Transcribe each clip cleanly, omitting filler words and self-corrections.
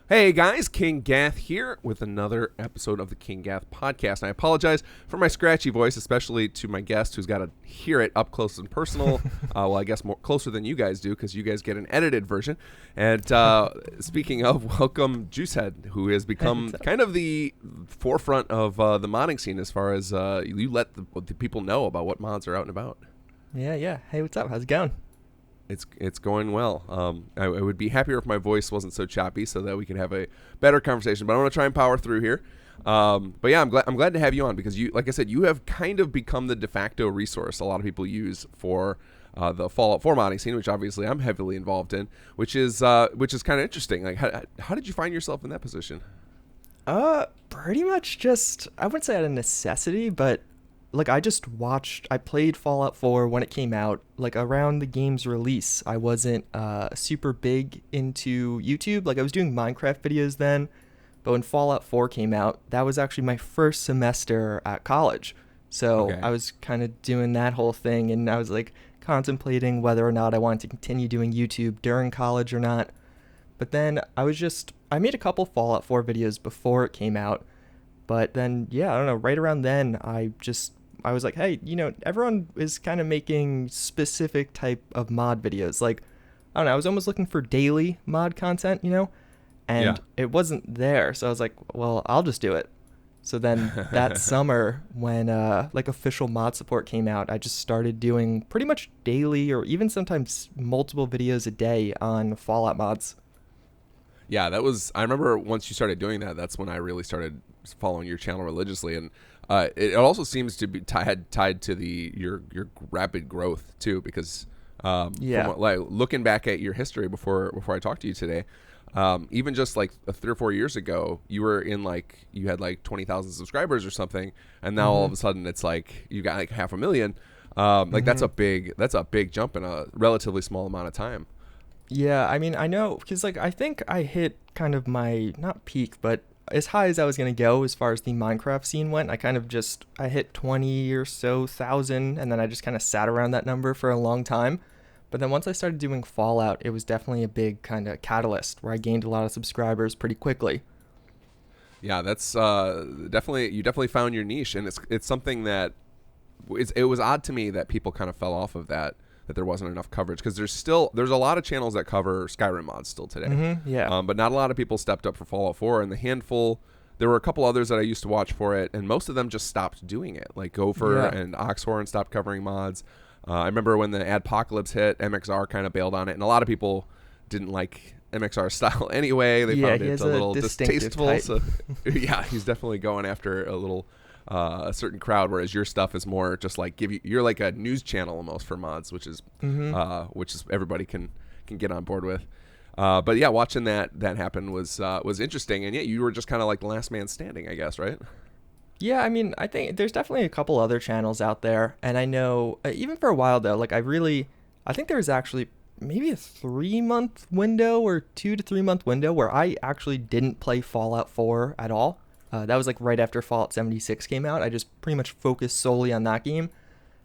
Hey guys, Kinggath here with another episode of the Kinggath podcast. And I apologize for my scratchy voice, especially to my guest who's got to hear it up close and personal. Well, I guess more closer than you guys do because you guys get an edited version. And speaking of, welcome Juicehead, who has become kind of the forefront of the modding scene as far as you let the people know about what mods are out and about. Yeah. Hey, what's up? How's it going? It's going well. I would be happier if my voice wasn't so choppy, so that we can have a better conversation. But I want to try and power through here. But yeah, I'm glad to have you on because you, like I said, you have kind of become the de facto resource a lot of people use for the Fallout 4 modding scene, which obviously I'm heavily involved in, which is kind of interesting. Like, how did you find yourself in that position? Pretty much just, I wouldn't say out of necessity, but like I played Fallout 4 when it came out, like around the game's release. I wasn't super big into YouTube. Like I was doing Minecraft videos then, but when Fallout 4 came out, that was actually my first semester at college. So Okay. I was kind of doing that whole thing, and I was like contemplating whether or not I wanted to continue doing YouTube during college or not. But then I made a couple Fallout 4 videos before it came out. But then, yeah, I don't know, right around then, I was like, hey, everyone is kind of making specific type of mod videos. Like, I don't know, I was almost looking for daily mod content, and Yeah. it wasn't there. So I was like, well, I'll just do it. So then that summer when like official mod support came out, I just started doing pretty much daily or even sometimes multiple videos a day on Fallout mods. Yeah, I remember once you started doing that, that's when I really started following your channel religiously, and it also seems to be tied to your rapid growth too, because looking back at your history before I talked to you today, even just like 3 or 4 years ago, you were you had like 20,000 subscribers or something, and now all of a sudden it's like you got like 500,000. That's a big jump in a relatively small amount of time. Yeah, I mean, I know, because, like, I think I hit kind of my, not peak, but as high as I was going to go as far as the Minecraft scene went. I hit 20 or so thousand, and then I just kind of sat around that number for a long time. But then once I started doing Fallout, it was definitely a big kind of catalyst where I gained a lot of subscribers pretty quickly. Yeah, that's you definitely found your niche, and it's something that it was odd to me that people kind of fell off of that there wasn't enough coverage, because there's a lot of channels that cover Skyrim mods still today. Yeah. But not a lot of people stepped up for Fallout 4, and there were a couple others that I used to watch for it, and most of them just stopped doing it. Like Gopher and Oxhorn stopped covering mods. I remember when the Adpocalypse hit, MXR kind of bailed on it, and a certain people didn't like MXR style anyway. They found it a little distasteful. Type. So yeah, he's definitely going after a certain crowd, whereas your stuff is more just like you're like a news channel almost for mods, which is everybody can get on board with. But yeah, watching that happen was interesting, and yet you were just kind of like the last man standing, I guess, right? Yeah, I mean, I think there's definitely a couple other channels out there, and I know even for a while though, like I think there's actually maybe a 3-month window or 2 to 3 month window where I actually didn't play Fallout 4 at all. That was like right after Fallout 76 came out. I just pretty much focused solely on that game.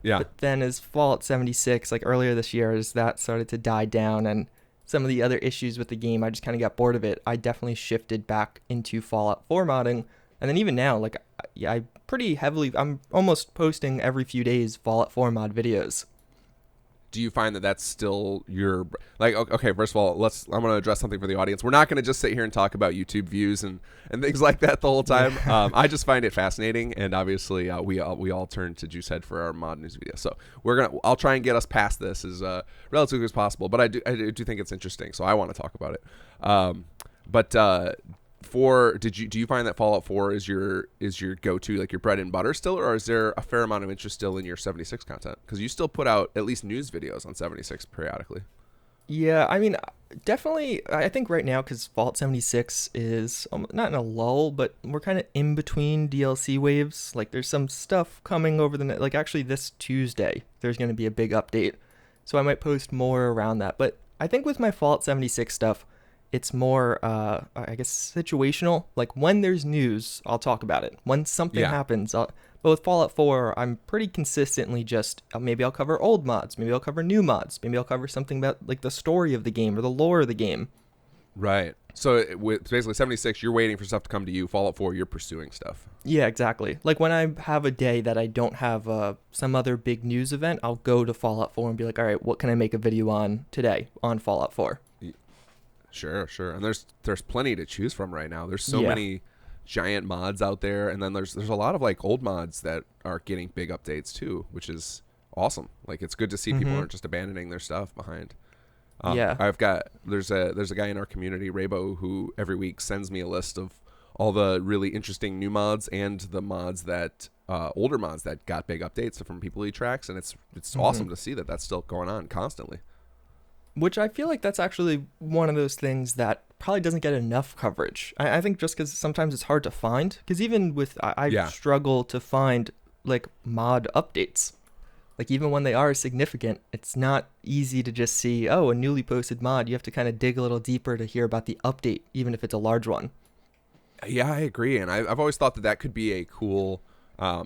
Yeah. But then as Fallout 76, like earlier this year, as that started to die down and some of the other issues with the game, I just kind of got bored of it. I definitely shifted back into Fallout 4 modding. And then even now, like I'm almost posting every few days Fallout 4 mod videos. Do you find that that's still your, like, okay, first of all, I'm going to address something for the audience. We're not going to just sit here and talk about YouTube views and things like that the whole time. I just find it fascinating, and obviously we all turn to Juicehead for our mod news video. So I'll try and get us past this as relatively as possible, but I do think it's interesting, so I want to talk about it. Do you find that Fallout 4 is your go-to, like your bread and butter still, or is there a fair amount of interest still in your 76 content? Because you still put out at least news videos on 76 periodically. Yeah, I mean, definitely, I think right now, because Fallout 76 is not in a lull, but we're kind of in between DLC waves. Like, there's some stuff coming over like actually this Tuesday, there's going to be a big update. So I might post more around that. But I think with my Fallout 76 stuff, it's more, I guess, situational. Like, when there's news, I'll talk about it. When something happens, but with Fallout 4, I'm pretty consistently just, maybe I'll cover old mods, maybe I'll cover new mods, maybe I'll cover something about, like, the story of the game or the lore of the game. Right. So with basically 76, you're waiting for stuff to come to you. Fallout 4, you're pursuing stuff. Yeah, exactly. Like when I have a day that I don't have some other big news event, I'll go to Fallout 4 and be like, all right, what can I make a video on today on Fallout 4? Sure, sure. And there's plenty to choose from right now. There's so Yeah. many giant mods out there, and then there's a lot of like old mods that are getting big updates too, which is awesome. Like it's good to see people aren't just abandoning their stuff behind. Yeah. There's a guy in our community, Raybo, who every week sends me a list of all the really interesting new mods and the mods that older mods that got big updates from people he tracks, and it's awesome to see that that's still going on constantly. Which I feel like that's actually one of those things that probably doesn't get enough coverage. I think just because sometimes it's hard to find. Because even with, I struggle to find like mod updates. Like even when they are significant, it's not easy to just see, oh, a newly posted mod. You have to kind of dig a little deeper to hear about the update, even if it's a large one. Yeah, I agree, and I've always thought that could be a cool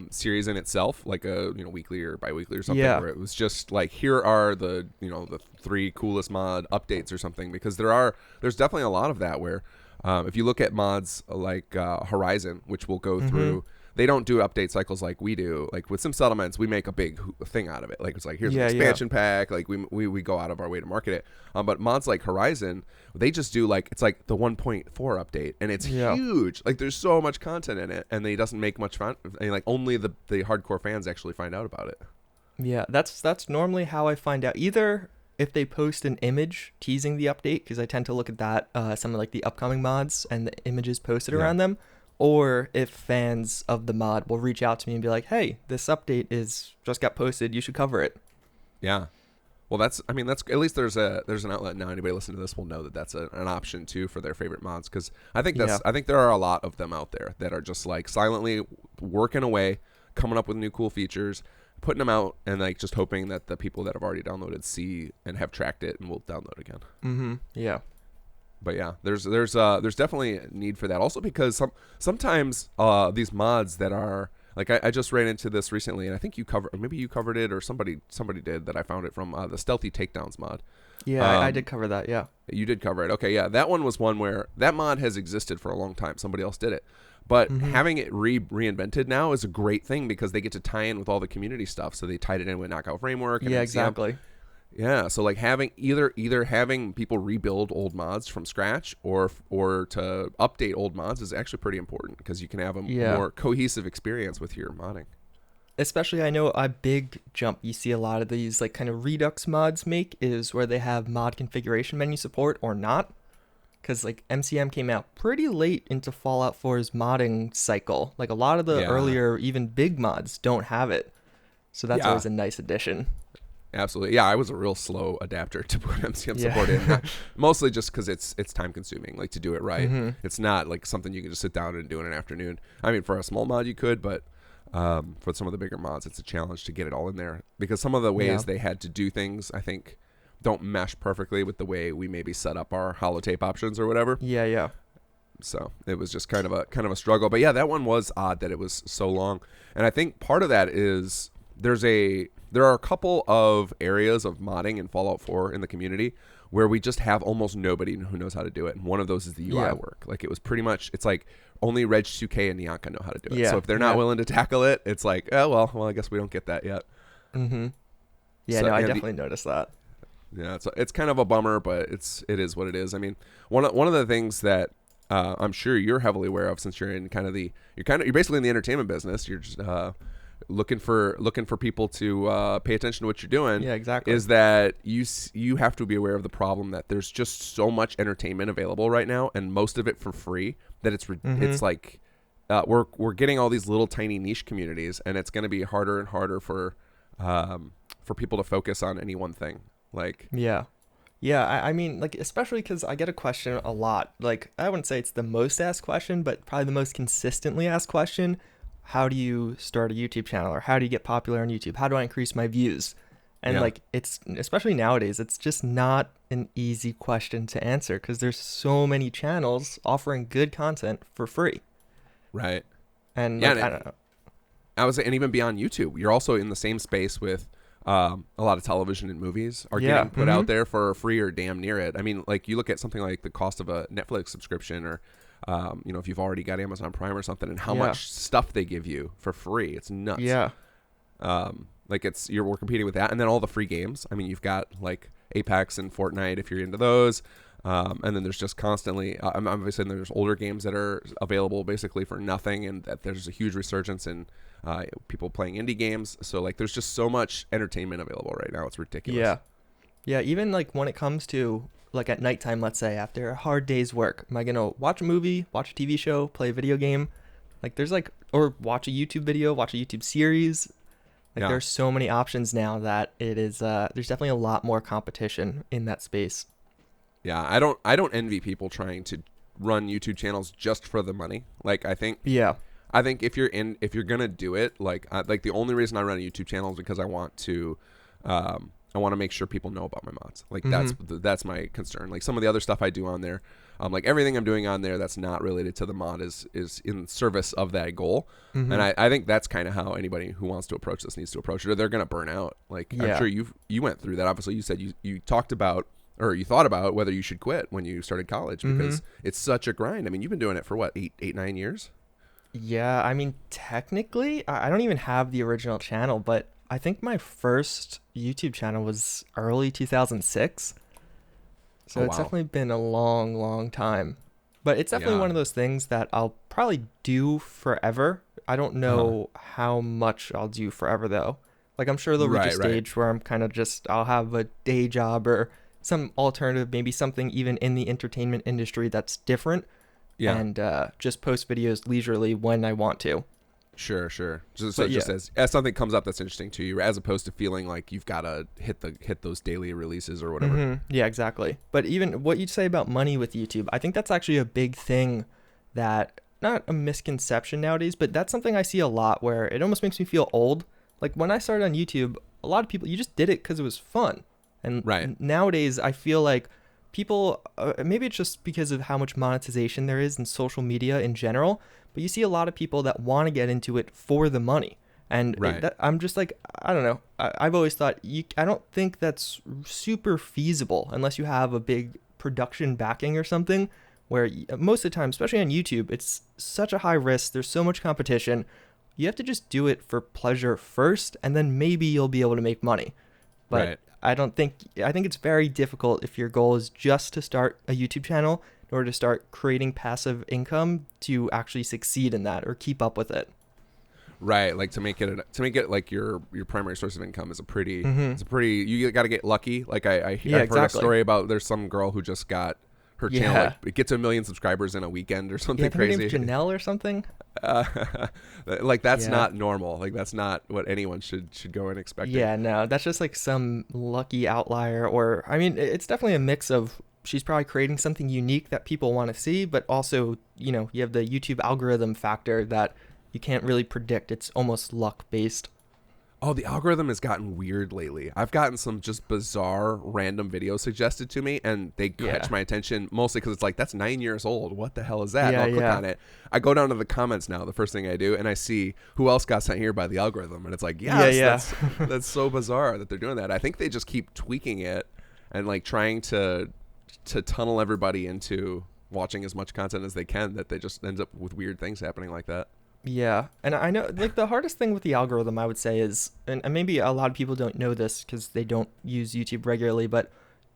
series in itself, like a weekly or biweekly or something, where it was just like, here are the the 3 coolest mod updates or something, because there's definitely a lot of that where if you look at mods like Horizon, which we'll go through, they don't do update cycles like we do. Like with Sim Settlements, we make a big thing out of it. Like it's like, here's an expansion pack. Like we go out of our way to market it. But mods like Horizon, they just do like, it's like the 1.4 update, and it's huge. Like there's so much content in it, and they doesn't make much fun. And like only the hardcore fans actually find out about it. Yeah, that's normally how I find out. Either if they post an image teasing the update, because I tend to look at that, some of like the upcoming mods and the images posted around them. Or if fans of the mod will reach out to me and be like, hey, this update just got posted, you should cover it. Yeah. Well, that's at least there's an outlet now. Anybody listening to this will know that that's an option too for their favorite mods, because I think there are a lot of them out there that are just like silently working away, coming up with new cool features, putting them out, and like just hoping that the people that have already downloaded see and have tracked it and will download again. Yeah. But yeah, there's definitely a need for that. Also because sometimes these mods that are like, I just ran into this recently, and I think you covered it, or somebody did, that I found it from the Stealthy Takedowns mod. Yeah, I did cover that. Yeah, you did cover it. Okay, yeah, that one was one where that mod has existed for a long time. Somebody else did it, but having it reinvented now is a great thing, because they get to tie in with all the community stuff. So they tied it in with Knockout Framework. And yeah, NCM. exactly. Yeah, so like having either having people rebuild old mods from scratch, or to update old mods is actually pretty important, because you can have a more cohesive experience with your modding. Especially, I know a big jump you see a lot of these like kind of Redux mods make is where they have mod configuration menu support or not. Because like MCM came out pretty late into Fallout 4's modding cycle. Like a lot of the earlier, even big mods don't have it. So that's always a nice addition. Absolutely. Yeah, I was a real slow adapter to put MCM support in. Mostly just because it's time consuming, like to do it right. It's not like something you can just sit down and do in an afternoon. I mean, for a small mod you could, but for some of the bigger mods, it's a challenge to get it all in there, because some of the ways they had to do things, I think, don't mesh perfectly with the way we maybe set up our holotape options or whatever. Yeah. So it was just kind of a struggle. But yeah, that one was odd that it was so long. And I think part of that is there are a couple of areas of modding in Fallout 4 in the community where we just have almost nobody who knows how to do it. And one of those is the UI work. Like it was pretty much, it's like only Reg2K and Nyanka know how to do it. So if they're not willing to tackle it, it's like, oh, well, I guess we don't get that yet. Yeah, so, I definitely noticed that. Yeah, it's kind of a bummer, but it is what it is. I mean, one of the things that I'm sure you're heavily aware of, since you're in you're basically in the entertainment business. You're just looking for people to pay attention to what you're doing. Yeah, exactly. Is that you have to be aware of the problem that there's just so much entertainment available right now, and most of it for free, that it's like we're getting all these little tiny niche communities, and it's going to be harder and harder for people to focus on any one thing. Like I mean, like, especially because I get a question a lot. Like, I wouldn't say it's the most asked question, but probably the most consistently asked question. How do you start a YouTube channel, or how do you get popular on YouTube? How do I increase my views? And like, it's, especially nowadays, it's just not an easy question to answer, because there's so many channels offering good content for free. Right. And like, I don't know. And even beyond YouTube, you're also in the same space with A lot of television and movies are Yeah. getting put out there for free or damn near it. I mean, like you look at something like the cost of a Netflix subscription, or if you've already got Amazon Prime or something, and how much stuff they give you for free. It's nuts. Yeah. Like we're competing with that, and then all the free games. I mean, you've got like Apex and Fortnite if you're into those. And then there's just constantly, obviously there's older games that are available basically for nothing, and that there's a huge resurgence in people playing indie games. So like there's just so much entertainment available right now. It's ridiculous. Yeah. Yeah. Even like when it comes to like at nighttime, let's say after a hard day's work, am I going to watch a movie, watch a TV show, play a video game? Like there's like, or watch a YouTube video, watch a YouTube series. Like there's so many options now that it is, there's definitely a lot more competition in that space. Yeah, I don't envy people trying to run YouTube channels just for the money. Like I think if you're gonna do it, like the only reason I run a YouTube channel is because I want to make sure people know about my mods. Like that's my concern. Like some of the other stuff I do on there, like everything I'm doing on there that's not related to the mod is in service of that goal. And I think that's kind of how anybody who wants to approach this needs to approach it, or they're gonna burn out. Like I'm sure you went through that. Obviously, you said you talked about, or you thought about whether you should quit when you started college, because it's such a grind. I mean, you've been doing it for what, 9 years? Yeah, I mean, technically, I don't even have the original channel, but I think my first YouTube channel was early 2006. So it's definitely been a long, long time. But it's definitely one of those things that I'll probably do forever. I don't know how much I'll do forever, though. Like, I'm sure there'll reach a stage where I'm kind of just, I'll have a day job or some alternative, maybe something even in the entertainment industry that's different, and just post videos leisurely when I want to. Sure. Just as something comes up that's interesting to you, as opposed to feeling like you've got to hit those daily releases or whatever. Yeah, exactly. But even what you say about money with YouTube, I think that's actually a big thing, that not a misconception nowadays, but that's something I see a lot where it almost makes me feel old. Like when I started on YouTube, a lot of people, you just did it because it was fun. And nowadays, I feel like people, maybe it's just because of how much monetization there is in social media in general, but you see a lot of people that want to get into it for the money. And I'm just like, I don't know. I've always thought, I don't think that's super feasible unless you have a big production backing or something, where most of the time, especially on YouTube, it's such a high risk. There's so much competition. You have to just do it for pleasure first, and then maybe you'll be able to make money. But I think it's very difficult if your goal is just to start a YouTube channel in order to start creating passive income to actually succeed in that or keep up with it. Right, like to make it like your primary source of income is you got to get lucky. Like I've heard a story about, there's some girl who just got her channel, like, it gets 1 million subscribers in a weekend or something crazy. Her name's Janelle or something. Like that's not normal. Like that's not what anyone should go and expect. Yeah, no, that's just like some lucky outlier. Or I mean, it's definitely a mix of, she's probably creating something unique that people want to see, but also, you have the YouTube algorithm factor that you can't really predict. It's almost luck based. Oh, the algorithm has gotten weird lately. I've gotten some just bizarre random videos suggested to me, and they catch my attention mostly because it's like, that's 9 years old. What the hell is that? And I'll click on it. I go down to the comments now, the first thing I do, and I see who else got sent here by the algorithm. And it's like, that's so bizarre that they're doing that. I think they just keep tweaking it and like trying to tunnel everybody into watching as much content as they can, that they just end up with weird things happening like that. Yeah, and I know, like, the hardest thing with the algorithm, I would say, is, and maybe a lot of people don't know this because they don't use YouTube regularly, but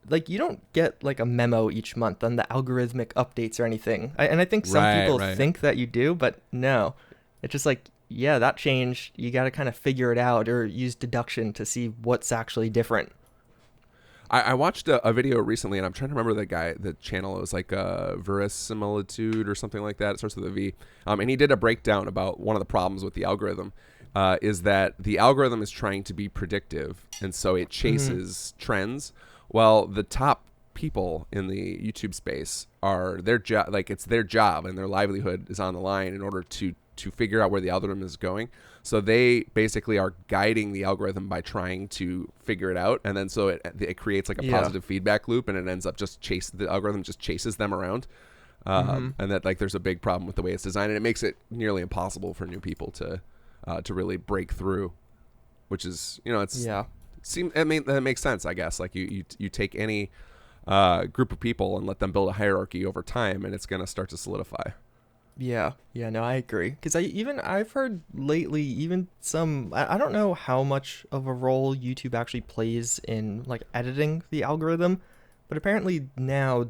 like, you don't get like a memo each month on the algorithmic updates or anything. And I think some people think that you do, but no, it's just like, that changed. You got to kind of figure it out or use deduction to see what's actually different. I watched a video recently, and I'm trying to remember the channel. It was like Verisimilitude or something like that. It starts with a V. And he did a breakdown about one of the problems with the algorithm, is that the algorithm is trying to be predictive, and so it chases trends. Well, the top people in the YouTube space are it's their job and their livelihood is on the line in order to figure out where the algorithm is going. So they basically are guiding the algorithm by trying to figure it out, and then so it creates like a positive feedback loop, and it ends up the algorithm just chases them around, and that like there's a big problem with the way it's designed, and it makes it nearly impossible for new people to really break through, which is it's I mean, that makes sense, I guess. Like you take any group of people and let them build a hierarchy over time, and it's going to start to solidify. Yeah, no, I agree. Because I've heard lately, even some, I don't know how much of a role YouTube actually plays in like editing the algorithm, but apparently now,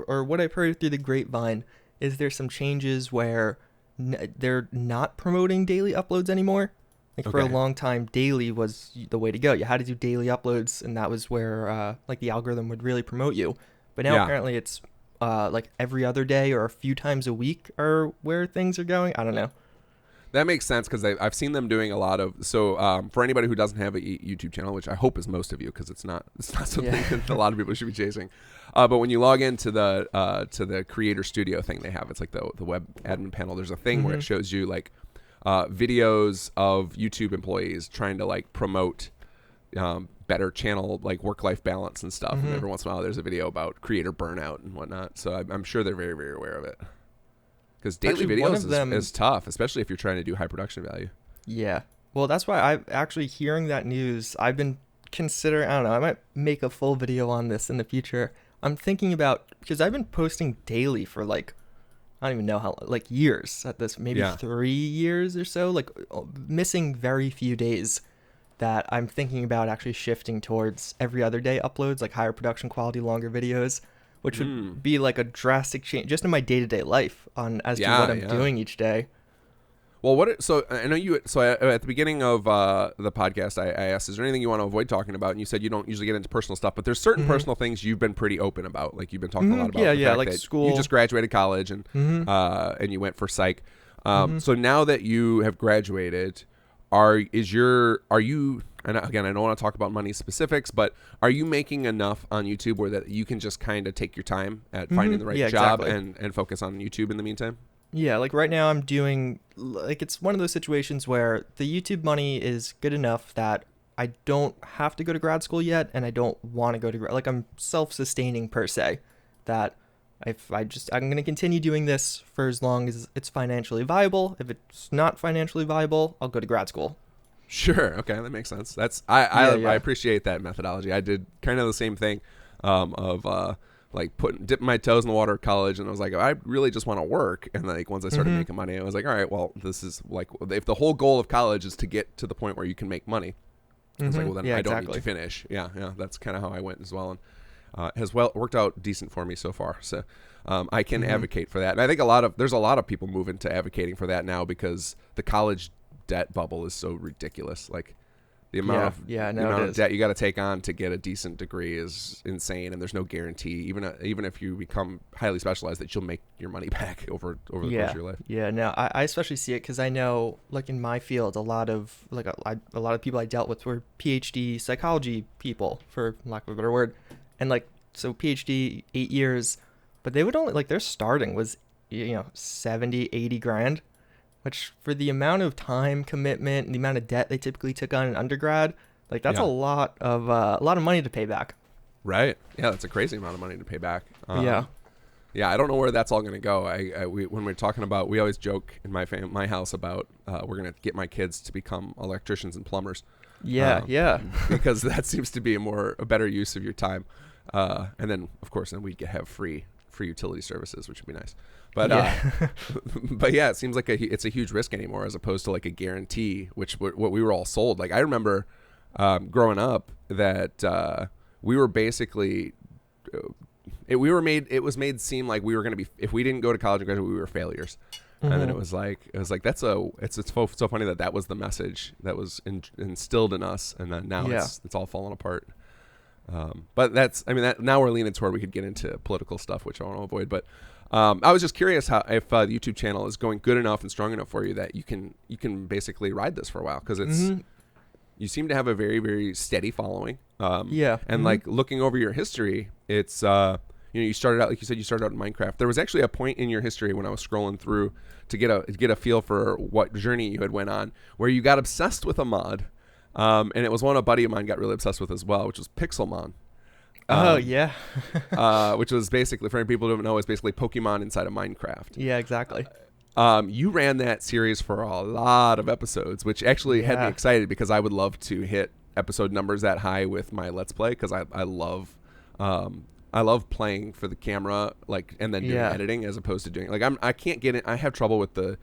or what I've heard through the grapevine, is there's some changes where they're not promoting daily uploads anymore. Like for a long time, daily was the way to go. You had to do daily uploads, and that was where like the algorithm would really promote you. But now apparently it's like every other day or a few times a week are where things are going. I don't know. That makes sense because I've seen them doing a lot of for anybody who doesn't have a YouTube channel, which I hope is most of you, because it's not something that a lot of people should be chasing. But when you log into the Creator Studio thing they have, it's like the web admin panel. There's a thing where it shows you like videos of YouTube employees trying to like promote better channel like work-life balance and stuff. And every once in a while there's a video about creator burnout and whatnot. So I'm sure they're very, very aware of it. Because daily videos is tough, especially if you're trying to do high production value. Yeah. Well, that's why I've actually hearing that news, I've been considering, I don't know, I might make a full video on this in the future. I'm thinking about, because I've been posting daily for like, I don't even know how, like years at this, maybe 3 years or so, like missing very few days, that I'm thinking about actually shifting towards every other day uploads, like higher production quality, longer videos, which would be like a drastic change just in my day-to-day life as to what I'm doing each day. Well, so I know you. So at the beginning of the podcast, I asked, "Is there anything you want to avoid talking about?" And you said you don't usually get into personal stuff, but there's certain personal things you've been pretty open about. Like you've been talking a lot about. Like school. You just graduated college and you went for psych. So now that you have graduated, are you? And again, I don't want to talk about money specifics, but are you making enough on YouTube where that you can just kind of take your time at finding the right job and focus on YouTube in the meantime? Yeah, like right now I'm doing, like it's one of those situations where the YouTube money is good enough that I don't have to go to grad school yet, and I don't want to go to like I'm self-sustaining per se, that I'm going to continue doing this for as long as it's financially viable. If it's not financially viable, I'll go to grad school. Sure. Okay, that makes sense. I appreciate that methodology. I did kind of the same thing like dipping my toes in the water at college, and I was like, I really just want to work. And like once I started making money, I was like, all right, well, this is like, if the whole goal of college is to get to the point where you can make money, I was like, well, then I don't need to finish. Yeah, that's kind of how I went as well, and has worked out decent for me so far. So I can advocate for that, and I think there's a lot of people moving to advocating for that now because the college debt bubble is so ridiculous. Like the amount of debt you got to take on to get a decent degree is insane, and there's no guarantee, even if you become highly specialized, that you'll make your money back over the course of your life. Yeah, no, I especially see it because I know, like in my field, a lot of people I dealt with were PhD psychology people, for lack of a better word, and like so PhD 8 years, but they would only like their starting was 70, 80 grand. Which for the amount of time commitment and the amount of debt they typically took on in undergrad, like that's a lot of money to pay back. Right. Yeah, that's a crazy amount of money to pay back. Yeah, I don't know where that's all going to go. When we're talking about, we always joke in my house about we're going to get my kids to become electricians and plumbers. Yeah. Because that seems to be a better use of your time. And then of course we'd have free utility services, which would be nice. But but yeah, it seems like it's a huge risk anymore as opposed to like a guarantee, which what we were all sold. Like I remember growing up that we were basically it was made seem like we were going to be, if we didn't go to college and graduate, we were failures. And then it was like it's so funny that was the message that was instilled in us, and then now it's all falling apart. But now we're leaning toward we could get into political stuff, which I want to avoid. But I was just curious if the YouTube channel is going good enough and strong enough for you that you can basically ride this for a while, because you seem to have a very, very steady following. And like looking over your history, it's you started out, like you said, you started out in Minecraft. There was actually a point in your history when I was scrolling through to get a feel for what journey you had went on, where you got obsessed with a mod. And it was one a buddy of mine got really obsessed with as well, which was Pixelmon. Which was basically, for any people who don't know, is basically Pokemon inside of Minecraft. Yeah, exactly. You ran that series for a lot of episodes, which actually had me excited because I would love to hit episode numbers that high with my Let's Play because I love playing for the camera, like, and then doing editing as opposed to doing like I can't get it. I have trouble with the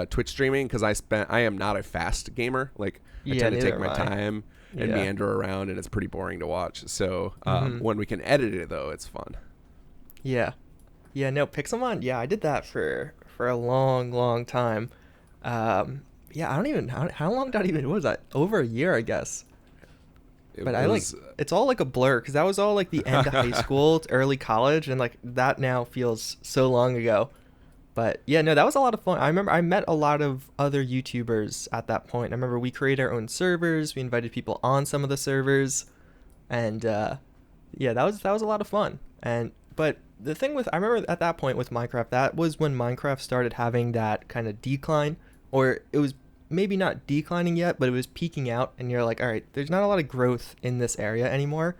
Twitch streaming because I am not a fast gamer. Like I tend to take my time and meander around, and it's pretty boring to watch. So when we can edit it though, it's fun. Yeah, no, Pixelmon. Yeah, I did that for a long time. I don't even how long did even was that? Over a year, I guess. It's all like a blur because that was all like the end of high school to early college, and like that now feels so long ago. But yeah, no, that was a lot of fun. I remember I met a lot of other YouTubers at that point. I remember we created our own servers. We invited people on some of the servers, and that was a lot of fun. But the thing I remember at that point with Minecraft, that was when Minecraft started having that kind of decline, or it was maybe not declining yet, but it was peaking out, and you're like, all right, there's not a lot of growth in this area anymore.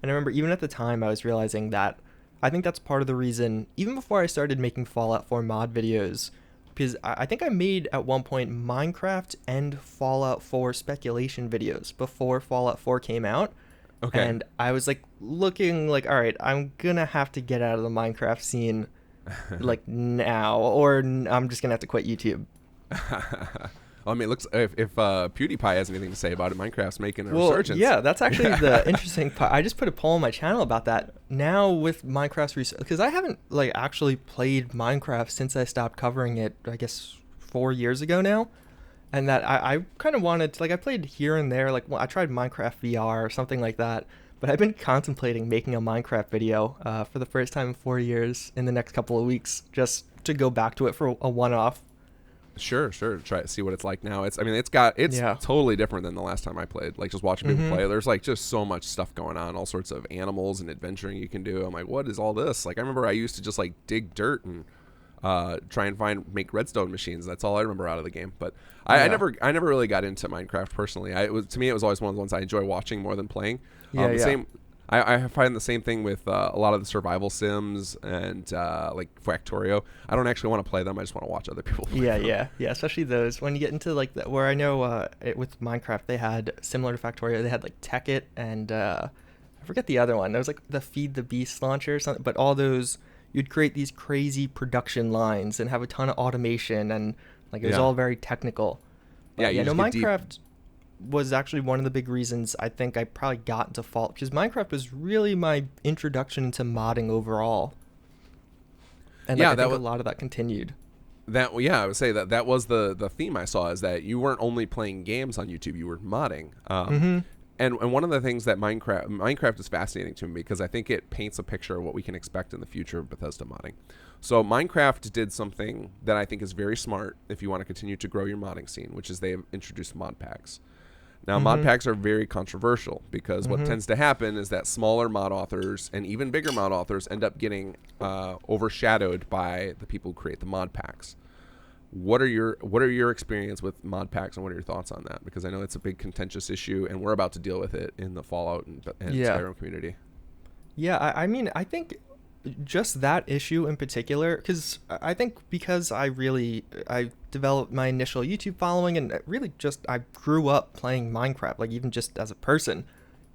And I remember even at the time I was realizing that I think that's part of the reason, even before I started making Fallout 4 mod videos, because I think I made at one point Minecraft and Fallout 4 speculation videos before Fallout 4 came out. Okay. And I was like looking like, all right, I'm gonna have to get out of the Minecraft scene like now, or I'm just gonna have to quit YouTube. Well, I mean, it looks if PewDiePie has anything to say about it, Minecraft's making a resurgence. Yeah, that's actually the interesting part. I just put a poll on my channel about that. Now with Minecraft's because I haven't like actually played Minecraft since I stopped covering it, I guess 4 years ago now. And that I kind of wanted to, like, I played here and there, like I tried Minecraft VR or something like that. But I've been contemplating making a Minecraft video for the first time in 4 years in the next couple of weeks, just to go back to it for a one-off. Sure. Try to see what it's like now. It's totally different than the last time I played. Like just watching people play, there's like just so much stuff going on, all sorts of animals and adventuring you can do. I'm like, what is all this? Like I remember I used to just like dig dirt and try and make redstone machines. That's all I remember out of the game. But I never really got into Minecraft personally. To me it was always one of the ones I enjoy watching more than playing. Same. I find the same thing with a lot of the survival sims and like Factorio. I don't actually want to play them. I just want to watch other people play them. Yeah. Especially those when you get into like where I know with Minecraft they had similar to Factorio. They had like Tekkit and I forget the other one. There was like the Feed the Beast launcher or something. But all those you'd create these crazy production lines and have a ton of automation and like it was all very technical. But, Minecraft was actually one of the big reasons I think I probably got into Fallout, because Minecraft was really my introduction into modding overall. And I think a lot of that continued. I would say that was the theme I saw, is that you weren't only playing games on YouTube, you were modding. And one of the things that Minecraft is fascinating to me because I think it paints a picture of what we can expect in the future of Bethesda modding. So Minecraft did something that I think is very smart if you want to continue to grow your modding scene, which is they have introduced Modpacks. Now, Modpacks are very controversial because what tends to happen is that smaller mod authors and even bigger mod authors end up getting overshadowed by the people who create the Modpacks. What are your experience with Modpacks and what are your thoughts on that? Because I know it's a big contentious issue, and we're about to deal with it in the Fallout and Skyrim community. Yeah, I mean, I think just that issue in particular, because I think because I developed my initial YouTube following and really just I grew up playing Minecraft, like even just as a person,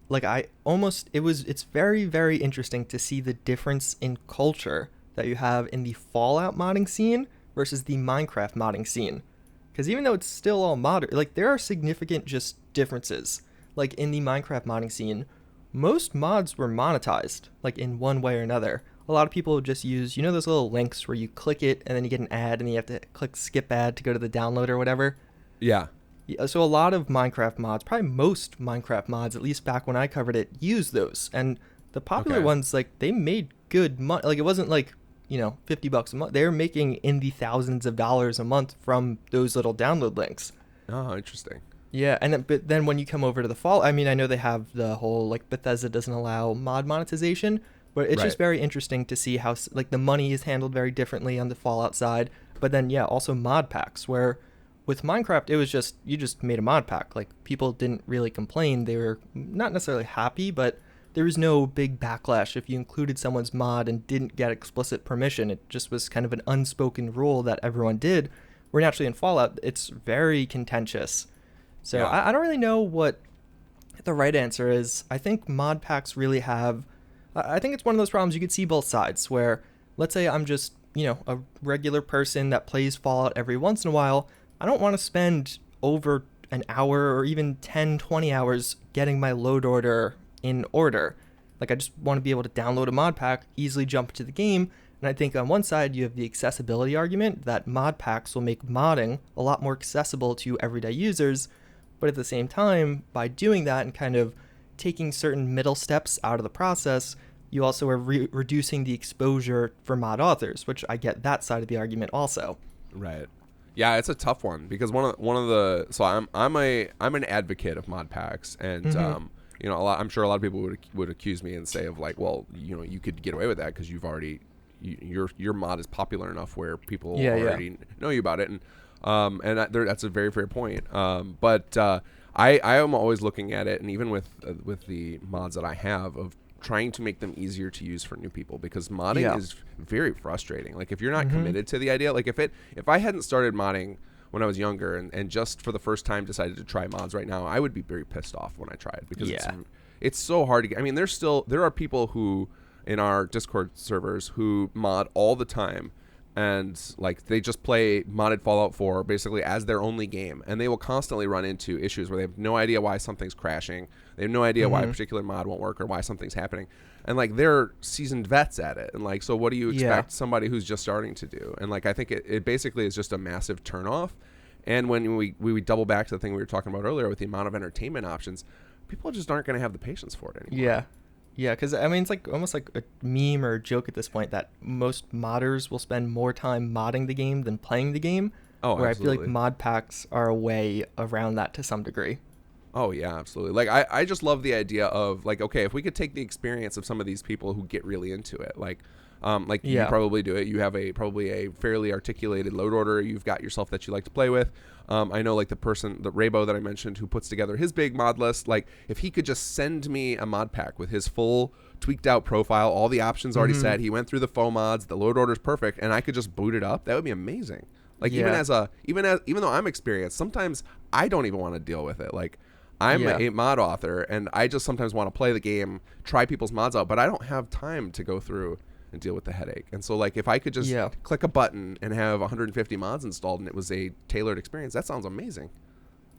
like it's very, very interesting to see the difference in culture that you have in the Fallout modding scene versus the Minecraft modding scene. Because even though it's still all modded, like there are significant just differences. Like in the Minecraft modding scene, most mods were monetized, like in one way or another. A lot of people just use, those little links where you click it and then you get an ad and then you have to click skip ad to go to the download or whatever. Yeah. So a lot of Minecraft mods, probably most Minecraft mods, at least back when I covered it, use those. And the popular ones, like they made good money. Like it wasn't like, $50 a month. They're making in the thousands of dollars a month from those little download links. Oh, interesting. Yeah, but then when you come over to the Fallout, I mean, I know they have the whole, like, Bethesda doesn't allow mod monetization, but it's just very interesting to see how, like, the money is handled very differently on the Fallout side. But then, also mod packs, where with Minecraft, it was just, you just made a mod pack. Like, people didn't really complain. They were not necessarily happy, but there was no big backlash if you included someone's mod and didn't get explicit permission. It just was kind of an unspoken rule that everyone did. Where naturally in Fallout, it's very contentious. So I don't really know what The right answer is I think mod packs really have. I think it's one of those problems you could see both sides. Where let's say I'm just a regular person that plays Fallout every once in a while. I don't want to spend over an hour or even 10, 20 hours getting my load order in order. Like I just want to be able to download a mod pack, easily jump into the game. And I think on one side you have the accessibility argument that mod packs will make modding a lot more accessible to everyday users. But at the same time, by doing that and kind of taking certain middle steps out of the process, you also are reducing the exposure for mod authors, which I get that side of the argument also. Right. Yeah, it's a tough one because one of the so I'm an advocate of mod packs, and I'm sure a lot of people would accuse me and say of like, well, you could get away with that because you've already your mod is popular enough where people already know you about it, and that's a very fair point. But I am always looking at it, and even with the mods that I have, of trying to make them easier to use for new people, because modding is very frustrating. Like if you're not committed to the idea, like if I hadn't started modding when I was younger and just for the first time decided to try mods right now, I would be very pissed off when I tried, because it's so hard to get. I mean, there are people who in our Discord servers who mod all the time, and like they just play modded Fallout 4 basically as their only game, and they will constantly run into issues where they have no idea why something's crashing, they have no idea why a particular mod won't work or why something's happening, and like they're seasoned vets at it, and like, so what do you expect somebody who's just starting to do? And like I think it basically is just a massive turnoff. And when we double back to the thing we were talking about earlier with the amount of entertainment options, people just aren't going to have the patience for it anymore. Yeah, because I mean, it's like almost like a meme or a joke at this point that most modders will spend more time modding the game than playing the game. Oh, where absolutely. I feel like mod packs are a way around that to some degree. Oh, yeah, absolutely. Like, I just love the idea of, like, okay, if we could take the experience of some of these people who get really into it, like you probably do it. You have probably a fairly articulated load order you've got yourself that you like to play with. I know, like, the Raybo that I mentioned who puts together his big mod list, like, if he could just send me a mod pack with his full tweaked out profile, all the options already set, he went through the faux mods, the load order's perfect, and I could just boot it up, that would be amazing. Like, even though I'm experienced, sometimes I don't even want to deal with it. Like, I'm a mod author, and I just sometimes want to play the game, try people's mods out, but I don't have time to go through and deal with the headache. And so, like, if I could just click a button and have 150 mods installed and it was a tailored experience, that sounds amazing.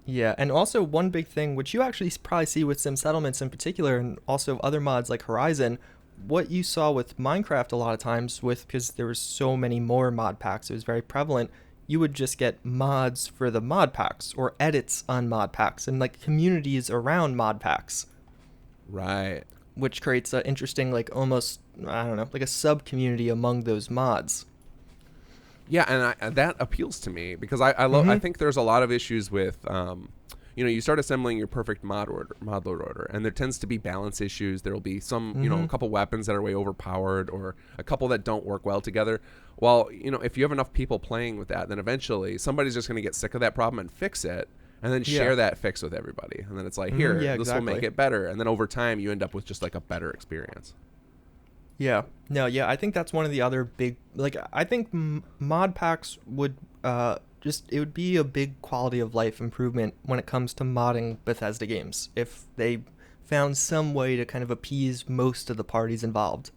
Yeah, and also one big thing, which you actually probably see with Sim Settlements in particular, and also other mods like Horizon, what you saw with Minecraft a lot of times, because there were so many more mod packs, it was very prevalent, you would just get mods for the mod packs or edits on mod packs and like communities around mod packs. Right. Which creates an interesting, like, almost, I don't know, like a sub community among those mods. Yeah, and that appeals to me because I love. I think there's a lot of issues with, you start assembling your perfect mod load order, and there tends to be balance issues. There will be some, a couple weapons that are way overpowered, or a couple that don't work well together. Well, if you have enough people playing with that, then eventually somebody's just going to get sick of that problem and fix it, and then share that fix with everybody. And then it's like, this will make it better. And then over time, you end up with just like a better experience. Yeah. No, yeah, I think that's one of the other big, like, I think mod packs would it would be a big quality of life improvement when it comes to modding Bethesda games if they found some way to kind of appease most of the parties involved.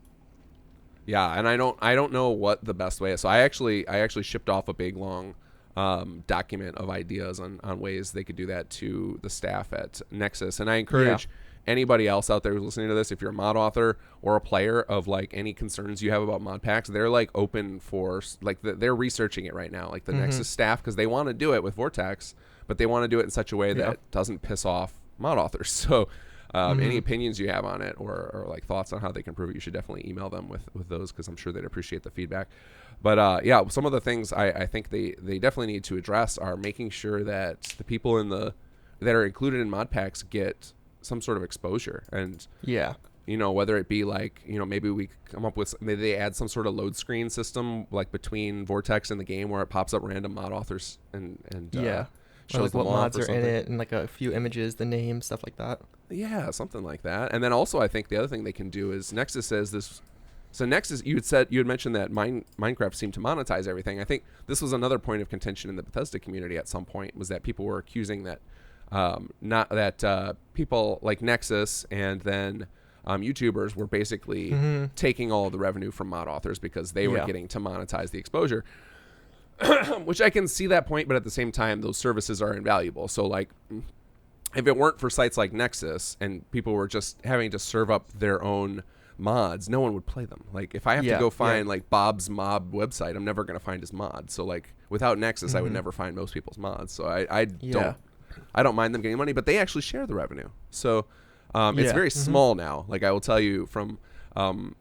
Yeah, and I don't know what the best way is. So I actually shipped off a big long document of ideas on ways they could do that to the staff at Nexus, and I encourage anybody else out there who's listening to this, if you're a mod author or a player of like any concerns you have about mod packs, they're like open for like they're researching it right now, like the Nexus staff, because they want to do it with Vortex, but they want to do it in such a way that doesn't piss off mod authors. So any opinions you have on it or like thoughts on how they can improve it, you should definitely email them with those, because I'm sure they'd appreciate the feedback. But some of the things I think they definitely need to address are making sure that the people that are included in mod packs get some sort of exposure, and whether it be like, maybe we come up with, maybe they add some sort of load screen system like between Vortex and the game where it pops up random mod authors and shows like them what mods are in something. it, and like a few images, the name, stuff like that. Yeah, something like that. And then also I think the other thing they can do is Nexus says this. So Nexus, you had mentioned that Minecraft seemed to monetize everything. I think this was another point of contention in the Bethesda community at some point, was that people were accusing that not that people like Nexus and then YouTubers were basically taking all of the revenue from mod authors because they were getting to monetize the exposure. Which I can see that point, but at the same time, those services are invaluable. So, like, if it weren't for sites like Nexus and people were just having to serve up their own mods, no one would play them. Like, if I have to go find, like, Bob's Mob website, I'm never going to find his mod. So, like, without Nexus, I would never find most people's mods. So, I don't mind them getting money, but they actually share the revenue. So, it's very small now. Like, I will tell you from...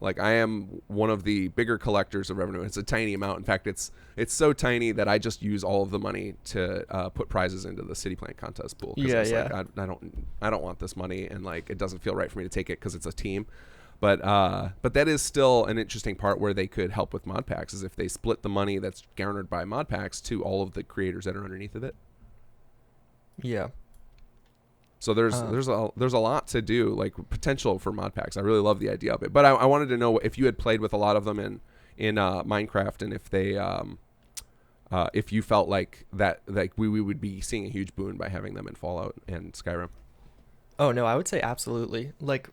like I am one of the bigger collectors of revenue. It's a tiny amount. In fact, it's so tiny that I just use all of the money to put prizes into the city plant contest pool. Like, I don't want this money, and like it doesn't feel right for me to take it because it's a team. But that is still an interesting part where they could help with Modpacks, is if they split the money that's garnered by Modpacks to all of the creators that are underneath of it. Yeah. So there's a lot to do, like potential for Modpacks. I really love the idea of it, but I wanted to know if you had played with a lot of them in Minecraft, and if they if you felt like that, like we would be seeing a huge boon by having them in Fallout and Skyrim. Oh no, I would say absolutely. Like,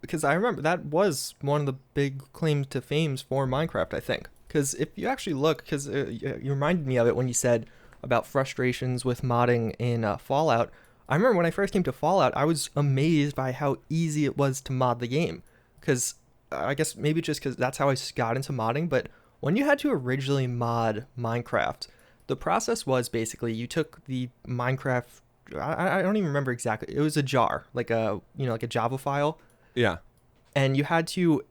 because I remember that was one of the big claims to fame for Minecraft, I think. Because if you actually look, because you reminded me of it when you said about frustrations with modding in Fallout. I remember when I first came to Fallout, I was amazed by how easy it was to mod the game. Because I guess maybe just because that's how I got into modding. But when you had to originally mod Minecraft, the process was basically you took the Minecraft, I don't even remember exactly. It was a jar, like a Java file. Yeah. And you had to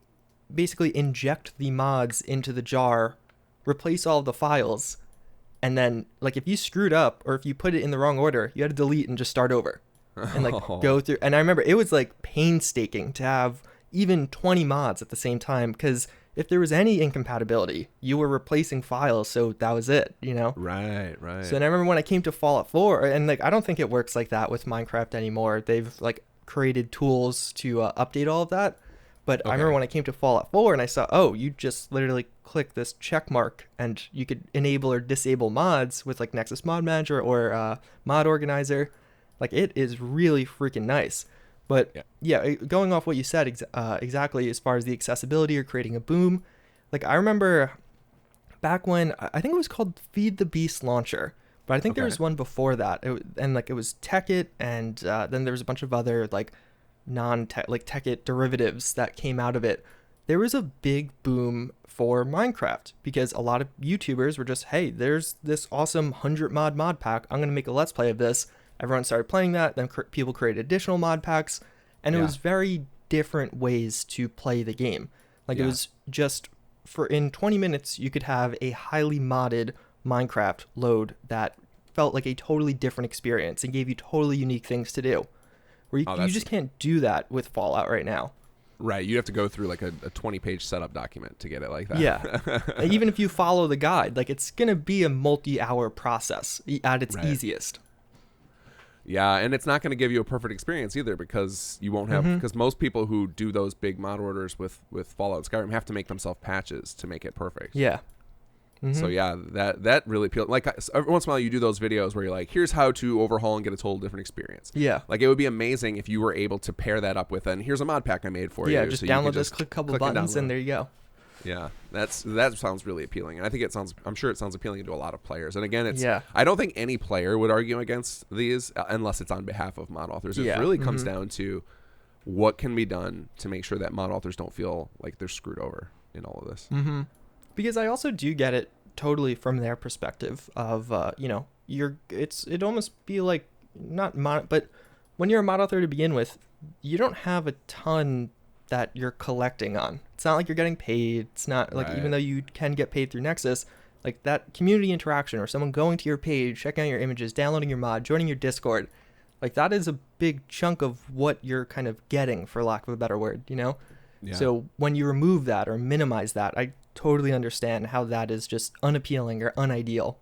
basically inject the mods into the jar, replace all of the files. And then, like, if you screwed up or if you put it in the wrong order, you had to delete and just start over and, like, go through. And I remember it was, like, painstaking to have even 20 mods at the same time, because if there was any incompatibility, you were replacing files, so that was it, you know? Right. So then I remember when I came to Fallout 4, and, like, I don't think it works like that with Minecraft anymore. They've, like, created tools to update all of that. But I remember when I came to Fallout 4 and I saw, oh, you just literally click this check mark and you could enable or disable mods with like Nexus Mod Manager or Mod Organizer. Like, it is really freaking nice. But yeah, going off what you said exactly as far as the accessibility or creating a boom, like I remember back when, I think it was called Feed the Beast Launcher, but I think there was one before that. It was Tekkit, and then there was a bunch of other like Tekkit derivatives that came out of it. There was a big boom for Minecraft because a lot of YouTubers were just, hey, there's this awesome 100 mod pack. I'm going to make a let's play of this. Everyone started playing that. Then people created additional mod packs, and it was very different ways to play the game. Like it was just in 20 minutes, you could have a highly modded Minecraft load that felt like a totally different experience and gave you totally unique things to do. Where you just can't do that with Fallout right now. Right, you have to go through like a 20-page setup document to get it like that. Yeah, even if you follow the guide, like it's gonna be a multi-hour process at its easiest. Yeah, and it's not going to give you a perfect experience either, because you won't have because most people who do those big mod orders with Fallout Skyrim have to make themselves patches to make it perfect. Yeah. So yeah, that really appealed. Like every once in a while, you do those videos where you're like, "Here's how to overhaul and get a total different experience." Yeah, like it would be amazing if you were able to pair that up with, and here's a mod pack I made for you. Yeah, just download this, click a couple buttons, and there you go. Yeah, that sounds really appealing, and I think I'm sure it sounds appealing to a lot of players. And again, it's I don't think any player would argue against these unless it's on behalf of mod authors. It really comes down to what can be done to make sure that mod authors don't feel like they're screwed over in all of this. Because I also do get it totally from their perspective of it'd almost be like not mod, but when you're a mod author to begin with, you don't have a ton that you're collecting on. It's not like you're getting paid. It's not like, even though you can get paid through Nexus, like that community interaction or someone going to your page, checking out your images, downloading your mod, joining your Discord, like that is a big chunk of what you're kind of getting, for lack of a better word, you know? So when you remove that or minimize that, I totally understand how that is just unappealing or unideal.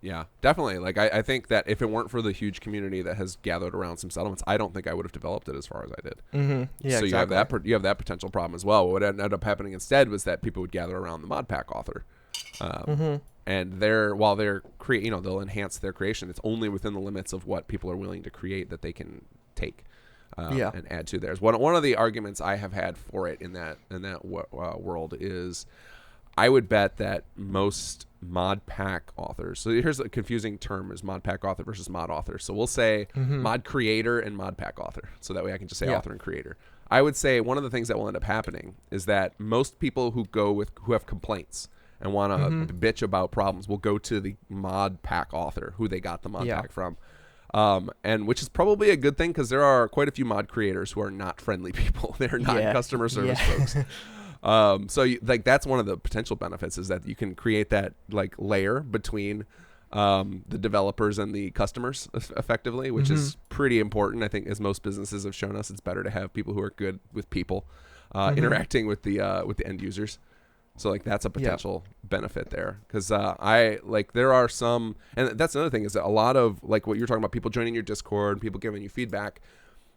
Yeah, definitely. Like I think that if it weren't for the huge community that has gathered around some settlements, I don't think I would have developed it as far as I did. Yeah, so exactly. you have that potential problem as well. What ended up happening instead was that people would gather around the mod pack author. while they're they'll enhance their creation. It's only within the limits of what people are willing to create that they can take and add to theirs. One of the arguments I have had for it in that world is, I would bet that most mod pack authors. So here's a confusing term: is mod pack author versus mod author. So we'll say mod creator and mod pack author. So that way I can just say author and creator. I would say one of the things that will end up happening is that most people who have complaints and want to bitch about problems will go to the mod pack author who they got the mod pack from. And which is probably a good thing, because there are quite a few mod creators who are not friendly people. They're not customer service folks. So that's one of the potential benefits, is that you can create that like layer between the developers and the customers effectively, which is pretty important. I think, as most businesses have shown us, it's better to have people who are good with people interacting with the end users. So like that's a potential benefit there, because there are some, and that's another thing, is that a lot of like what you're talking about, people joining your Discord, people giving you feedback.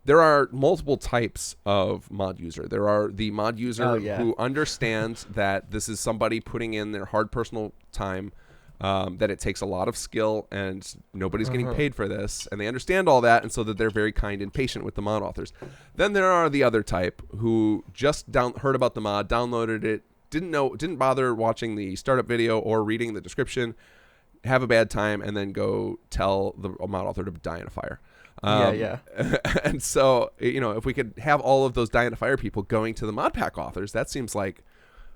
There are multiple types of mod user. There are the mod user who understands that this is somebody putting in their hard personal time, that it takes a lot of skill and nobody's getting paid for this, and they understand all that, and so that they're very kind and patient with the mod authors. Then there are the other type who just heard about the mod, downloaded it, didn't bother watching the startup video or reading the description, have a bad time, and then go tell the mod author to die in a fire. And so, if we could have all of those die in a fire people going to the mod pack authors, that seems like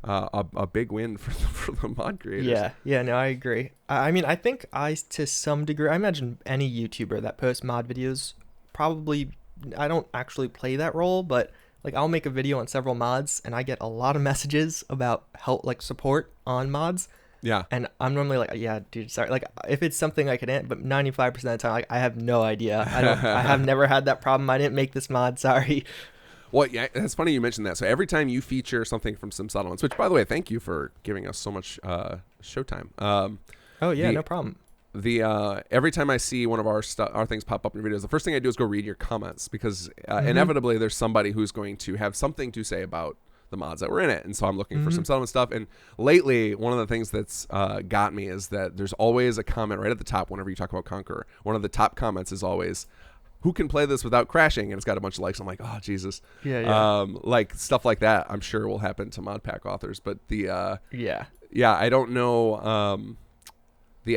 a big win for the mod creators. No, I agree. I mean, I think to some degree, I imagine any YouTuber that posts mod videos probably, I don't actually play that role, but like I'll make a video on several mods and I get a lot of messages about help, like support on mods. Yeah. And I'm normally like, yeah, dude, sorry. Like if it's something I can, but 95% of the time, I have no idea. I have never had that problem. I didn't make this mod. Sorry. Well, yeah, it's funny you mentioned that. So every time you feature something from Sim Settlements, which by the way, thank you for giving us so much showtime. No problem. Every time I see one of our things pop up in videos, the first thing I do is go read your comments, because inevitably there's somebody who's going to have something to say about the mods that were in it. And so I'm looking for some settlement stuff. And lately, one of the things that's got me is that there's always a comment right at the top whenever you talk about Conqueror. One of the top comments is always, who can play this without crashing? And it's got a bunch of likes. I'm like, oh, Jesus. Like stuff like that, I'm sure will happen to mod pack authors. But I don't know.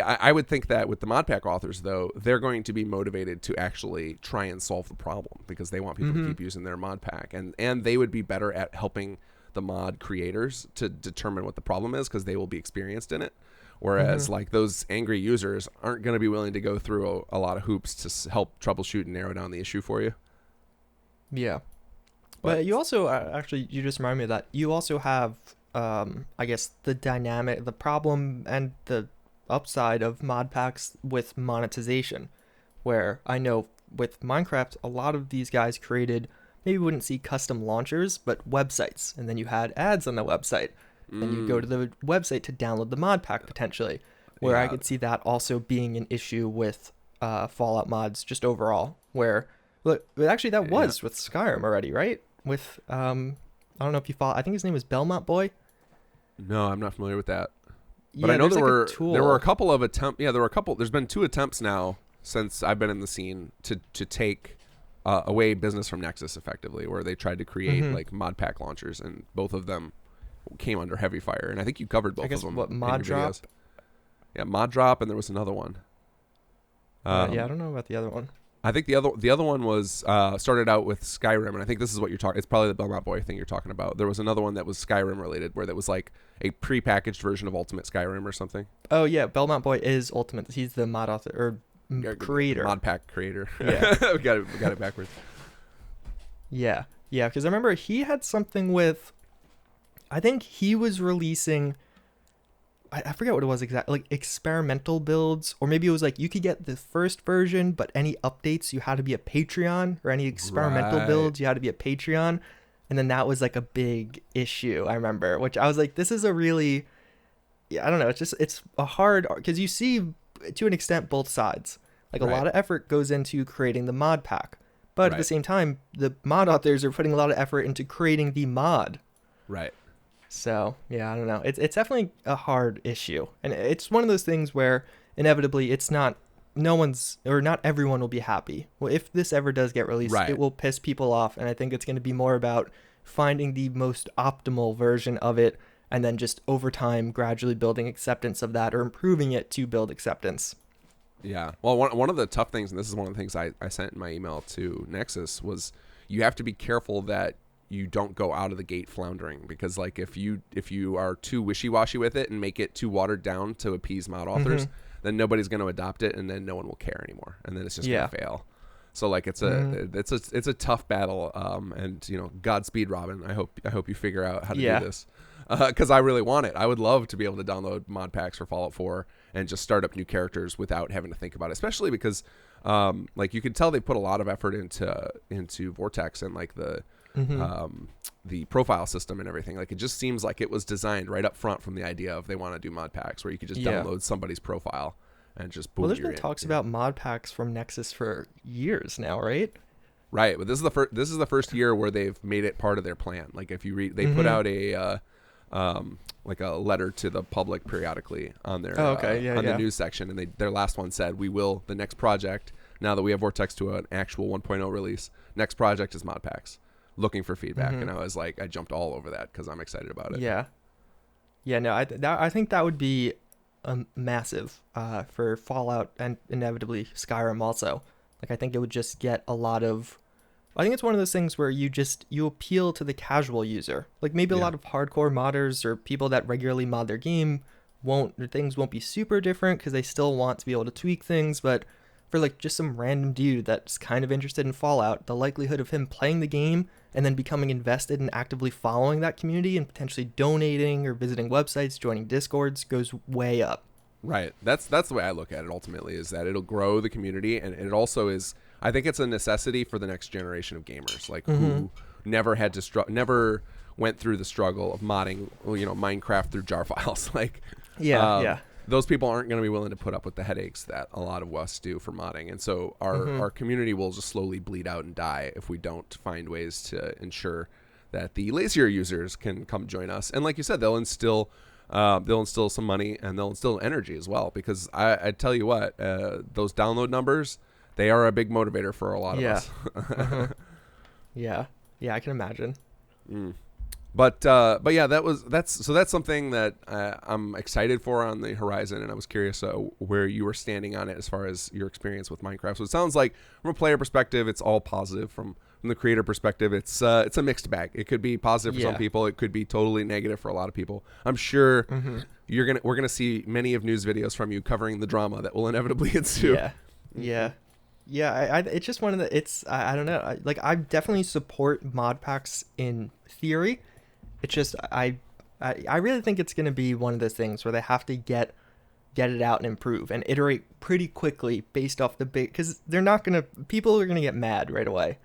I would think that with the mod pack authors, though, they're going to be motivated to actually try and solve the problem, because they want people to keep using their mod pack, and they would be better at helping the mod creators to determine what the problem is, because they will be experienced in it. Whereas like those angry users aren't going to be willing to go through a lot of hoops to help troubleshoot and narrow down the issue for you. Yeah. But you also, actually, you just reminded me of that. You also have, I guess, the problem and the upside of mod packs with monetization, where I know with Minecraft, a lot of these guys created, maybe wouldn't see custom launchers, but websites. And then you had ads on the website. Then you go to the website to download the mod pack potentially, where I could see that also being an issue with Fallout mods just overall, where but actually that was with Skyrim already, right? With I don't know if you follow, I think his name was Belmont Boy. No, I'm not familiar with that. But I know there were a couple of attempts. Yeah, there's been 2 attempts now since I've been in the scene to take away business from Nexus effectively, where they tried to create like mod pack launchers, and both of them came under heavy fire. And I think you covered both of them. What, Mod Drop? Videos. Yeah, Mod Drop, and there was another one. I don't know about the other one. I think the other one was started out with Skyrim, and I think this is what you're talking. It's probably the Belmont Boy thing you're talking about. There was another one that was Skyrim related, where that was like a pre-packaged version of Ultimate Skyrim or something. Oh yeah, Belmont Boy is Ultimate. He's the mod author or creator. Mod pack creator. Yeah, we got it backwards. Yeah, because I remember he had something with. I think he was releasing. I forget what it was exactly, like experimental builds, or maybe it was like you could get the first version, but any updates you had to be a Patreon, or any experimental builds you had to be a Patreon, and then that was like a big issue. I remember, which I was like, this is a really, I don't know, it's a hard, because you see to an extent both sides. Like a lot of effort goes into creating the mod pack, but at the same time, the mod authors are putting a lot of effort into creating the mod. Right. So yeah, I don't know. It's definitely a hard issue, and it's one of those things where inevitably it's not. No one's or not everyone will be happy. Well, if this ever does get released, Right. it will piss people off, and I think it's going to be more about finding the most optimal version of it, and then just over time gradually building acceptance of that or improving it to build acceptance. Yeah. Well, one of the tough things, and this is one of the things I sent in my email to Nexus, was you have to be careful that you don't go out of the gate floundering, because like if you are too wishy-washy with it and make it too watered down to appease mod authors, then nobody's going to adopt it, and then no one will care anymore, and then it's just going to fail. So like it's a tough battle, and Godspeed, Robin. I hope you figure out how to do this, because I really want it. I would love to be able to download mod packs for Fallout 4 and just start up new characters without having to think about it, especially because like you can tell they put a lot of effort into Vortex and like the profile system and everything. Like it just seems like it was designed right up front from the idea of they want to do mod packs where you could just download somebody's profile and just boom. Well, there's been talks about mod packs from Nexus for years now, right? Right, but this is the first year where they've made it part of their plan. Like if you read, they put out a like a letter to the public periodically on their the news section, and their last one said, the next project, now that we have Vortex to an actual 1.0 release, next project is mod packs, looking for feedback. And I was like, I jumped all over that because I'm excited about it. No, I think that would be massive for Fallout and inevitably Skyrim also. Like I think it would just get a lot of, I think it's one of those things where you appeal to the casual user. Like maybe a lot of hardcore modders or people that regularly mod their game things won't be super different because they still want to be able to tweak things. But for like just some random dude that's kind of interested in Fallout, the likelihood of him playing the game and then becoming invested and actively following that community and potentially donating or visiting websites, joining Discords goes way up. Right. That's the way I look at it ultimately, is that it'll grow the community, and it also is, I think it's a necessity for the next generation of gamers, like who never had to never went through the struggle of modding, Minecraft through jar files. Like those people aren't going to be willing to put up with the headaches that a lot of us do for modding. And so our community will just slowly bleed out and die if we don't find ways to ensure that the lazier users can come join us. And like you said, they'll instill some money, and they'll instill energy as well, because I tell you what, those download numbers, they are a big motivator for a lot of us. I can imagine. But yeah, that's something that I'm excited for on the horizon, and I was curious where you were standing on it as far as your experience with Minecraft. So it sounds like from a player perspective, it's all positive. From the creator perspective, it's a mixed bag. It could be positive for some people. It could be totally negative for a lot of people. I'm sure we're gonna see many of news videos from you covering the drama that will inevitably ensue. It's just one of the. I don't know. I definitely support mod packs in theory. It's just I really think it's gonna be one of those things where they have to get it out and improve and iterate pretty quickly based off the big, because people are gonna get mad right away.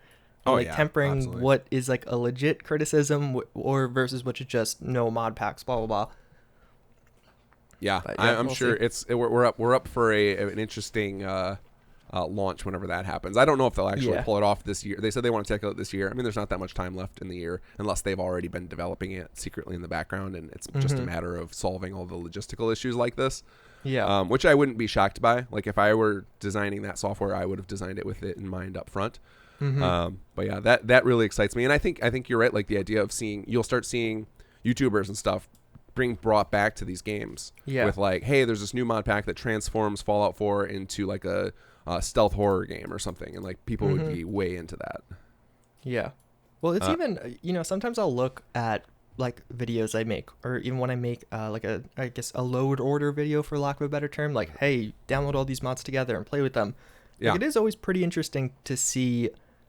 Tempering absolutely. What is like a legit criticism or versus what you just mod packs, blah blah blah. Yeah, I'm sure we're up for an interesting launch whenever that happens. I don't know if they'll actually pull it off this year. They said they want to tackle it this year. I mean, there's not that much time left in the year unless they've already been developing it secretly in the background, and it's just a matter of solving all the logistical issues like this. Which I wouldn't be shocked by. Like if I were designing that software, I would have designed it with it in mind up front. But yeah, that really excites me, and I think you're right. Like the idea of you'll start seeing YouTubers and stuff brought back to these games with like, hey, there's this new mod pack that transforms Fallout 4 into like a stealth horror game or something, and like people would be way into that. Well, it's even sometimes I'll look at like videos I make, or even when I make a load order video, for lack of a better term, like, hey, download all these mods together and play with them. It is always pretty interesting to see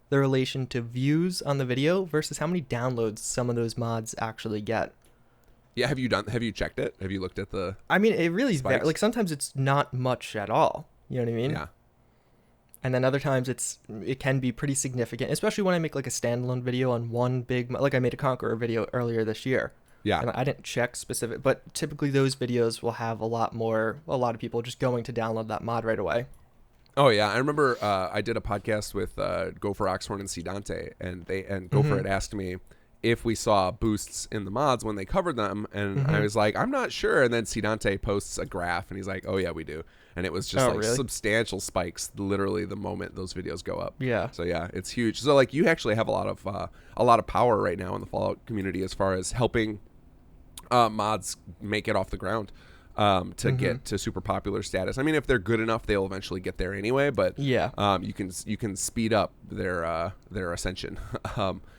the relation to views on the video versus how many downloads some of those mods actually get. Have you checked it? Have you looked at the I mean, it really varies. Like sometimes it's not much at all. You know what I mean? Yeah. And then other times it can be pretty significant, especially when I make like a standalone video on one big, like I made a Conqueror video earlier this year. Yeah. And I didn't check specific, but typically those videos will have a lot of people just going to download that mod right away. Oh yeah, I remember I did a podcast with Gopher Oxhorn and C Dante, and Gopher had asked me if we saw boosts in the mods when they covered them, and I was like, I'm not sure. And then Sidante posts a graph, and he's like, oh yeah, we do. And it was just like really? substantial spikes, literally the moment those videos go up. Yeah. So yeah, it's huge. So like you actually have a lot of power right now in the Fallout community as far as helping mods make it off the ground to get to super popular status. I mean, if they're good enough, they'll eventually get there anyway. But you can speed up their ascension,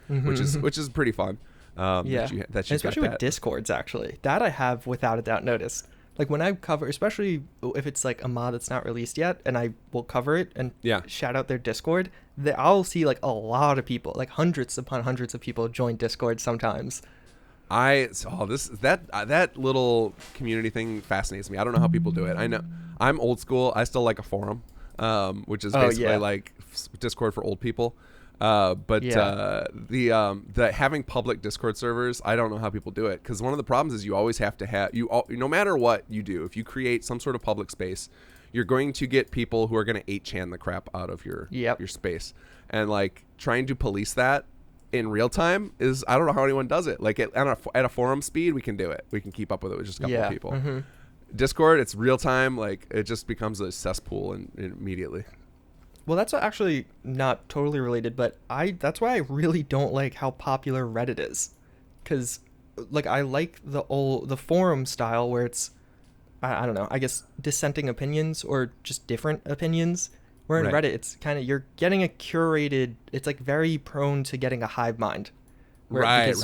which is pretty fun. That you especially with Discords, actually, that I have without a doubt noticed. Like when I cover, especially if it's like a mod that's not released yet, and I will cover it and shout out their Discord, I'll see like a lot of people, like hundreds upon hundreds of people join Discord sometimes. That little community thing fascinates me. I don't know how people do it. I know I'm old school. I still like a forum, which is basically like Discord for old people. The having public Discord servers, I don't know how people do it, because one of the problems is you always have to have no matter what you do, if you create some sort of public space, you're going to get people who are going to 8chan the crap out of your space, and like trying to police that in real time is, I don't know how anyone does it. Like at a forum speed, we can do it. We can keep up with it with just a couple of people. Discord, it's real time. Like it just becomes a cesspool and immediately. Well, that's actually not totally related, but that's why I really don't like how popular Reddit is, because like I like the forum style where it's I don't know, I guess dissenting opinions or just different opinions. Where in Reddit, it's kind of, you're getting a curated, it's like very prone to getting a hive mind. Right.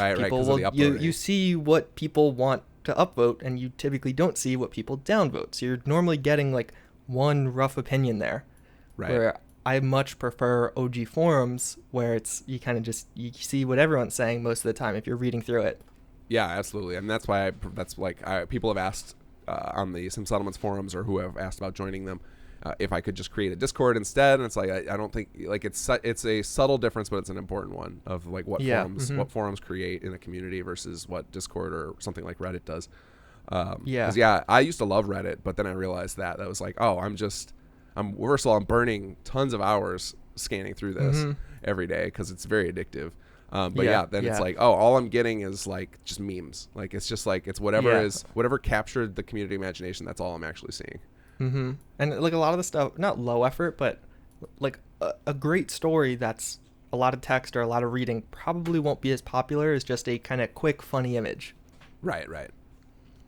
You see what people want to upvote, and you typically don't see what people downvote. So you're normally getting like one rough opinion there. Right. Where I much prefer OG forums, where it's you kind of just you see what everyone's saying most of the time if you're reading through it. Yeah, absolutely, and that's why people have asked on the Sim Settlements forums, or who have asked about joining them, if I could just create a Discord instead. And it's like I don't think, like, it's a subtle difference, but it's an important one of like what forums create in a community versus what Discord or something like Reddit does. I used to love Reddit, but then I realized that was like, first of all, I'm burning tons of hours scanning through this every day because it's very addictive. It's like, all I'm getting is like just memes. Like it's just like it's whatever captured the community imagination. That's all I'm actually seeing. And like a lot of the stuff, not low effort, but like a great story that's a lot of text or a lot of reading probably won't be as popular as just a kind of quick, funny image. Right.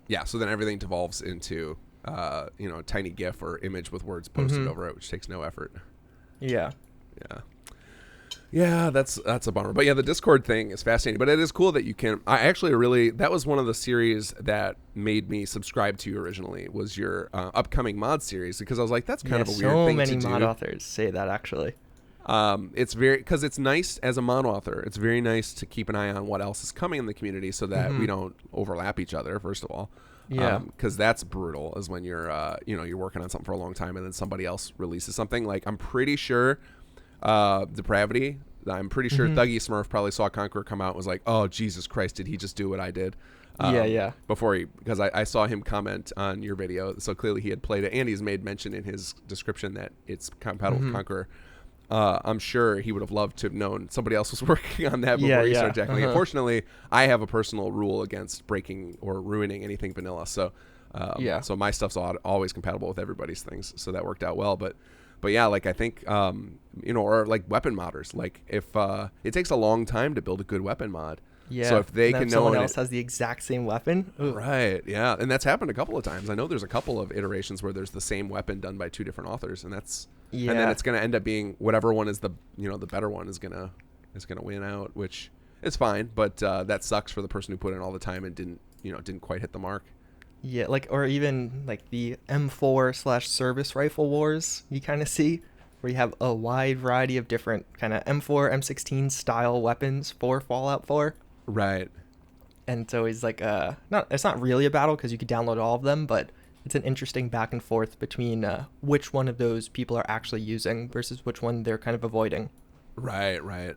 Yeah. So then everything devolves into a tiny GIF or image with words posted over it, which takes no effort. Yeah, that's a bummer. But yeah, the Discord thing is fascinating. But it is cool that you can. That was one of the series that made me subscribe to you originally, was your upcoming mod series, because I was like, that's kind of a weird thing to do. So many mod authors say that, actually. It's because it's nice as a mod author. It's very nice to keep an eye on what else is coming in the community so that we don't overlap each other, first of all. Because that's brutal, is when you're you're working on something for a long time and then somebody else releases something. Like I'm pretty sure Depravity, I'm pretty sure Thuggy Smurf probably saw Conqueror come out and was like, oh Jesus Christ, did he just do what I did? Because I saw him comment on your video, so clearly he had played it, and he's made mention in his description that it's compatible with Conqueror. I'm sure he would have loved to have known somebody else was working on that before he started tackling it. Fortunately, I have a personal rule against breaking or ruining anything vanilla, so so my stuff's always compatible with everybody's things, so that worked out well. But yeah, like I think or like weapon modders, like if it takes a long time to build a good weapon mod. So if they can know someone else has the exact same weapon. Ooh. Right, yeah, and that's happened a couple of times. I know there's a couple of iterations where there's the same weapon done by two different authors, and that's and then it's going to end up being whatever one is the the better one is gonna win out, which is fine, but that sucks for the person who put in all the time and didn't quite hit the mark. Yeah, like, or even like the M4/service rifle wars you kind of see, where you have a wide variety of different kind of M4, M16 style weapons for Fallout 4. Right. And so it's like it's not really a battle because you could download all of them, but it's an interesting back and forth between which one of those people are actually using versus which one they're kind of avoiding. Right.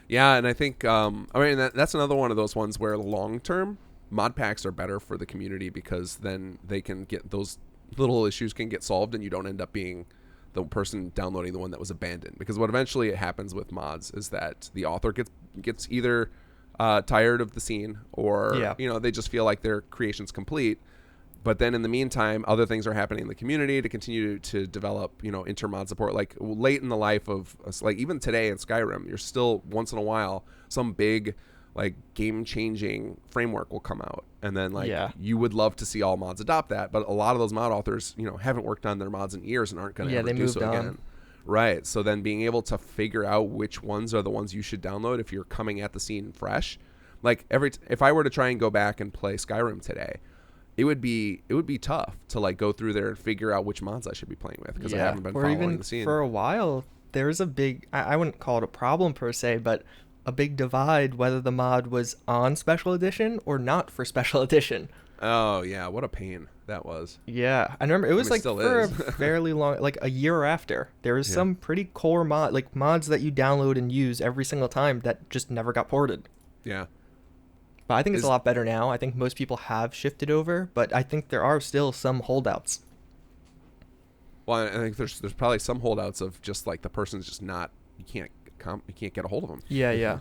Yeah, and I think that's another one of those ones where long term Modpacks are better for the community, because then they can get those little issues can get solved, and you don't end up being the person downloading the one that was abandoned. Because what eventually happens with mods is that the author gets either tired of the scene, or Yeah. they just feel like their creation's complete. But then in the meantime, other things are happening in the community to continue to develop, intermod support. Like late in the life of, like even today in Skyrim, you're still once in a while some big like game-changing framework will come out, and then like you would love to see all mods adopt that. But a lot of those mod authors, haven't worked on their mods in years and aren't going to ever do so again. Right. So then being able to figure out which ones are the ones you should download if you're coming at the scene fresh, like if I were to try and go back and play Skyrim today, it would be tough to like go through there and figure out which mods I should be playing with, because I haven't been following the scene. For a while, there's a big, I wouldn't call it a problem per se, but a big divide whether the mod was on special edition or not for special edition. Oh yeah, what a pain that was. Yeah, I remember it was for a fairly long, like a year after, there was some pretty core mods that you download and use every single time that just never got ported. Yeah. But I think it's a lot better now. I think most people have shifted over, but I think there are still some holdouts. Well, I think there's probably some holdouts of just like the person's just not, you can't get a hold of them. Yeah.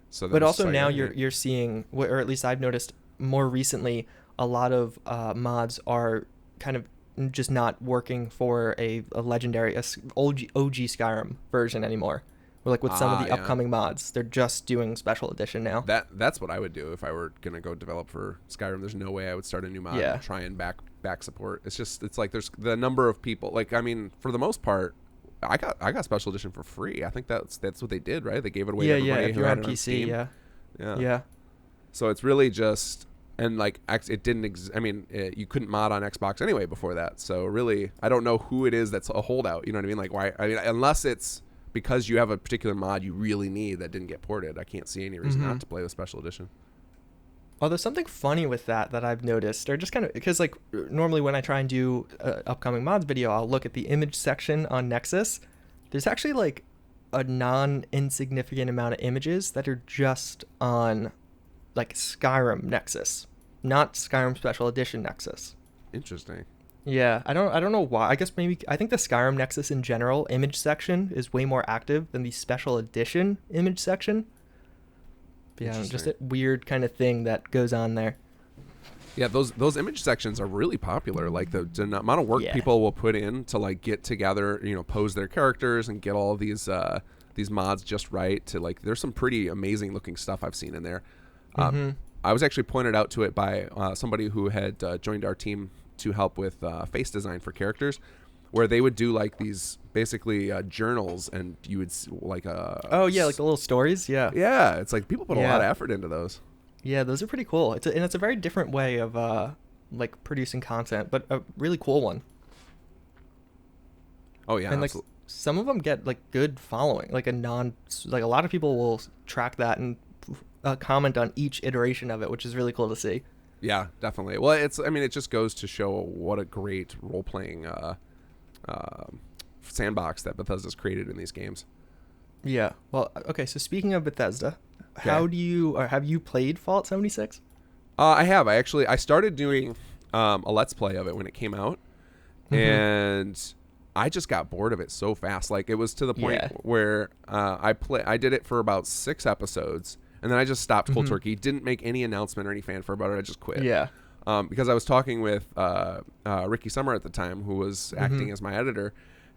So but also now you're seeing, or at least I've noticed more recently, a lot of mods are kind of just not working for a legendary OG Skyrim version anymore. Or like with some of the upcoming mods, they're just doing special edition now. That's what I would do if I were gonna go develop for Skyrim. There's no way I would start a new mod and try and back support. It's like there's the number of people. Like, I mean, for the most part, I got special edition for free. I think that's what they did, right? They gave it away to everybody if who you're had on it on PC, Steam. Yeah. So it's really just, and like it didn't. You couldn't mod on Xbox anyway before that. So really, I don't know who it is that's a holdout. You know what I mean? Like, why? I mean, unless it's because you have a particular mod you really need that didn't get ported, I can't see any reason not to play with special edition. Oh, there's something funny with that I've noticed, or just kind of, because like normally when I try and do an upcoming mods video, I'll look at the image section on Nexus. There's actually like a non-insignificant amount of images that are just on like Skyrim Nexus, not Skyrim Special Edition Nexus. Interesting. Yeah, I don't know why. I guess maybe I think the Skyrim Nexus in general image section is way more active than the Special Edition image section. But yeah, just a weird kind of thing that goes on there. Yeah, those image sections are really popular. Like the amount of work people will put in to like get together, pose their characters and get all these mods just right. To like, there's some pretty amazing looking stuff I've seen in there. I was actually pointed out to it by somebody who had joined our team to help with face design for characters, where they would do like these basically journals, and you would like like the little stories. Yeah, it's like people put a lot of effort into those. Yeah, those are pretty cool. It's a very different way of like producing content, but a really cool one. Oh yeah, and like some of them get like good following, like a lot of people will track that and comment on each iteration of it, which is really cool to see. Yeah, definitely. Well, it just goes to show what a great role-playing sandbox that Bethesda's created in these games. Yeah. Well, okay, so speaking of Bethesda, have you played Fallout 76? I have. I started doing a Let's Play of it when it came out, and I just got bored of it so fast. Like, it was to the point where I did it for about 6 episodes, and then I just stopped cold turkey. Didn't make any announcement or any fanfare about it. I just quit. Yeah. Because I was talking with Ricky Summer at the time, who was acting as my editor,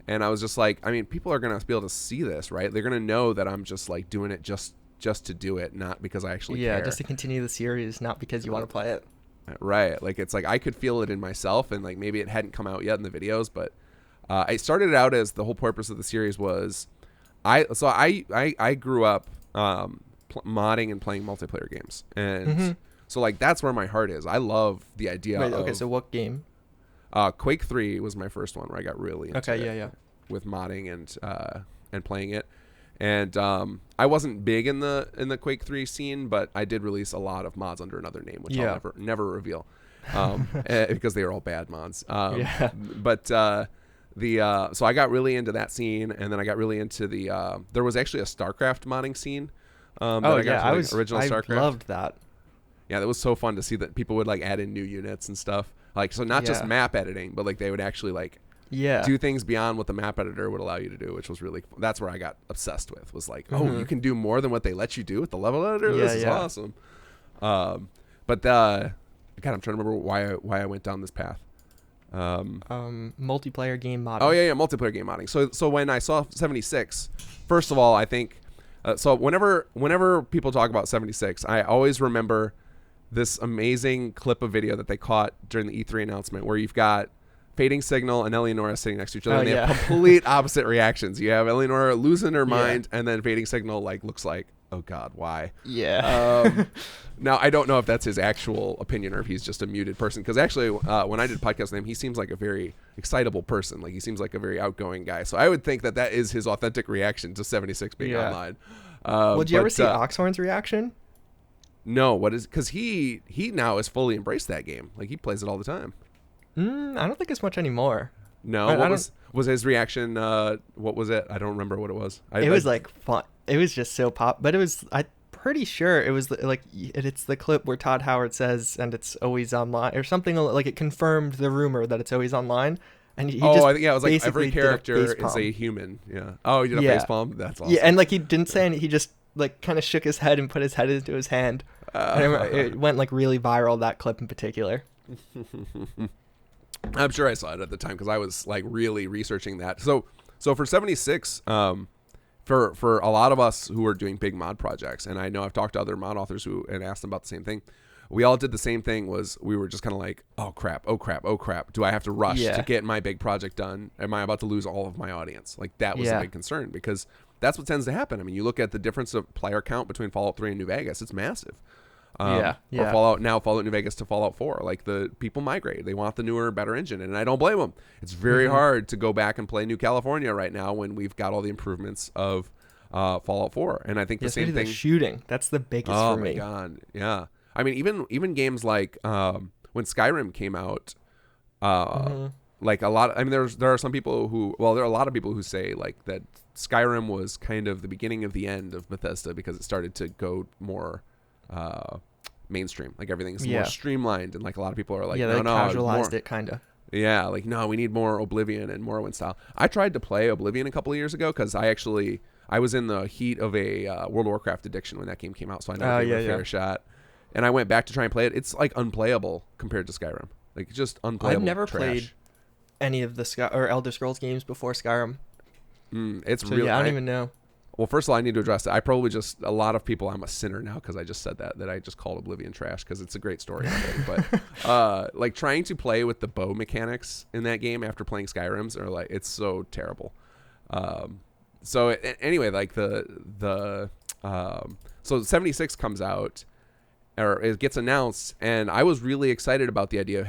and I was just like, I mean, people are going to be able to see this, right? They're going to know that I'm just like doing it just to do it, not because I actually care. Yeah, just to continue the series, not because you want to play it. Right. Like, it's like I could feel it in myself, and like maybe it hadn't come out yet in the videos, but I started out as the whole purpose of the series was I grew up modding and playing multiplayer games, and so like that's where my heart is. I love the idea. Okay, so what game? Quake 3 was my first one where I got really into it with modding and playing it. And I wasn't big in the Quake 3 scene, but I did release a lot of mods under another name, which I'll never reveal, because they are all bad mods. But so I got really into that scene, and then I got really into there was actually a Starcraft modding scene. Original Starcraft. I loved that. Yeah, that was so fun to see that people would like add in new units and stuff. Like, so not just map editing, but like they would actually like Yeah. do things beyond what the map editor would allow you to do, which was really, that's where I got obsessed with, was like, oh, you can do more than what they let you do with the level editor. Yeah, This is awesome. But God, I'm trying to remember why I went down this path. Multiplayer game modding. Oh yeah, multiplayer game modding. So when I saw 76, first of all, I think so whenever people talk about 76, I always remember this amazing clip of video that they caught during the E3 announcement, where you've got Fading Signal and Eleonora sitting next to each other, and they have complete opposite reactions. You have Eleonora losing her mind, and then Fading Signal looks like, oh God, why? Yeah. Now, I don't know if that's his actual opinion or if he's just a muted person, because actually, when I did podcast with him, he seems like a very excitable person. Like, he seems like a very outgoing guy. So I would think that is his authentic reaction to 76 being online. Did you ever see Oxhorn's reaction? No, because he now has fully embraced that game. Like, he plays it all the time. I don't think it's much anymore. No, was his reaction? What was it? I don't remember what it was. It was like fun. It was just so pop, but it was. I'm pretty sure it was like it's the clip where Todd Howard says, "And it's always online," or something like it confirmed the rumor that it's always online. And he just I think it was like every character is a human. Yeah. Oh, he did a facepalm. That's awesome. Yeah, and he didn't say anything. He just kind of shook his head and put his head into his hand. It went really viral, that clip in particular. I'm sure I saw it at the time because I was really researching that. So for 76, for a lot of us who are doing big mod projects, and I know I've talked to other mod authors and asked them about the same thing. We all did the same thing. Was we were just kind of like, oh crap. Do I have to rush to get my big project done? Am I about to lose all of my audience? That was a big concern, because that's what tends to happen. I mean, you look at the difference of player count between Fallout 3 and New Vegas. It's massive. Or Fallout New Vegas to Fallout 4. The people migrate. They want the newer, better engine, and I don't blame them. It's very hard to go back and play New California right now when we've got all the improvements of Fallout 4. And I think the same thing. The shooting. That's the biggest for me. Oh my God. Yeah. I mean, even games like when Skyrim came out, like a lot. I mean, there are some people there are a lot of people who say that Skyrim was kind of the beginning of the end of Bethesda, because it started to go more mainstream. Everything's more streamlined, and a lot of people are like, no, casualized it kind of. Yeah, no, we need more Oblivion and Morrowind style. I tried to play Oblivion a couple of years ago because I was in the heat of a World of Warcraft addiction when that game came out, so I never gave it a fair shot. And I went back to try and play it. It's unplayable compared to Skyrim. Just unplayable. I've never trash. played any of the Elder Scrolls games before Skyrim. It's so really. I don't even know. Well, first of all, I need to address that. I probably a lot of people, I'm a sinner now because I just said that I just called Oblivion trash, because it's a great story already. But trying to play with the bow mechanics in that game after playing Skyrim's it's so terrible. Anyway, so 76 comes out, or it gets announced, and I was really excited about the idea of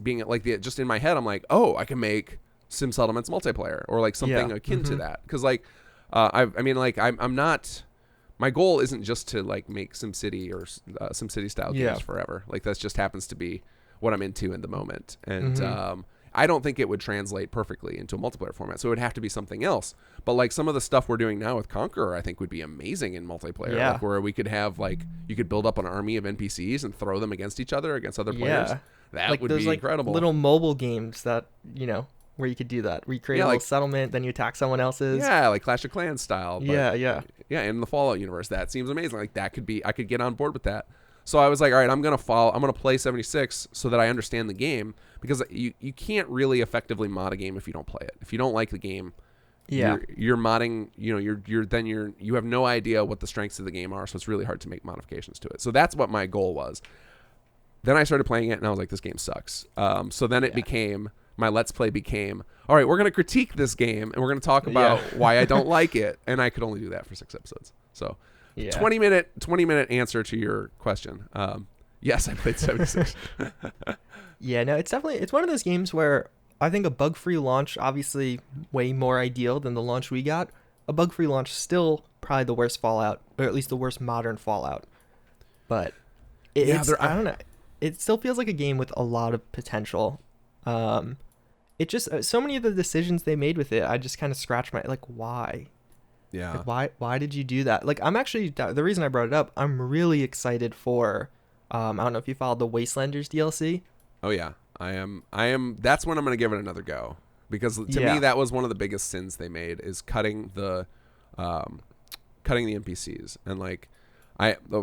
being just in my head, I'm like, oh, I can make Sim Settlements multiplayer, or something akin to that, because I'm not. My goal isn't just to make SimCity or SimCity style games forever. That just happens to be what I'm into in the moment, and I don't think it would translate perfectly into a multiplayer format, so it would have to be something else. But some of the stuff we're doing now with Conqueror, I think would be amazing in multiplayer, where we could have you could build up an army of NPCs and throw them against each other, against other players. That would be incredible. Little mobile games that where you could do that. Recreate a little settlement, then you attack someone else's. Yeah, like Clash of Clans style. But yeah. In the Fallout universe, that seems amazing. I could get on board with that. So I was like, all right, I'm gonna play 76 so that I understand the game, because you can't really effectively mod a game if you don't play it. If you don't like the game, you're modding. You have no idea what the strengths of the game are, so it's really hard to make modifications to it. So that's what my goal was. Then I started playing it, and I was like, this game sucks. So then it became. My Let's Play became, all right, we're going to critique this game, and we're going to talk about why I don't like it. And I could only do that for 6 episodes. So 20-minute answer to your question. Yes, I played 76. It's one of those games where I think a bug-free launch, obviously way more ideal than the launch we got. A bug-free launch still probably the worst Fallout, or at least the worst modern Fallout. But I don't know. It still feels like a game with a lot of potential. It just so many of the decisions they made with it, I just kind of scratch my why? Yeah. Why did you do that? I'm actually, the reason I brought it up, I'm really excited for I don't know if you followed the Wastelanders DLC. Oh yeah, I am. That's when I'm gonna give it another go. because to me that was one of the biggest sins they made, is cutting the NPCs. And like,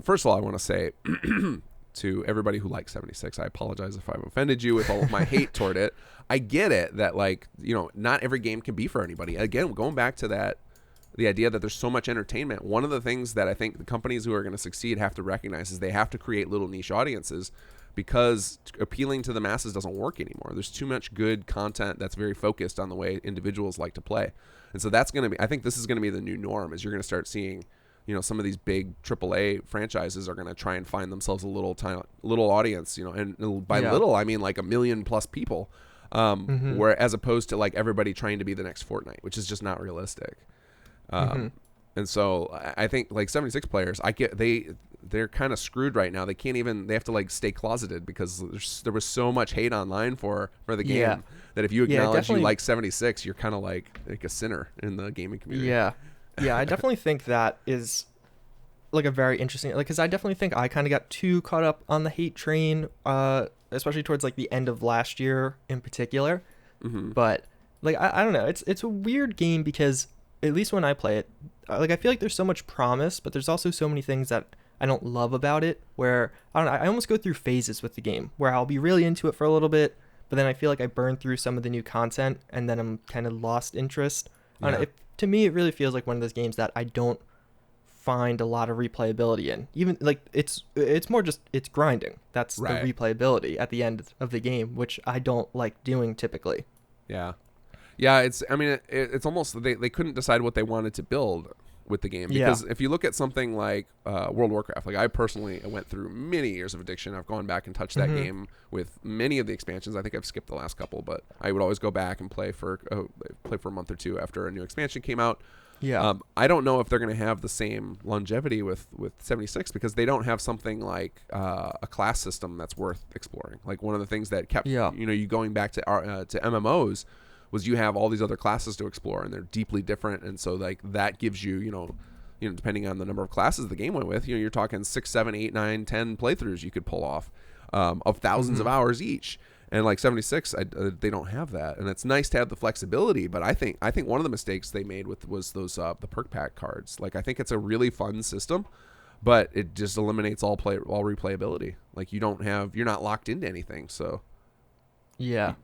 first of all, I want to say to everybody who likes 76, I apologize if I've offended you with all of my hate toward it. I get it that, like, you know, not every game can be for anybody. Again, going back to that, the idea that there's so much entertainment. One of the things that I think the companies who are going to succeed have to recognize is they have to create little niche audiences, because appealing to the masses doesn't work anymore. There's too much good content that's very focused on the way individuals like to play. And so that's going to be, I think this is going to be the new norm, is you're going to start seeing, you know, some of these big AAA franchises are going to try and find themselves a little audience, you know, and by little, I mean like 1 million plus people, where as opposed to like everybody trying to be the next Fortnite, which is just not realistic. And so I think like 76 players, they're kind of screwed right now. They have to like stay closeted, because there was so much hate online for the game that if you acknowledge you like 76, you're kind of like a sinner in the gaming community. Yeah, I definitely think that is like a very interesting, like, because I definitely think I kind of got too caught up on the hate train, especially towards like the end of last year in particular. But like, I don't know, it's a weird game, because at least when I play it, like, I feel like there's so much promise, but there's also so many things that I don't love about it, where I don't know, I almost go through phases with the game where I'll be really into it for a little bit, but then I feel like I burn through some of the new content, and then I'm kind of lost interest. I don't know, to me, it really feels like one of those games that I don't find a lot of replayability in. Even like it's more just it's grinding. That's the replayability at the end of the game, which I don't like doing typically. Yeah, it's almost they couldn't decide what they wanted to build with the game, because if you look at something like World of Warcraft, like I personally went through many years of addiction. I've gone back and touched that game with many of the expansions. I think I've skipped the last couple, but I would always go back and play for a month or two after a new expansion came out. I don't know if they're going to have the same longevity with 76, because they don't have something like a class system that's worth exploring. Like, one of the things that kept you going back to MMOs was you have all these other classes to explore, and they're deeply different. And so like that gives you, depending on the number of classes the game went with, you're talking 6, 7, 8, 9, 10 playthroughs you could pull off of thousands of hours each. And like 76, they don't have that, and it's nice to have the flexibility. But I think one of the mistakes they made was those the perk pack cards. Like, I think it's a really fun system, but it just eliminates all replayability. Like, you're not locked into anything. So no,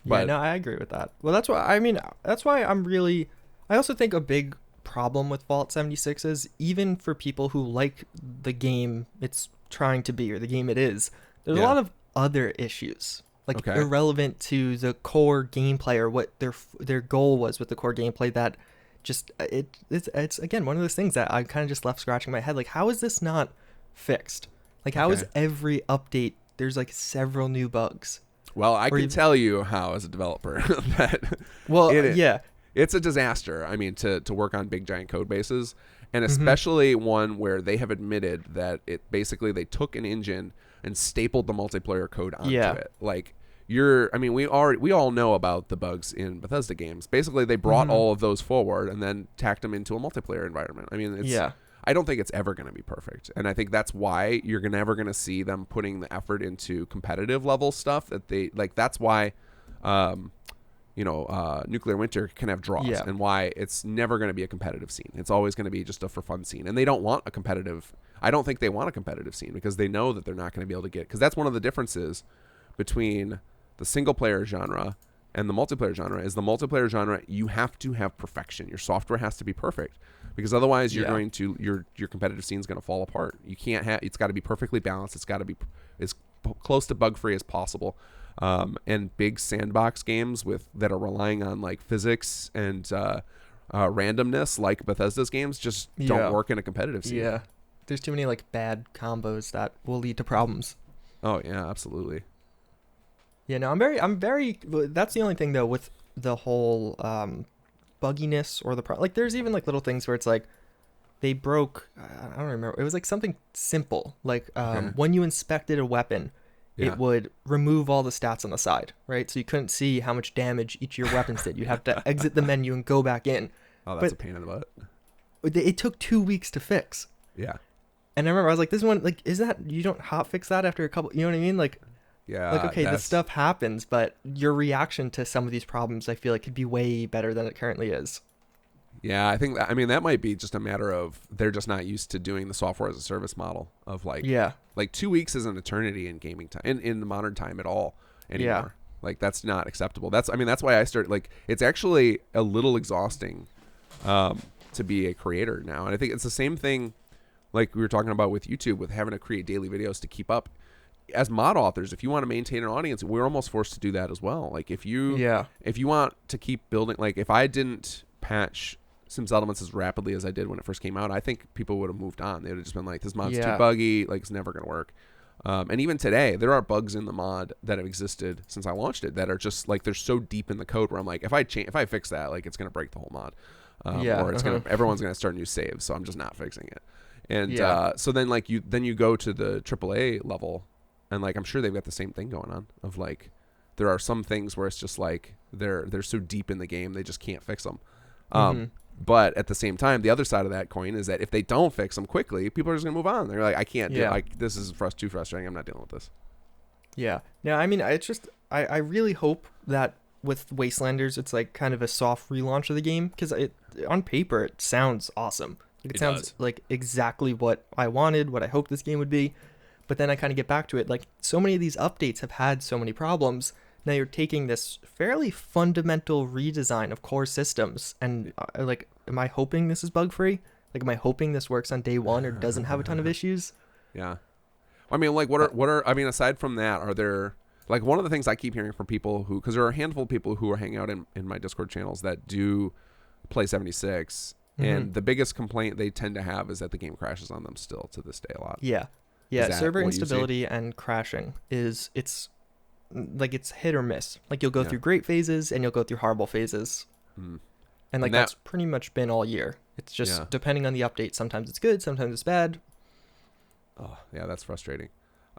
I agree with that. Well, that's why I also think a big problem with Fallout 76 is, even for people who like the game it's trying to be, or the game it is, there's a lot of other issues, like irrelevant to the core gameplay, or what their goal was with the core gameplay, that just it's again one of those things that I kind of just left scratching my head, like, how is this not fixed? Like, how is every update there's like several new bugs? Well, I can tell you how, as a developer, that it's a disaster. I mean, to work on big giant code bases, and especially one where they have admitted that they took an engine and stapled the multiplayer code onto it. Like, we all know about the bugs in Bethesda games. Basically, they brought all of those forward and then tacked them into a multiplayer environment. I mean, I don't think it's ever going to be perfect. And I think that's why you're never going to see them putting the effort into competitive level stuff that they like. That's why, Nuclear Winter can have draws, and why it's never going to be a competitive scene. It's always going to be just a for fun scene. And they don't want I don't think they want a competitive scene, because they know that they're not going to be able to because that's one of the differences between the single player genre and the multiplayer genre. Is the multiplayer genre, you have to have perfection. Your software has to be perfect, because otherwise you're going to your competitive scene is going to fall apart. You can't it's got to be perfectly balanced. It's got to be as close to bug free as possible. And big sandbox games that are relying on like physics and randomness, like Bethesda's games, just don't work in a competitive scene. Yeah, there's too many like bad combos that will lead to problems. Oh yeah, absolutely. Yeah, no, I'm very. That's the only thing though with the whole bugginess, or like there's even like little things where it's like they broke. I don't remember. It was like something simple, like when you inspected a weapon, it would remove all the stats on the side, right? So you couldn't see how much damage each of your weapons did. You'd have to exit the menu and go back in. Oh, that's a pain in the butt. It took 2 weeks to fix. Yeah. And I remember I was like, this one, like, is that, you don't hot fix that after a couple, you know what I mean? Like, Yeah, Like, okay, this stuff happens, but your reaction to some of these problems, I feel like, could be way better than it currently is. Yeah, I think that, I mean, that might be just a matter of they're just not used to doing the software as a service model of Yeah, like 2 weeks is an eternity in gaming time, in the modern time at all yeah, anymore. Like that's not acceptable. That's, I mean, that's why I started, like, it's actually a little exhausting to be a creator now. And I think it's the same thing like we were talking about with YouTube, with having to create daily videos to keep up. As mod authors, if you want to maintain an audience, we're almost forced to do that as well. Like if you want to keep building, like if I didn't patch Sims Elements as rapidly as I did when it first came out, I think people would have moved on. They would have just been like, this mod's too buggy, like it's never going to work. And even today, there are bugs in the mod that have existed since I launched it that are just like, they're so deep in the code where I'm like, if I fix that, like it's going to break the whole mod. Or it's everyone's going to start new saves. So I'm just not fixing it. And so then like you go to the AAA level, and like I'm sure they've got the same thing going on of like there are some things where it's just like they're so deep in the game they just can't fix them. But at the same time, the other side of that coin is that if they don't fix them quickly, people are just gonna move on. They're like, I can't do it. This is too frustrating. I'm not dealing with this. Yeah. No, I mean, it's just I really hope that with Wastelanders, it's like kind of a soft relaunch of the game, because on paper it sounds awesome. Like, it sounds like exactly what I wanted, what I hoped this game would be. But then I kind of get back to it. Like, so many of these updates have had so many problems. Now you're taking this fairly fundamental redesign of core systems. And, like, am I hoping this is bug-free? Like, am I hoping this works on day one or doesn't have a ton of issues? Yeah. I mean, like, what are, I mean, aside from that, are there, like, one of the things I keep hearing from people who, because there are a handful of people who are hanging out in my Discord channels that do play 76. And the biggest complaint they tend to have is that the game crashes on them still to this day a lot. Yeah. Yeah, server instability and crashing it's hit or miss. Like you'll go through great phases and you'll go through horrible phases. And like that's pretty much been all year. It's just depending on the update. Sometimes it's good, sometimes it's bad. Oh, yeah, that's frustrating.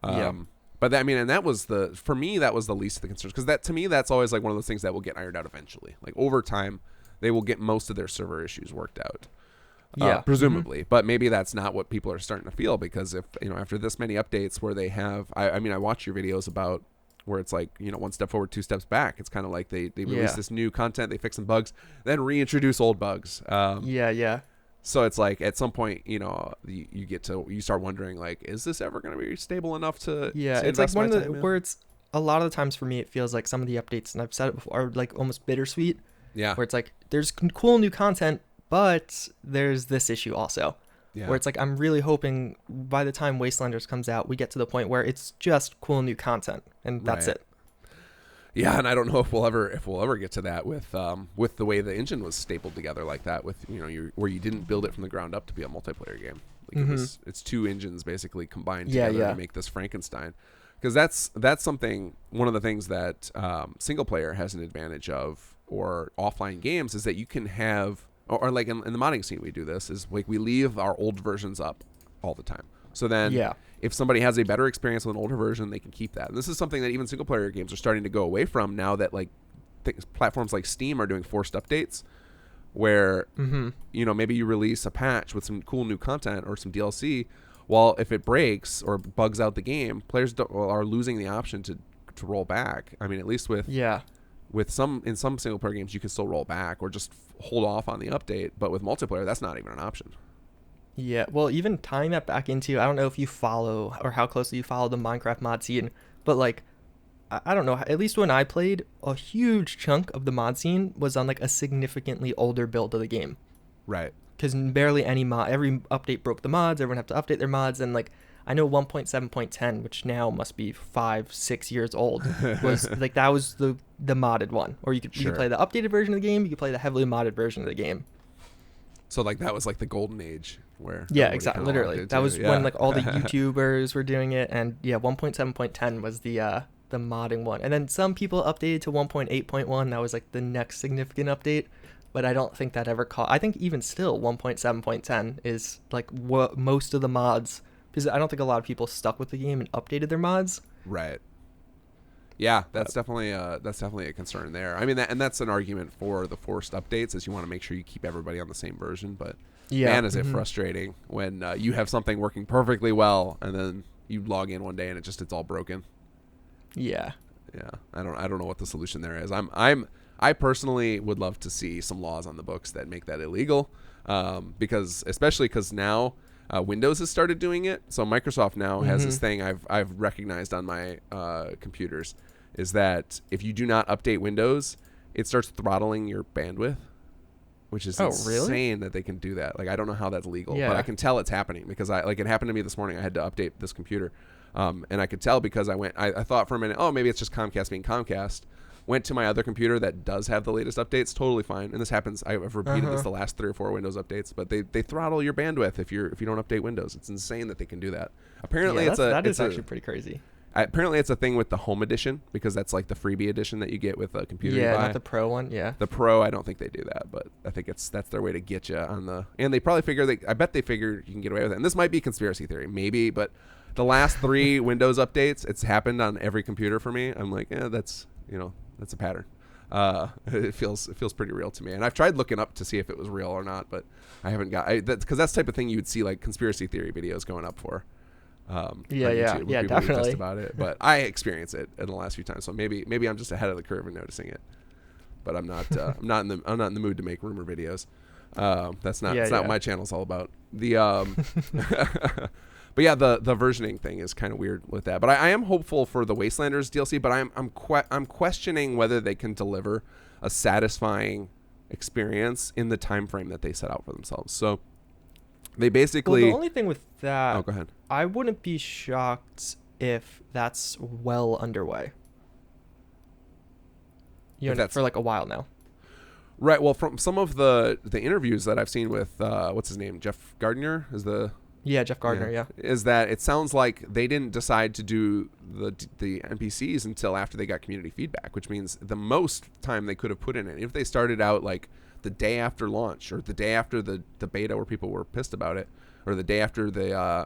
But I mean, and that was for me, that was the least of the concerns, because that, to me, that's always like one of those things that will get ironed out eventually. Like over time, they will get most of their server issues worked out. Presumably, but maybe that's not what people are starting to feel, because if, after this many updates where they have, I mean, I watch your videos about where it's like, one step forward, two steps back. It's kind of like they release this new content, they fix some bugs, then reintroduce old bugs. So it's like at some point, you start wondering, like, is this ever going to be stable enough to it's like one of the where it's a lot of the times for me, it feels like some of the updates, and I've said it before, are like almost bittersweet. Yeah, where it's like there's cool new content, but there's this issue also, where it's like I'm really hoping by the time Wastelanders comes out, we get to the point where it's just cool new content, and that's it. Yeah, and I don't know if we'll ever get to that with the way the engine was stapled together like that, with where you didn't build it from the ground up to be a multiplayer game. Like it's two engines basically combined together to make this Frankenstein. Because that's something, one of the things that single player has an advantage of, or offline games, is that you can have, or like in the modding scene we do this, is like we leave our old versions up all the time. So then if somebody has a better experience with an older version, they can keep that. And this is something that even single player games are starting to go away from now that like platforms like Steam are doing forced updates, where maybe you release a patch with some cool new content or some DLC. Well, if it breaks or bugs out the game, players are losing the option to roll back. I mean, at least with some single player games, you can still roll back or just hold off on the update. But with multiplayer, that's not even an option. Yeah, well, even tying that back into, I don't know if you follow or how closely you follow the Minecraft mod scene, but like, I don't know, at least when I played, a huge chunk of the mod scene was on like a significantly older build of the game. Right. Because barely any every update broke the mods, everyone had to update their mods, and like, I know 1.7.10, which now must be 5-6 years old, was like, that was the modded one. Or you could play the updated version of the game, you could play the heavily modded version of the game. So like that was like the golden age where exactly, literally that was when like all the YouTubers were doing it, and 1.7.10 was the modding one, and then some people updated to 1.8.1. that was like the next significant update, but I don't think that ever I think even still 1.7.10 is like what most of the mods, because I don't think a lot of people stuck with the game and updated their mods. Right. Yeah, that's definitely a concern there. I mean, that's an argument for the forced updates, is you want to make sure you keep everybody on the same version. But man, is it frustrating when you have something working perfectly well and then you log in one day and it's all broken. Yeah. Yeah, I don't know what the solution there is. I personally would love to see some laws on the books that make that illegal, because now Windows has started doing it. So Microsoft now has this thing I've recognized on my computers, is that if you do not update Windows, it starts throttling your bandwidth, which is insane that they can do that. Like, I don't know how that's legal, but I can tell it's happening because it happened to me this morning. I had to update this computer. And I could tell because I thought for a minute, oh, maybe it's just Comcast being Comcast. Went to my other computer that does have the latest updates, totally fine. And this happens, I've repeated this the last 3 or 4 Windows updates, but they throttle your bandwidth if you don't update Windows. It's insane that they can do that. Apparently, that is actually pretty crazy. Apparently, it's a thing with the Home Edition, because that's like the freebie edition that you get with a computer. Yeah, you buy. not the Pro one. Yeah, the Pro, I don't think they do that, but I think that's their way to get you on the. And they probably figure I bet they figure you can get away with it. And this might be conspiracy theory, maybe, but the last 3 Windows updates, it's happened on every computer for me. I'm like, that's a pattern. It feels pretty real to me, and I've tried looking up to see if it was real or not, but I haven't got. Because that's the type of thing you would see like conspiracy theory videos going up for. Yeah, definitely. About it, but I experience it in the last few times, so maybe I'm just ahead of the curve in noticing it. But I'm not. I'm not in the mood to make rumor videos. That's not. It's not what my channel's all about. But yeah, the versioning thing is kind of weird with that. But I am hopeful for the Wastelanders DLC. But I'm questioning whether they can deliver a satisfying experience in the time frame that they set out for themselves. So they basically. Well, the only thing with that. Oh, go ahead. I wouldn't be shocked if that's well underway. For like a while now. Right. Well, from some of the interviews that I've seen with what's his name, Jeff Gardner is the. Yeah, Jeff Gardner, yeah. Is that it sounds like they didn't decide to do the NPCs until after they got community feedback, which means the most time they could have put in it. If they started out like the day after launch or the day after the beta where people were pissed about it, or the day after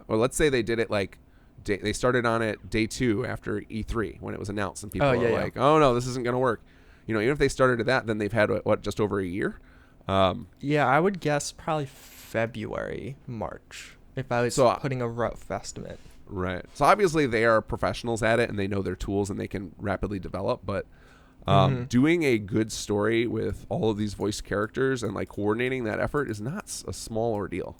or let's say they did it like they started on it day 2 after E3 when it was announced and people were like, oh no, this isn't going to work. Even if they started at that, then they've had just over a year. Yeah, I would guess probably February, March. If I was putting a rough estimate. Right. So obviously they are professionals at it and they know their tools and they can rapidly develop. But doing a good story with all of these voice characters and like coordinating that effort is not a small ordeal.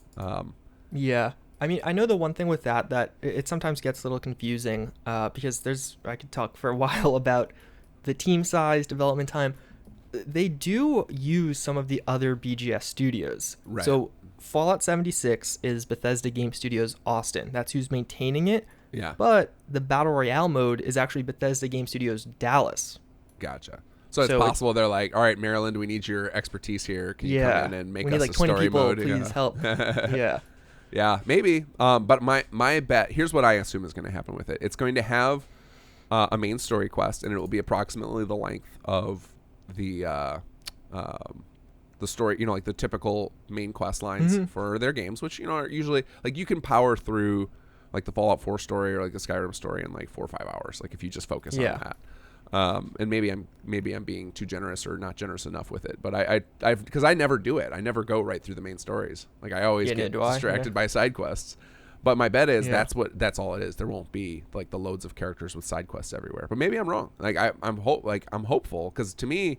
Yeah. I mean, I know the one thing with that it sometimes gets a little confusing because I could talk for a while about the team size, development time. They do use some of the other BGS studios. Right. So Fallout 76 is Bethesda Game Studios Austin. That's who's maintaining it. Yeah. But the Battle Royale mode is actually Bethesda Game Studios Dallas. Gotcha. So it's possible they're like, all right, Maryland, we need your expertise here. Can you come in and make us a story mode? Please help. Yeah. Yeah, maybe. But my bet, here's what I assume is going to happen with it. It's going to have a main story quest, and it will be approximately the length of the story, like the typical main quest lines for their games, which, are usually like you can power through like the Fallout 4 story or like the Skyrim story in like 4 or 5 hours, like if you just focus on that. And maybe I'm being too generous or not generous enough with it, but I've because I never do it. I never go right through the main stories. Like I always get distracted by side quests. But my bet is that's all it is. There won't be like the loads of characters with side quests everywhere. But maybe I'm wrong. Like I'm hopeful, because to me,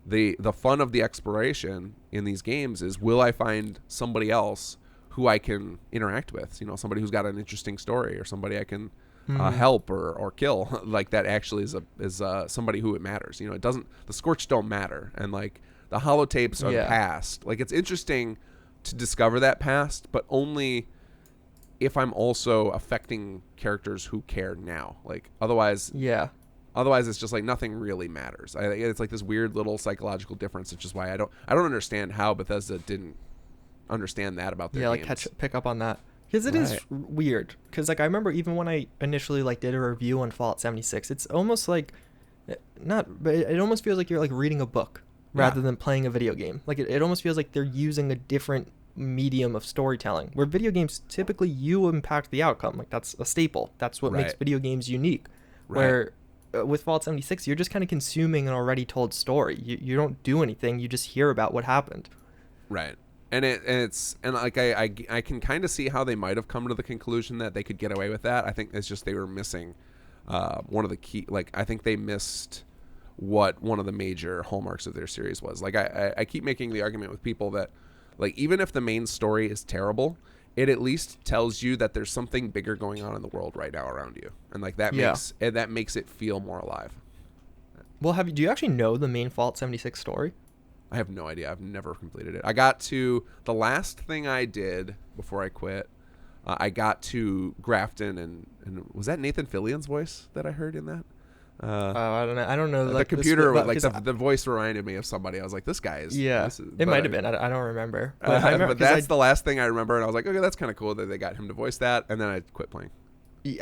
the fun of the exploration in these games is, will I find somebody else who I can interact with? Somebody who's got an interesting story, or somebody I can help or kill. Like that actually is somebody who it matters. It doesn't. The Scorched don't matter, and like the holotapes are the past. Like it's interesting to discover that past, but only if I'm also affecting characters who care now. Like otherwise it's just like nothing really matters. It's like this weird little psychological difference, which is why I don't understand how Bethesda didn't understand that about their games. Pick up on that, because it is weird. Because like I remember even when I initially like did a review on Fallout 76, it's almost like but it almost feels like you're like reading a book rather than playing a video game. Like it almost feels like they're using a different medium of storytelling, where video games typically you impact the outcome. Like that's a staple. That's what makes video games unique. Where with Fallout 76, you're just kind of consuming an already told story. You don't do anything. You just hear about what happened. Right. And I can kind of see how they might have come to the conclusion that they could get away with that. I think it's just they were missing one of the key, like, I think they missed what one of the major hallmarks of their series was. Like, I keep making the argument with people that, like, even if the main story is terrible, it at least tells you that there's something bigger going on in the world right now around you, and like that makes it feel more alive. Well, do you actually know the main Fallout 76 story? I have no idea. I've never completed it. I got to the last thing I did before I quit. I got to Grafton, and was that Nathan Fillion's voice that I heard in that? I don't know. I don't know. The Like, computer, the voice reminded me of somebody. I was like, this guy is. Yeah, it might have been. I don't remember. But that's the last thing I remember, and I was like, okay, that's kind of cool that they got him to voice that, and then I quit playing.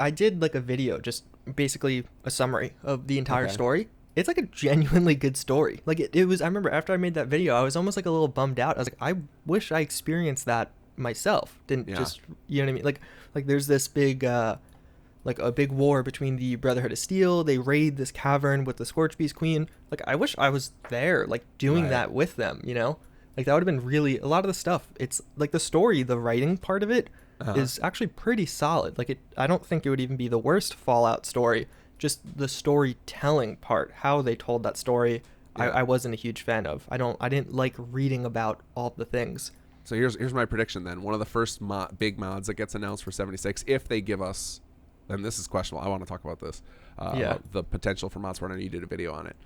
I did like a video, just basically a summary of the entire story. It's like a genuinely good story. Like it was. I remember after I made that video, I was almost like a little bummed out. I was like, I wish I experienced that myself. Didn't just, you know what I mean? Like there's this big. Like a big war between the Brotherhood of Steel. They raid this cavern with the Scorchbeast Queen. Like, I wish I was there, like, doing that with them, you know? Like, that would have been really, a lot of the stuff, it's, like, the story, the writing part of it is actually pretty solid. Like, I don't think it would even be the worst Fallout story. Just the storytelling part, how they told that story, I wasn't a huge fan of. I didn't like reading about all the things. So here's my prediction then. One of the first big mods that gets announced for 76, if they give us, and this is questionable, I want to talk about this, about the potential for mods. I know you did a video on it.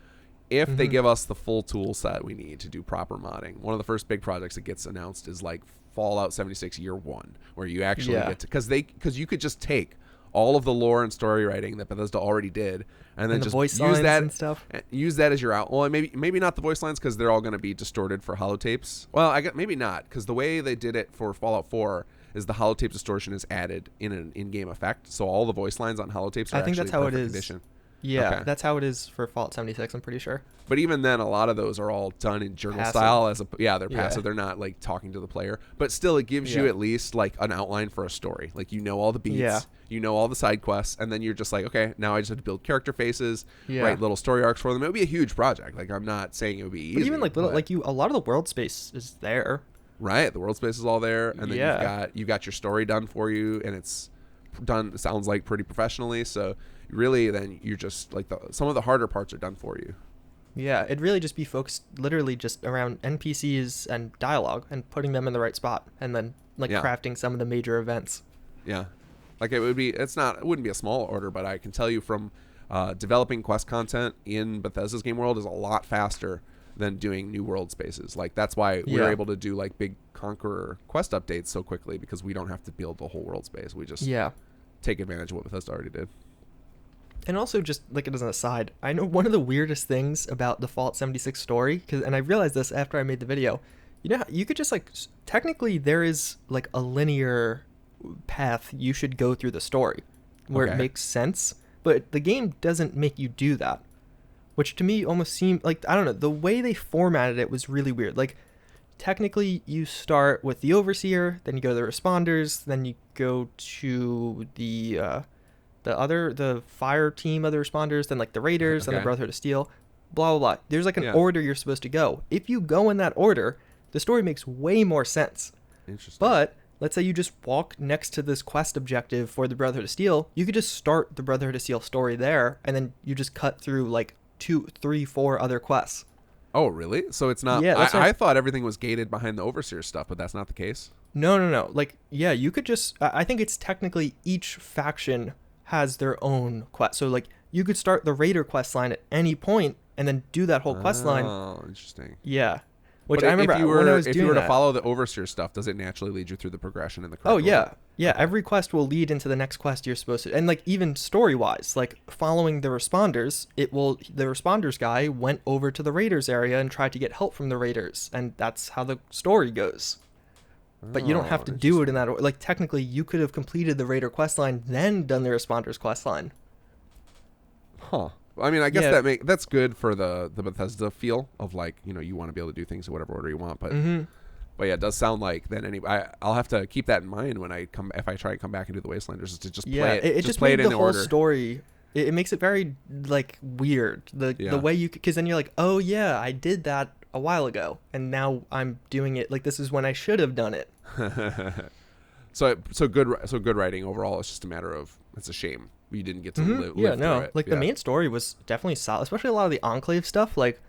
If they give us the full tool set we need to do proper modding, one of the first big projects that gets announced is like Fallout 76 Year 1, where you actually get to, because you could just take all of the lore and story writing that Bethesda already did, and then the just voice use that and stuff. Use that as your out. Well, maybe not the voice lines, because they're all going to be distorted for holotapes. Well, maybe not, because the way they did it for Fallout 4 is the holotape distortion is added in an in-game effect, so all the voice lines on holotapes are actually perfect condition. Yeah, that's how it is for Fallout 76, I'm pretty sure. But even then, a lot of those are all done in journal style. They're passive. They're not like talking to the player. But still, it gives you at least like an outline for a story. Like, you know all the beats, you know all the side quests, and then you're just like, okay, now I just have to build character faces, write little story arcs for them. It would be a huge project. Like, I'm not saying it would be easy. But even like a lot of the world space is there. Right, the world space is all there, and then you've got your story done for you, and it's done. It sounds like pretty professionally. So really, then you're just like some of the harder parts are done for you. Yeah, it'd really just be focused literally just around NPCs and dialogue and putting them in the right spot, and then crafting some of the major events. Yeah, like it wouldn't be a small order, but I can tell you from developing quest content in Bethesda's game world is a lot faster than doing new world spaces. Like, that's why we're able to do like big Conqueror quest updates so quickly, because we don't have to build the whole world space. We just take advantage of what Bethesda already did. And also, just like as an aside, I know one of the weirdest things about the Fallout 76 story, and I realized this after I made the video, you know, you could just like, technically there is like a linear path you should go through the story where it makes sense, but the game doesn't make you do that. Which to me almost seemed like, I don't know, the way they formatted it was really weird. Like, technically you start with the Overseer, then you go to the Responders, then you go to the fire team of the Responders, then like the Raiders, then the Brotherhood of Steel, blah, blah, blah. There's like an order you're supposed to go. If you go in that order, the story makes way more sense. Interesting. But let's say you just walk next to this quest objective for the Brotherhood of Steel, you could just start the Brotherhood of Steel story there, and then you just cut through like 2, 3, 4 other quests. Oh, really? So it's not... Yeah, I thought everything was gated behind the Overseer stuff, but that's not the case? No. Like, yeah, you could just... I think it's technically each faction has their own quest. So, like, you could start the Raider quest line at any point and then do that whole quest line. Oh, interesting. Yeah. Which I remember if you were to follow the Overseer stuff, does it naturally lead you through the progression in the correct order? Yeah, every quest will lead into the next quest you're supposed to. And like, even story-wise, like following the Responders, the Responders guy went over to the Raiders area and tried to get help from the Raiders, and that's how the story goes. But you don't have to do it in that order. Like, technically, you could have completed the Raider quest line, then done the Responders quest line. Huh. I mean, I guess that's good for the Bethesda feel of, like, you know, you want to be able to do things in whatever order you want, but but yeah, it does sound like then I'll have to keep that in mind when if I try to come back and do the Wastelanders, is to just play it. It just play made it in the whole order. Story. It makes it very like weird. The way you, because then you're like, oh yeah, I did that a while ago, and now I'm doing it. Like, this is when I should have done it. So good writing overall. It's just a matter of, it's a shame you didn't get to Yeah, live no. through it. Like, the main story was definitely solid, especially a lot of the Enclave stuff. Like,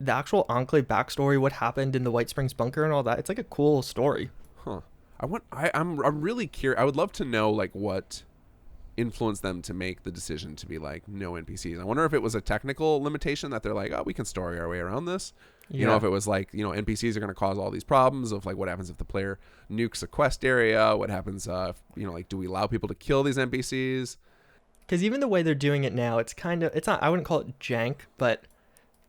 the actual Enclave backstory, what happened in the White Springs bunker and all that. It's like a cool story. Huh. I'm really curious. I would love to know like what influenced them to make the decision to be like no NPCs. I wonder if it was a technical limitation that they're like, oh, we can story our way around this. You know, if it was like, you know, NPCs are going to cause all these problems of like what happens if the player nukes a quest area, what happens if, you know, like do we allow people to kill these NPCs? Because even the way they're doing it now, it's not, I wouldn't call it jank, but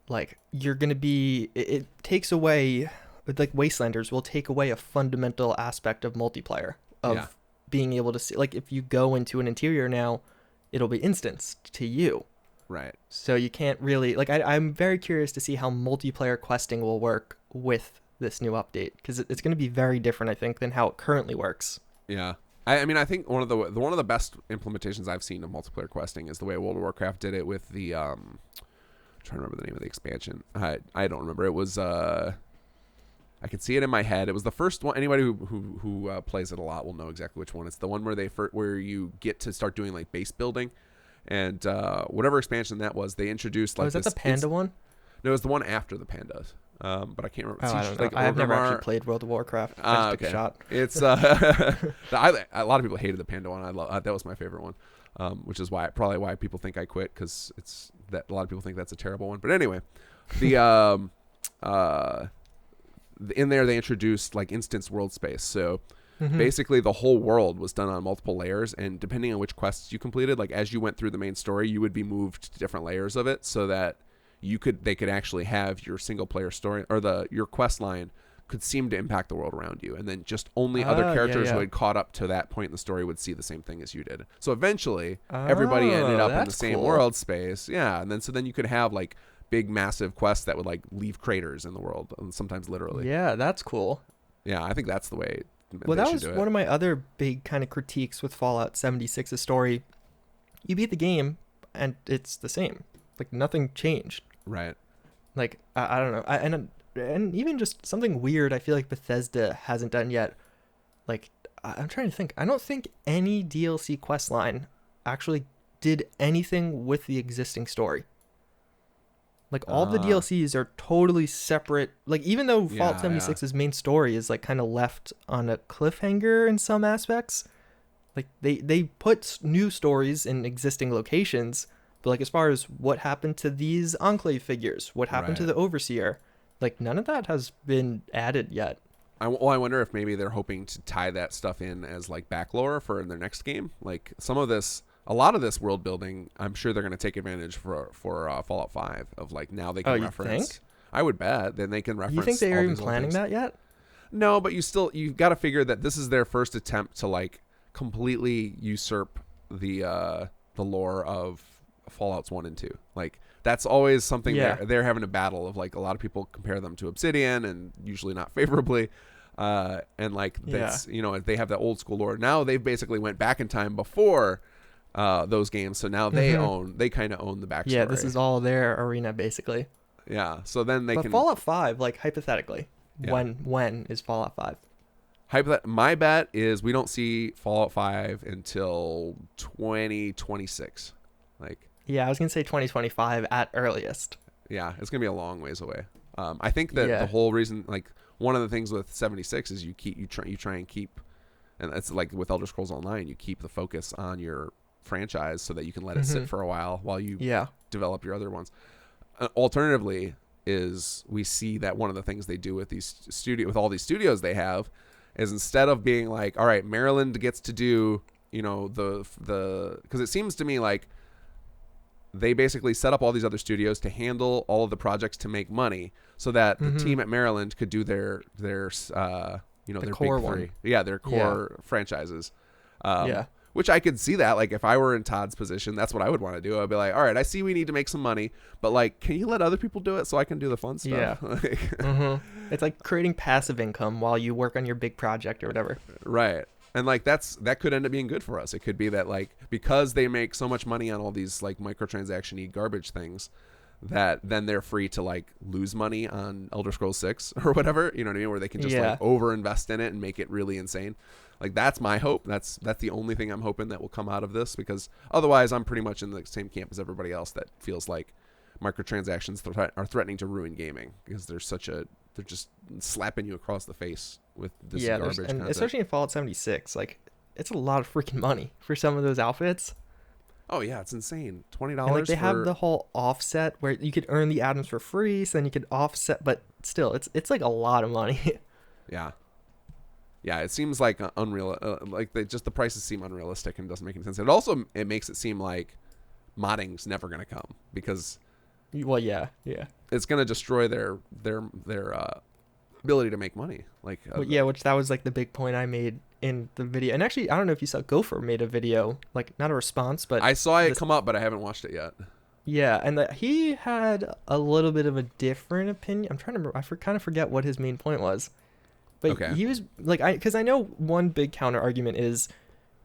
like you're going to be, it takes away, like Wastelanders will take away a fundamental aspect of multiplayer of being able to see, like if you go into an interior now, it'll be instanced to you. Right. So you can't really, like, I'm very curious to see how multiplayer questing will work with this new update, because it's going to be very different, I think, than how it currently works. Yeah. I mean, I think one of the best implementations I've seen of multiplayer questing is the way World of Warcraft did it with the I'm trying to remember the name of the expansion. I don't remember. It was I can see it in my head. It was the first one. Anybody who plays it a lot will know exactly which one. It's the one where you get to start doing like base building. And whatever expansion that was, they introduced like. Was that the Panda one? No, it was the one after the Pandas. But I can't remember. I don't know. I've never actually played World of Warcraft. I just took a shot. It's a lot of people hated the Panda one. That was my favorite one, which is probably why people think I quit, because it's that a lot of people think that's a terrible one. But anyway, the in there they introduced like instance world space. So. Basically, the whole world was done on multiple layers, and depending on which quests you completed, like as you went through the main story, you would be moved to different layers of it, so that they could actually have your single player story, or your quest line could seem to impact the world around you, and then just only other characters who had caught up to that point in the story would see the same thing as you did. So eventually, everybody ended up in the same world space. Yeah, and then you could have like big, massive quests that would like leave craters in the world, and sometimes literally. Yeah, that's cool. Yeah, I think that's the way. Well, that was one of my other big kind of critiques with Fallout 76's story. You beat the game, and it's the same. Like, nothing changed. Right. Like, I don't know. And even just something weird I feel like Bethesda hasn't done yet. Like, I'm trying to think. I don't think any DLC quest line actually did anything with the existing story. Like, all the DLCs are totally separate. Like, even though Fallout 76's main story is, like, kind of left on a cliffhanger in some aspects, like, they put new stories in existing locations, but, like, as far as what happened to these Enclave figures, what happened to the Overseer, like, none of that has been added yet. I wonder if maybe they're hoping to tie that stuff in as, like, backlore for their next game. Like, a lot of this world building, I'm sure they're going to take advantage for Fallout 5 of like now they can reference. Think? I would bet. Then they can reference. You think they are even planning that yet? No, but you've got to figure that this is their first attempt to like completely usurp the lore of Fallouts 1 and 2. Like that's always something they're having a battle of. Like a lot of people compare them to Obsidian, and usually not favorably. And like that's they have that old school lore. Now they've basically went back in time before those games, so now they kind of own the backstory. Yeah, this is all their arena basically. Yeah, so then they can. Fallout 5, like hypothetically, when is Fallout 5? My bet is we don't see Fallout 5 until 2026. Like. Yeah, I was gonna say 2025 at earliest. Yeah, it's gonna be a long ways away. I think that the whole reason, like one of the things with 76 is you try and keep, and it's like with Elder Scrolls Online, you keep the focus on your franchise so that you can let it sit for a while you develop your other ones. Alternatively, is we see that one of the things they do with with all these studios they have is instead of being like, all right, Maryland gets to do, the because it seems to me like they basically set up all these other studios to handle all of the projects to make money so that the team at Maryland could do their their core big three. Yeah, their core franchises. Yeah. Which I could see that, like, if I were in Todd's position, that's what I would want to do. I'd be like, all right, I see we need to make some money, but, like, can you let other people do it so I can do the fun stuff? Yeah. It's like creating passive income while you work on your big project or whatever. Right. And, like, that could end up being good for us. It could be that, like, because they make so much money on all these, like, microtransaction-y garbage things, that then they're free to like lose money on Elder Scrolls 6 or whatever, you know what I mean, where they can just like over invest in it and make it really insane. Like that's my hope. That's the only thing I'm hoping that will come out of this, because otherwise I'm pretty much in the same camp as everybody else that feels like microtransactions are threatening to ruin gaming, because they're just slapping you across the face with this garbage and content. especially in Fallout 76, like it's a lot of freaking money for some of those outfits. Oh yeah, it's insane. $20. And like they have the whole offset where you could earn the atoms for free, so then you could offset, but still, it's like a lot of money. Yeah. Yeah, it seems like unreal. Like the prices seem unrealistic and doesn't make any sense. It makes it seem like modding's never going to come, because Well, yeah. it's going to destroy their ability to make money. Like Which that was like the big point I made in the video. And actually, I don't know if you saw, Gopher made a video, like not a response, but I saw it come up, but I haven't watched it yet. Yeah, and he had a little bit of a different opinion. I'm trying to remember. I kind of forget what his main point was. But okay. He was like, because I know one big counter argument is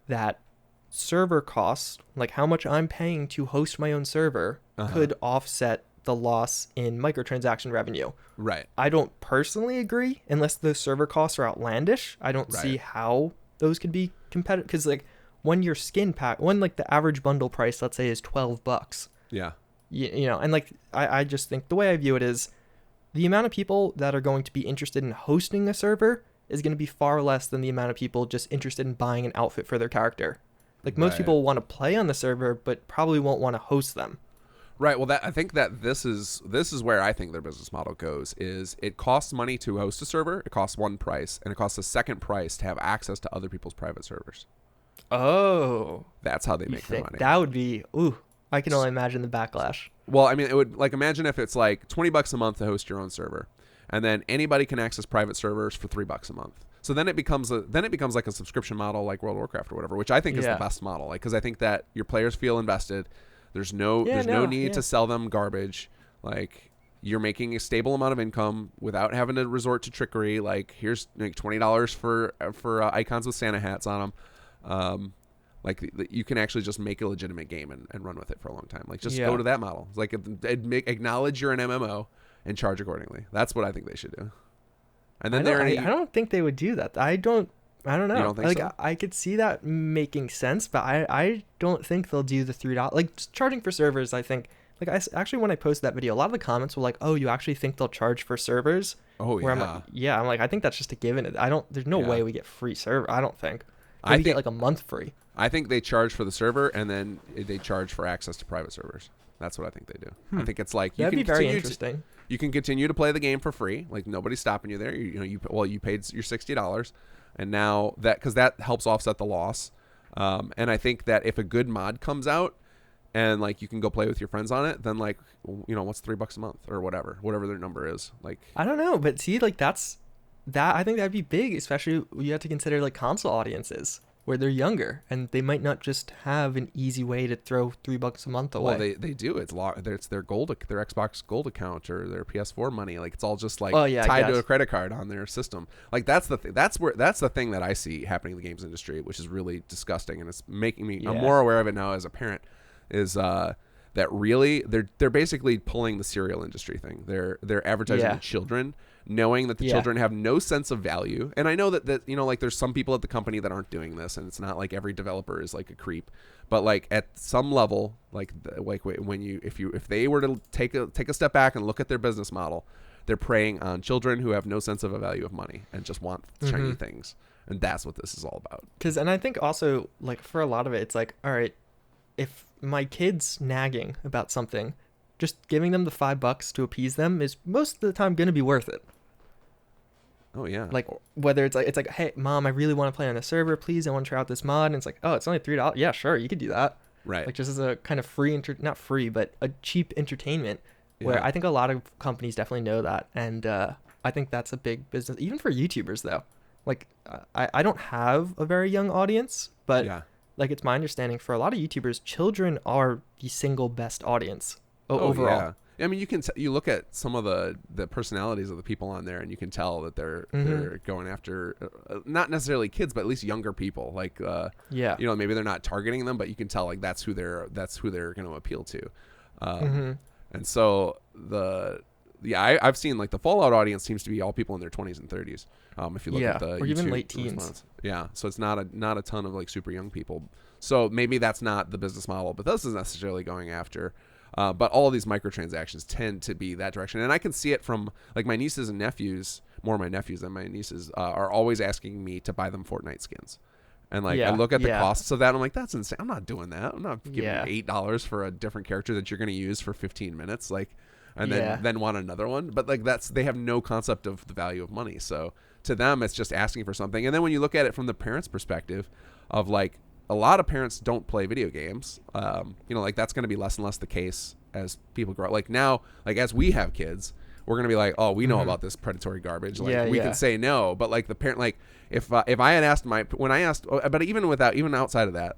that server costs, like how much I'm paying to host my own server, could offset the loss in microtransaction revenue. Right. I don't personally agree, unless the server costs are outlandish. I don't see how those could be competitive, because like when your skin pack, when like the average bundle price, let's say, is $12. Yeah. You know, and like I just think the way I view it is the amount of people that are going to be interested in hosting a server is going to be far less than the amount of people just interested in buying an outfit for their character. Like most people want to play on the server, but probably won't want to host them. Right. Well, I think that this is where I think their business model goes. Is it costs money to host a server? It costs one price, and it costs a second price to have access to other people's private servers. Oh, that's how they make their money. That would be I can only imagine the backlash. Well, I mean, it would, like, imagine if it's like $20 a month to host your own server, and then anybody can access private servers for $3 a month. So then it becomes like a subscription model, like World of Warcraft or whatever, which I think is the best model. Like, because I think that your players feel invested. There's no need to sell them garbage. Like, you're making a stable amount of income without having to resort to trickery. Like, here's like $20 for icons with Santa hats on them. Like, you can actually just make a legitimate game and run with it for a long time. Like, just go to that model. Like, acknowledge you're an MMO and charge accordingly. That's what I think they should do. And then I don't think they would do that. I don't know. You don't think so? I could see that making sense, but I don't think they'll do the $3. Like, just charging for servers, I think. Like, actually, when I posted that video, a lot of the comments were like, "Oh, you actually think they'll charge for servers?" Oh, where I'm like, I think that's just a given. There's no way we get free server. I don't think. Maybe get like a month free. I think they charge for the server, and then they charge for access to private servers. That's what I think they do. I think it's like that'd be very interesting. You can continue to play the game for free. Like, nobody's stopping you there. You paid your $60, and now because that helps offset the loss. And I think that if a good mod comes out, and like you can go play with your friends on it, then like what's $3 a month or whatever their number is. Like, I don't know, but see, like that I think that'd be big, especially you have to consider like console audiences where they're younger and they might not just have an easy way to throw $3 a month away. Well, they do. It's their their Xbox Gold account or their PS4 money. Like, it's all just like tied to a credit card on their system. Like, that's the thing that I see happening in the games industry, which is really disgusting, and it's making me I'm more aware of it now as a parent. Is that really they're basically pulling the cereal industry thing. They're advertising to children, knowing that the children have no sense of value. And I know that like there's some people at the company that aren't doing this, and it's not like every developer is like a creep, but like at some level, if they were to take a step back and look at their business model, they're preying on children who have no sense of a value of money and just want shiny things, and that's what this is all about. And I think also, like, for a lot of it, it's like, all right, if my kid's nagging about something, just giving them the $5 to appease them is most of the time going to be worth it. Oh yeah. Like, whether it's like, hey, Mom, I really want to play on a server. Please, I want to try out this mod. And it's like, oh, it's only $3. Yeah, sure, you could do that. Right. Like, just as a kind of not free, but a cheap entertainment. Where I think a lot of companies definitely know that, and I think that's a big business, even for YouTubers though. Like, I don't have a very young audience, but like, it's my understanding for a lot of YouTubers, children are the single best audience overall. Yeah. I mean, you look at some of the personalities of the people on there, and you can tell that they're going after not necessarily kids, but at least younger people. Like, maybe they're not targeting them, but you can tell like that's who they're going to appeal to. And so I've seen like the Fallout audience seems to be all people in their 20s and 30s. If you look at the or even YouTube late teens. response. Yeah, so it's not a ton of like super young people. So maybe that's not the business model, but this is necessarily going after. But all of these microtransactions tend to be that direction, and I can see it from like my nieces and nephews. More my nephews than my nieces are always asking me to buy them Fortnite skins. And like I look at the costs of that, I'm like, that's insane. I'm not doing that. I'm not giving you $8 for a different character that you're going to use for 15 minutes, like, and then want another one. But like they have no concept of the value of money. So to them, it's just asking for something. And then when you look at it from the parents' perspective, of like a lot of parents don't play video games. Like that's going to be less and less the case as people grow. Like now, like as we have kids, we're gonna be like, oh, we know about this predatory garbage. Like we can say no, but like the parent, like if I had asked but even outside of that,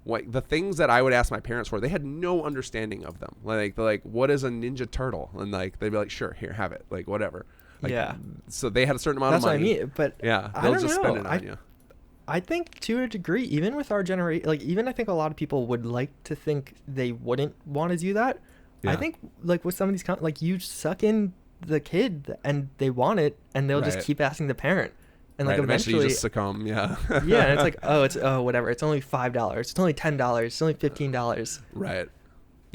what the things that I would ask my parents for, they had no understanding of them. Like what is a Ninja Turtle? And like they'd be like, sure, here, have it, like whatever. Like, so they had a certain amount of money. That's what I mean. But they'll just spend it on you. I think to a degree, even with our generation, like even I think a lot of people would like to think they wouldn't want to do that. I think like with some of these like you suck in the kid and they want it and they'll just keep asking the parent, and like eventually you just succumb. And it's like, it's whatever, it's only $5, it's only $10, it's only $15. Right.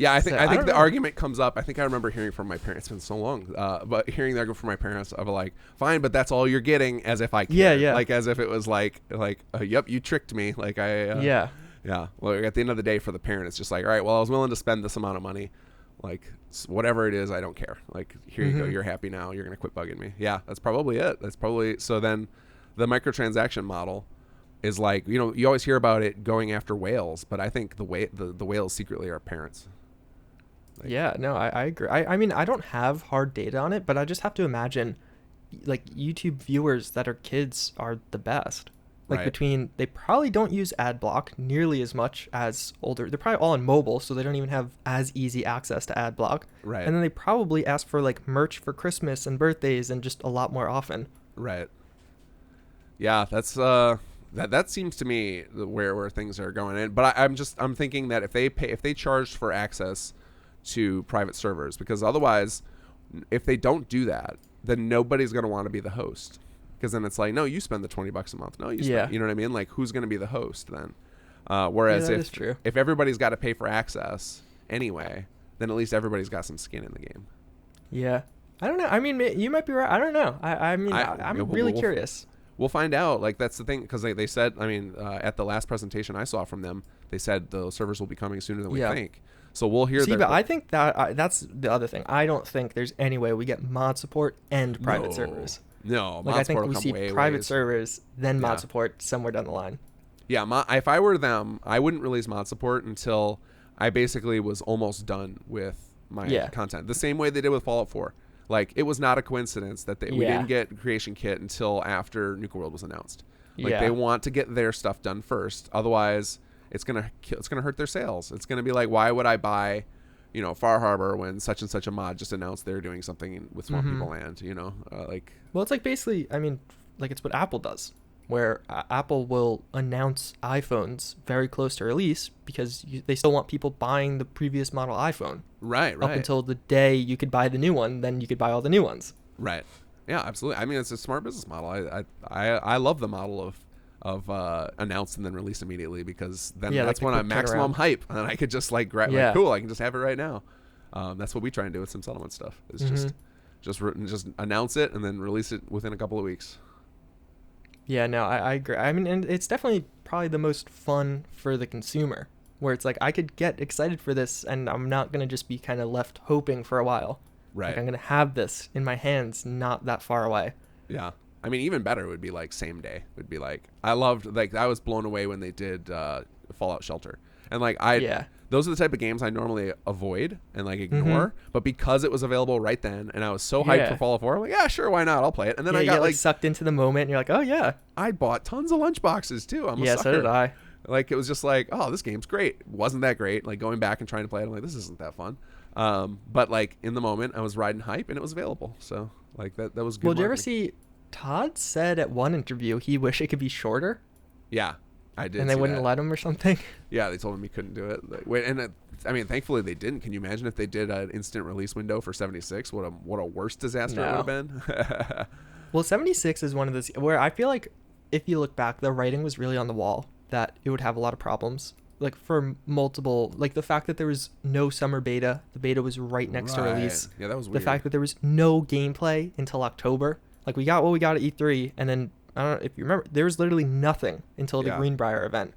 I think the argument comes up. I think I remember hearing from my parents. It's been so long, but hearing the argument from my parents of like, fine, but that's all you're getting, as if I cared. Like as if it was like yep, you tricked me. Like well, at the end of the day, for the parent, it's just like, all right, well, I was willing to spend this amount of money. Like whatever it is, I don't care. Like here you go, you're happy now. You're gonna quit bugging me. Yeah, that's probably it. So then, the microtransaction model is like, you always hear about it going after whales, but I think the whales secretly are parents. Like, I agree. I mean, I don't have hard data on it, but I just have to imagine, like YouTube viewers that are kids are the best. Like they probably don't use ad block nearly as much as older. They're probably all on mobile, so they don't even have as easy access to ad block. Right. And then they probably ask for like merch for Christmas and birthdays and just a lot more often. Right. Yeah, that's that seems to me where things are going in. But I'm thinking that if they charged for access to private servers, because otherwise, if they don't do that, then nobody's going to want to be the host. Because then it's like, no, you spend the $20 a month. No, you spend, you know what I mean? Like, who's going to be the host then? Whereas if everybody's got to pay for access anyway, then at least everybody's got some skin in the game. Yeah. I don't know. I mean, you might be right. I don't know. I'm really curious. We'll find out. Like, that's the thing. Because they said, I mean, at the last presentation I saw from them, they said the servers will be coming sooner than we think. So we'll hear. But I think that's the other thing. I don't think there's any way we get mod support and private servers. No, like I think we see private servers, then mod support somewhere down the line. Yeah, if I were them, I wouldn't release mod support until I basically was almost done with my content. The same way they did with Fallout 4. Like, it was not a coincidence that we didn't get Creation Kit until after Nuka World was announced. Like, they want to get their stuff done first. Otherwise, it's gonna hurt their sales. It's gonna be like, why would I buy, Far Harbor when such and such a mod just announced they're doing something with Swamp People Land? Well, it's like basically, I mean, like it's what Apple does, where Apple will announce iPhones very close to release because they still want people buying the previous model iPhone. Right. Up until the day you could buy the new one, then you could buy all the new ones. Right. Yeah, absolutely. I mean, it's a smart business model. I love the model of announce and then release immediately, because then that's when I'm maximum hype, and then I could just like grab like, cool, I can just have it right now. That's what we try and do with some settlement stuff. Is just announce it and then release it within a couple of weeks. Yeah, no, I agree. I mean, and it's definitely probably the most fun for the consumer, where it's like I could get excited for this and I'm not going to just be kind of left hoping for a while. Right. Like, I'm going to have this in my hands not that far away. Yeah. I mean, even better would be like same day. It would be like, I was blown away when they did Fallout Shelter. And like those are the type of games I normally avoid and like ignore, but because it was available right then and I was so hyped for Fallout 4, I'm like, yeah, sure, why not? I'll play it. And then I got like sucked into the moment and you're like, oh yeah. I bought tons of lunchboxes too. I'm a sucker. So did I. Like, it was just like, oh, this game's great. It wasn't that great. Like, going back and trying to play it, I'm like, this isn't that fun. But like in the moment I was riding hype and it was available. So like that was good. Well, did you ever see Todd said at one interview he wished it could be shorter? Yeah, I did. And they wouldn't let him or something? Yeah, they told him he couldn't do it. Like, wait, and I mean, thankfully they didn't. Can you imagine if they did an instant release window for 76? What a worse disaster it would have been. Well, 76 is one of those where I feel like if you look back, the writing was really on the wall that it would have a lot of problems. Like for multiple, like the fact that there was no summer beta, the beta was right next to release. Yeah, that was weird. The fact that there was no gameplay until October. Like we got what we got at E3, and then I don't know if you remember, there was literally nothing until the Greenbrier event.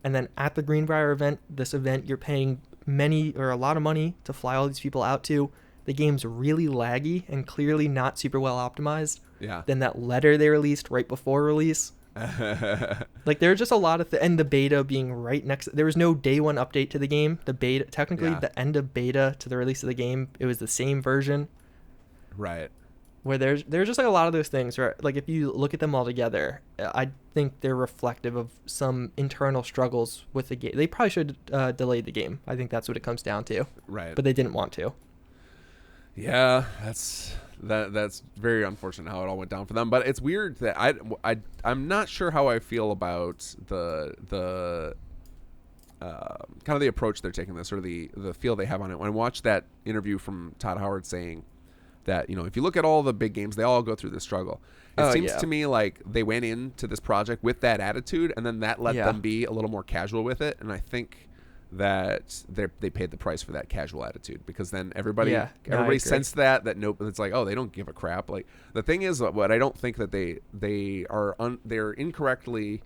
And then at the Greenbrier event, this event you're paying a lot of money to fly all these people out to. The game's really laggy and clearly not super well optimized. Yeah. Then that letter they released right before release. Like there are just a lot of and the beta being right next. There was no day one update to the game. The beta, technically, the end of beta to the release of the game, it was the same version. Right. Where there's just like a lot of those things where, like, if you look at them all together, I think they're reflective of some internal struggles with the game. They probably should delayed the game. I think that's what it comes down to. Right. But they didn't want to. Yeah, that's very unfortunate how it all went down for them. But it's weird that I'm not sure how I feel about the kind of the approach they're taking this, or the feel they have on it. When I watched that interview from Todd Howard saying that, you know, if you look at all the big games, they all go through this struggle. It seems to me like they went into this project with that attitude, and then that let them be a little more casual with it. And I think that they paid the price for that casual attitude, because then everybody sensed that it's like, oh, they don't give a crap. Like the thing is, what I don't think that they're incorrectly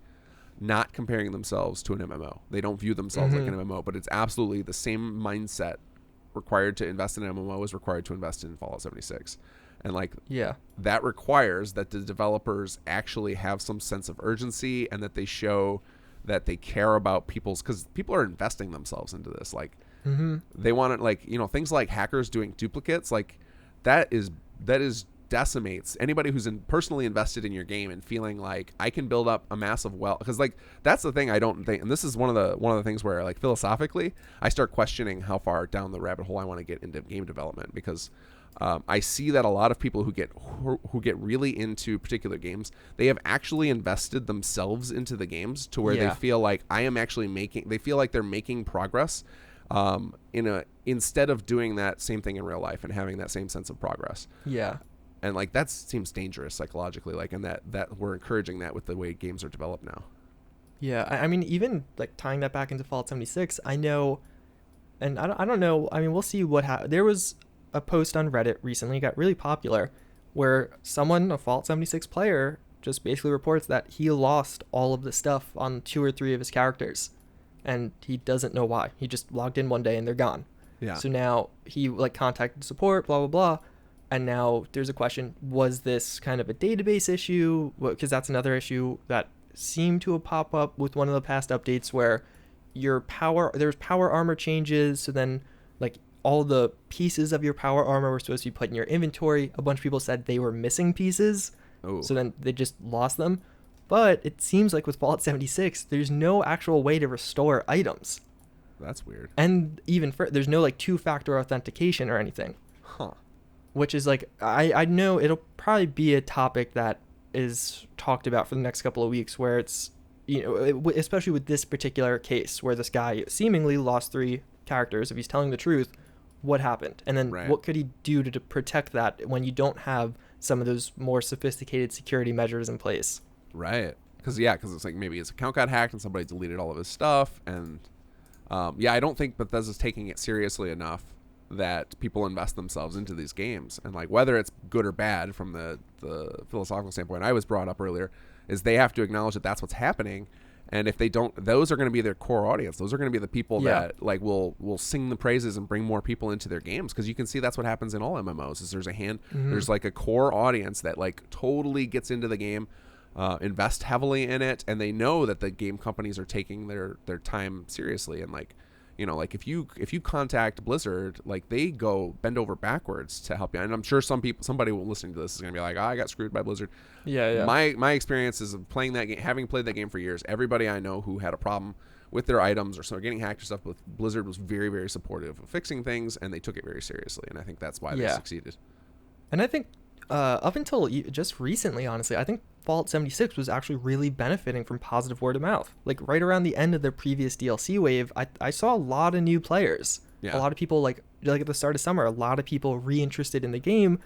not comparing themselves to an MMO. They don't view themselves like an MMO, but it's absolutely the same mindset required to invest in an MMO is required to invest in Fallout 76. And like that requires that the developers actually have some sense of urgency, and that they show that they care about because people are investing themselves into this. Like they want it, like, you know, things like hackers doing duplicates, like that is decimates anybody who's personally invested in your game and feeling like I can build up a massive wealth. Because like that's the thing I don't think, and this is one of the things where, like, philosophically I start questioning how far down the rabbit hole I want to get into game development, because I see that a lot of people who get really into particular games, they have actually invested themselves into the games to where they feel like they feel like they're making progress instead of doing that same thing in real life and having that same sense of progress. Yeah. And like that seems dangerous psychologically, like, and that we're encouraging that with the way games are developed now. Yeah, I mean, even like tying that back into Fallout 76, I know, and I don't know, I mean, we'll see what happens. There was a post on Reddit recently, got really popular, where a Fallout 76 player, just basically reports that he lost all of the stuff on 2 or 3 of his characters, and he doesn't know why. He just logged in one day and they're gone. Yeah. So now he like contacted support, blah, blah, blah. And now there's a question, was this kind of a database issue? Because that's another issue that seemed to pop up with one of the past updates, where there's power armor changes. So then like all the pieces of your power armor were supposed to be put in your inventory. A bunch of people said they were missing pieces. Oh. So then they just lost them. But it seems like with Fallout 76, there's no actual way to restore items. That's weird. And even there's no like 2-factor authentication or anything. Huh. Which is like, I know it'll probably be a topic that is talked about for the next couple of weeks, where it's, you know, especially with this particular case where this guy seemingly lost 3 characters. If he's telling the truth, what happened? And then what could he do to protect that when you don't have some of those more sophisticated security measures in place? Right. Because it's like maybe his account got hacked and somebody deleted all of his stuff. And I don't think Bethesda's taking it seriously enough that people invest themselves into these games. And like whether it's good or bad from the philosophical standpoint I was brought up earlier, is they have to acknowledge that that's what's happening. And if they don't, those are going to be their core audience. Those are going to be the people that like will sing the praises and bring more people into their games. Because you can see that's what happens in all MMOs. Is there's like a core audience that like totally gets into the game, invest heavily in it, and they know that the game companies are taking their time seriously. And like, you know, like if you contact Blizzard, like they go bend over backwards to help you. And I'm sure somebody listening to this is gonna be like, I got screwed by Blizzard. Yeah. My experiences of playing that game, having played that game for years, everybody I know who had a problem with their items or so getting hacked or stuff, with Blizzard was very, very supportive of fixing things, and they took it very seriously. And I think that's why they succeeded. And I think Up until just recently, honestly, I think Fallout 76 was actually really benefiting from positive word of mouth. Like right around the end of their previous DLC wave, I saw a lot of new players. Yeah. A lot of people like at the start of summer, a lot of people reinterested in the game.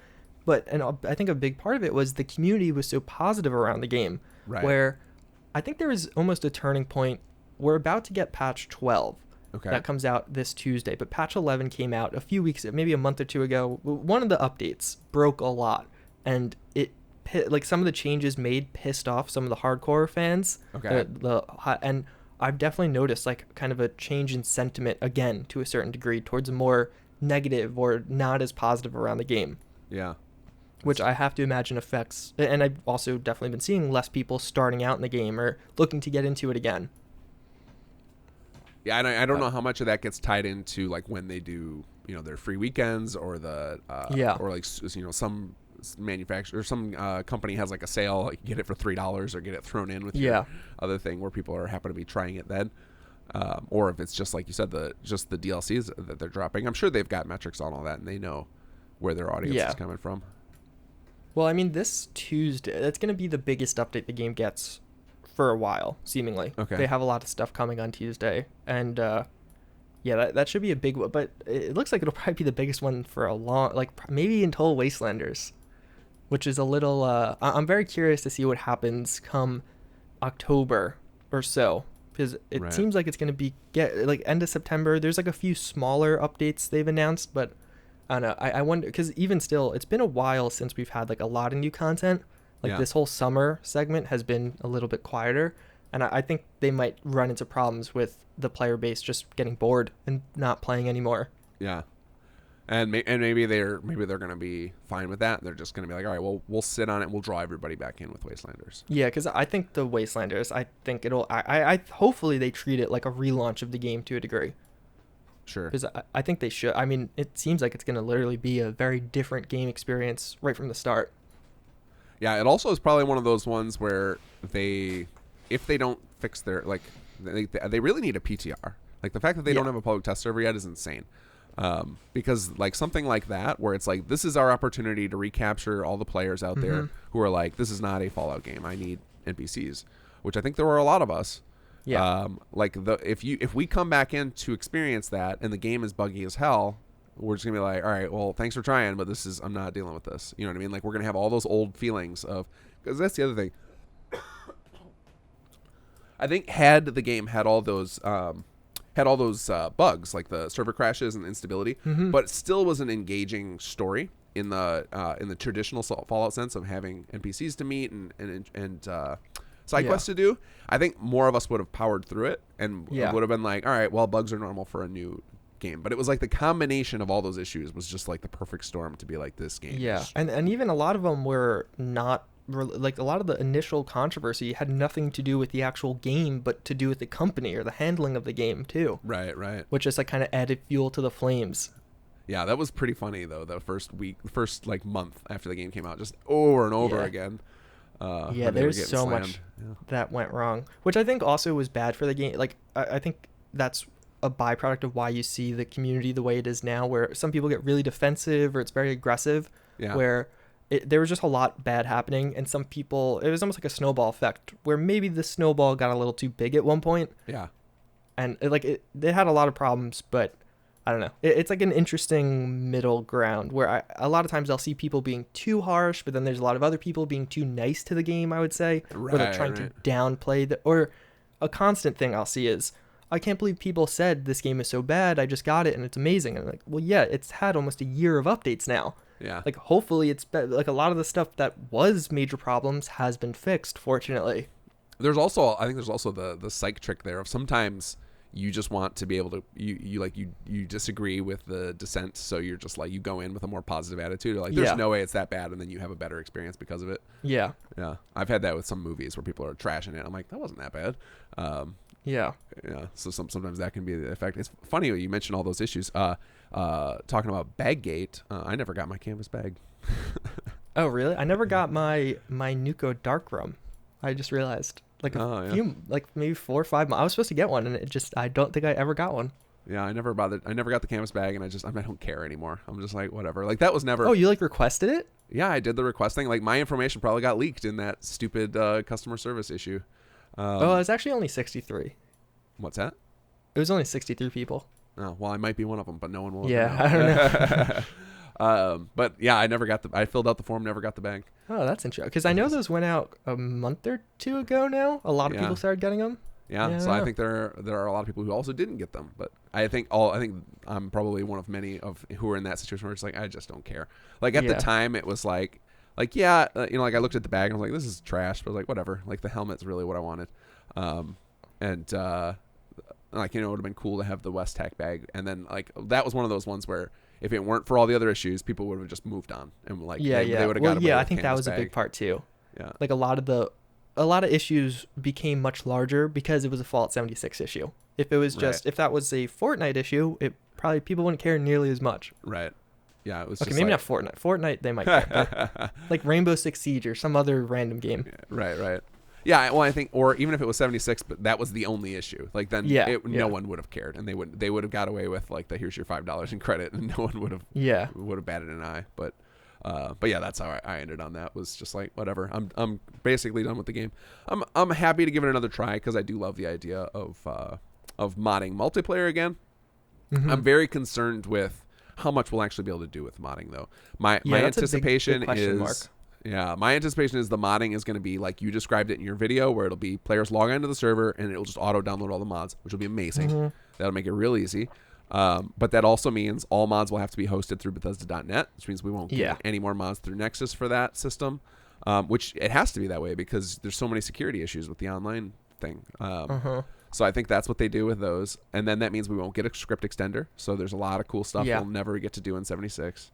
But I think a big part of it was the community was so positive around the game, Right. where I think there was almost a turning point. We're about to get patch 12. Okay. That comes out this Tuesday, but patch 11 came out a few weeks, maybe a month or two ago. One of the updates broke a lot, and like some of the changes made pissed off some of the hardcore fans. Okay. And I've definitely noticed like kind of a change in sentiment again to a certain degree towards a more negative or not as positive around the game. Yeah. Which I have to imagine affects, and I've also definitely been seeing less people starting out in the game or looking to get into it again. Yeah, and I don't know how much of that gets tied into like when they do, their free weekends or or like some manufacturer or some company has like a sale, like you get it for $3 or get it thrown in with your other thing where people are happen to be trying it then, or if it's just like you said just the DLCs that they're dropping. I'm sure they've got metrics on all that and they know where their audience is coming from. Well, I mean, this Tuesday, that's going to be the biggest update the game gets for a while, seemingly. Okay. They have a lot of stuff coming on Tuesday. And, that should be a big one. But it looks like it'll probably be the biggest one for a long, like, maybe until Wastelanders, which is a little, I'm very curious to see what happens come October or so. Because it seems like it's going to be, end of September. There's, like, a few smaller updates they've announced, but I don't know. I wonder, because even still, it's been a while since we've had like a lot of new content. Like this whole summer segment has been a little bit quieter, and I think they might run into problems with the player base just getting bored and not playing anymore. Yeah, and maybe they're going to be fine with that. They're just going to be like, all right, well, we'll sit on it. And we'll draw everybody back in with Wastelanders. Yeah, because I think the Wastelanders, I think it'll. I hopefully they treat it like a relaunch of the game to a degree. Sure. Because I think they should. I mean, it seems like it's going to literally be a very different game experience right from the start. Yeah, it also is probably one of those ones where if they don't fix their, like, they really need a PTR. Like, the fact that they don't have a public test server yet is insane. Because, like, something like that, where it's like, this is our opportunity to recapture all the players out there who are like, this is not a Fallout game. I need NPCs, which I think there were a lot of us. Yeah. If we come back in to experience that and the game is buggy as hell, we're just gonna be like, all right, well, thanks for trying, but I'm not dealing with this. You know what I mean? Like, we're gonna have all those old feelings of, because that's the other thing. I think had the game had all those bugs like the server crashes and instability, but it still was an engaging story in the traditional Fallout sense of having NPCs to meet and side quests to do. I think more of us would have powered through it and would have been like, all right, well, bugs are normal for a new game. But it was like the combination of all those issues was just like the perfect storm to be like, this game. Yeah, and even a lot of them were not, like a lot of the initial controversy had nothing to do with the actual game, but to do with the company or the handling of the game too. Right. Which just like kind of added fuel to the flames. Yeah, that was pretty funny though. The first like month after the game came out, just over and over again. There's so much that went wrong, which I think also was bad for the game. Like, I think that's a byproduct of why you see the community the way it is now, where some people get really defensive or it's very aggressive, where there was just a lot bad happening, and some people, it was almost like a snowball effect, where maybe the snowball got a little too big at one point. Yeah. And they had a lot of problems, but I don't know. It's like an interesting middle ground where a lot of times I'll see people being too harsh, but then there's a lot of other people being too nice to the game, I would say. Where they're trying to downplay or a constant thing I'll see is, I can't believe people said this game is so bad. I just got it and it's amazing. And I'm like, well, yeah, it's had almost a year of updates now. Yeah. Like, hopefully it's like a lot of the stuff that was major problems has been fixed, fortunately. I think there's also the psych trick there of sometimes you just want to be able to you disagree with the dissent, so you're just like, you go in with a more positive attitude, like there's no way it's that bad, and then you have a better experience because of it. Yeah I've had that with some movies where people are trashing it. I'm like, that wasn't that bad. So sometimes that can be the effect. It's funny you mentioned all those issues. Talking about Baggate, I never got my canvas bag. Oh really? I never got my Nuko Darkroom. I just realized. Like few, like maybe 4 or 5 months. I was supposed to get one, and I don't think I ever got one. Yeah, I never bothered. I never got the canvas bag, and I don't care anymore. I'm just like, whatever. Like, that was never. Oh, you like requested it? Yeah, I did the request thing. Like my information probably got leaked in that stupid customer service issue. Oh, it's actually only 63. What's that? It was only 63 people. Oh, well, I might be one of them, but no one will. Yeah, ever I don't know. But yeah, I never got I filled out the form, never got the bag. Oh, that's interesting. Because I know those went out a month or two ago now. A lot of people started getting them. Yeah, so I think there are a lot of people who also didn't get them, but I think I'm probably one of many of who are in that situation where it's like I just don't care. Like at the time, it was like yeah, like I looked at the bag and I was like, this is trash, but I was like, whatever. Like the helmet's really what I wanted, and like it would have been cool to have the West Tech bag, and then like that was one of those ones where if it weren't for all the other issues, people would have just moved on and like they would have got. Yeah, I think that was a big part too. Yeah, like a lot of issues became much larger because it was a Fallout 76 issue. If it was just if that was a Fortnite issue, it probably people wouldn't care nearly as much. Right. Yeah, it was okay. Just Maybe like, not Fortnite. Fortnite they might care, but like Rainbow Six Siege or some other random game. Yeah, right. Yeah, well, I think, or even if it was 76, but that was the only issue. Like then, no one would have cared, and they would have got away with like the here's your $5 in credit, and no one would have batted an eye. But yeah, that's how I ended on that. Was just like whatever. I'm basically done with the game. I'm happy to give it another try because I do love the idea of modding multiplayer again. Mm-hmm. I'm very concerned with how much we'll actually be able to do with modding though. My anticipation is. Yeah, my anticipation is the modding is going to be like you described it in your video, where it'll be players log into the server and it'll just auto download all the mods, which will be amazing. Mm-hmm. That'll make it real easy. But that also means all mods will have to be hosted through Bethesda.net, which means we won't get any more mods through Nexus for that system, which it has to be that way because there's so many security issues with the online thing. So I think that's what they do with those. And then that means we won't get a script extender. So there's a lot of cool stuff we'll never get to do in 76.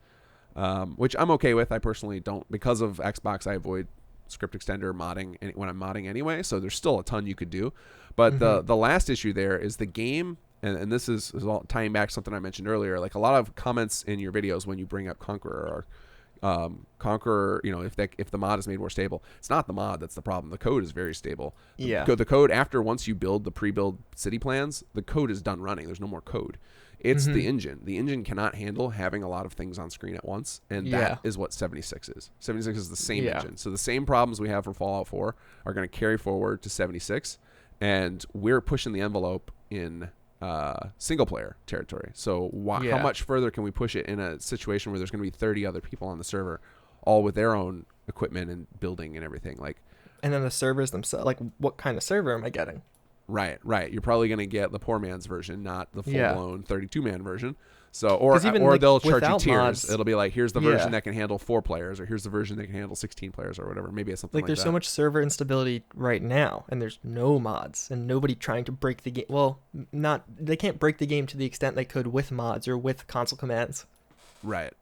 Which I'm okay with. I personally don't, because of Xbox, I avoid script extender modding when I'm modding anyway. So there's still a ton you could do. But the last issue there is the game, and this is all tying back to something I mentioned earlier. Like a lot of comments in your videos when you bring up Conqueror are Conqueror, if the mod is made more stable. It's not the mod that's the problem. The code is very stable. The code once you build the pre-build city plans, the code is done running. There's no more code. It's the engine. The engine cannot handle having a lot of things on screen at once, and that is what 76 is. 76 is the same engine. So the same problems we have for Fallout 4 are going to carry forward to 76, and we're pushing the envelope in single-player territory. So how much further can we push it in a situation where there's going to be 30 other people on the server, all with their own equipment and building and everything? And then the servers themselves, like what kind of server am I getting? Right. You're probably going to get the poor man's version, not the full-blown 32-man version. So, or they'll charge you tiers. Mods, it'll be like, here's the version that can handle 4 players, or here's the version that can handle 16 players, or whatever. Maybe it's something like that. There's so much server instability right now, and there's no mods, and nobody trying to break the game. Well, they can't break the game to the extent they could with mods or with console commands. Right.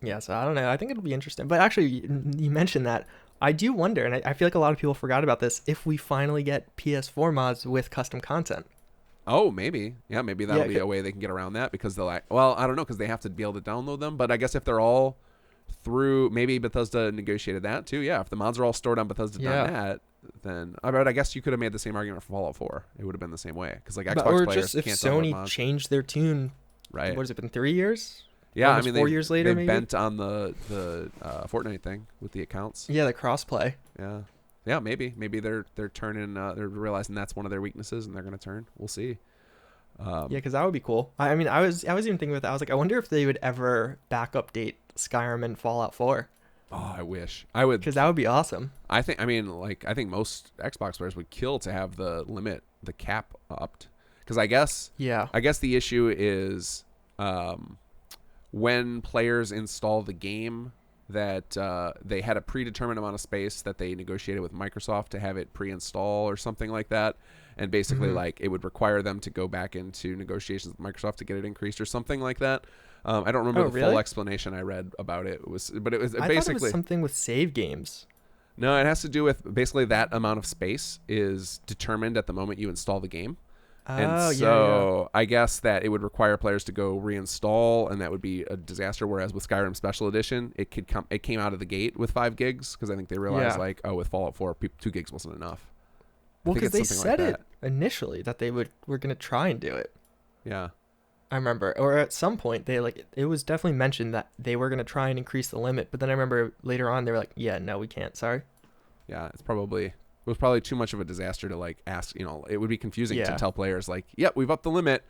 Yeah, so I don't know. I think it'll be interesting. But actually, you mentioned that. I do wonder, and I feel like a lot of people forgot about this, if we finally get PS4 mods with custom content. Oh, maybe. Yeah, maybe that'll be a way they can get around that, because they'll I don't know, because they have to be able to download them. But I guess if they're all through, maybe Bethesda negotiated that too. Yeah, if the mods are all stored on Bethesda.net, then I guess you could have made the same argument for Fallout 4. It would have been the same way, because like Xbox players can't download mods. Sony changed their tune. Right. What has it been, 3 years? Yeah, almost 4 years later, they maybe? bent on the Fortnite thing with the accounts. Yeah, the crossplay. Yeah, maybe they're turning. They're realizing that's one of their weaknesses, and they're going to turn. We'll see. Yeah, because that would be cool. I mean, I was even thinking about that. I was like, I wonder if they would ever back update Skyrim and Fallout 4. Oh, I wish I would, because that would be awesome. I think most Xbox players would kill to have the cap upped, because I guess the issue is when players install the game, that they had a predetermined amount of space that they negotiated with Microsoft to have it pre-install or something like that, and basically like it would require them to go back into negotiations with Microsoft to get it increased or something like that. I don't remember full explanation I read about it. But it was I basically thought it was something with save games. No, it has to do with basically that amount of space is determined at the moment you install the game. I guess that it would require players to go reinstall, and that would be a disaster. Whereas with Skyrim Special Edition, it came out of the gate with 5 gigs, because I think they realized with Fallout 4, 2 gigs wasn't enough. Well, because they said it initially that they were going to try and do it. Yeah. I remember, or at some point they like it was definitely mentioned that they were gonna try and increase the limit, but then I remember later on they were like, yeah, no, we can't. Sorry. Yeah, it was probably too much of a disaster to like ask. It would be confusing to Yeah. tell players like, yep, we've upped the limit,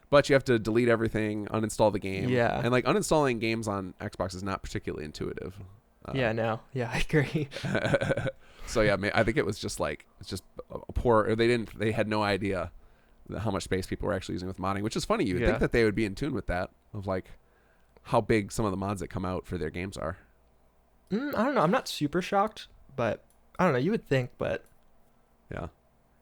but you have to delete everything, uninstall the game. Yeah. And like uninstalling games on Xbox is not particularly intuitive. Yeah, no. Yeah, I agree. So yeah, I think it was just like it's just a poor. Or they had no idea how much space people were actually using with modding, which is funny. You would think that they would be in tune with that of like how big some of the mods that come out for their games are. I don't know. I'm not super shocked, but I don't know. You would think, but Yeah,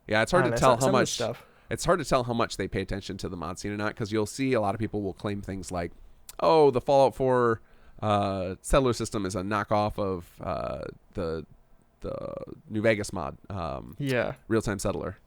it's hard to tell how much. Stuff. It's hard to tell how much they pay attention to the mod scene or not, because you'll see a lot of people will claim things like, "Oh, the Fallout 4 settler system is a knockoff of the New Vegas mod, Real Time Settler."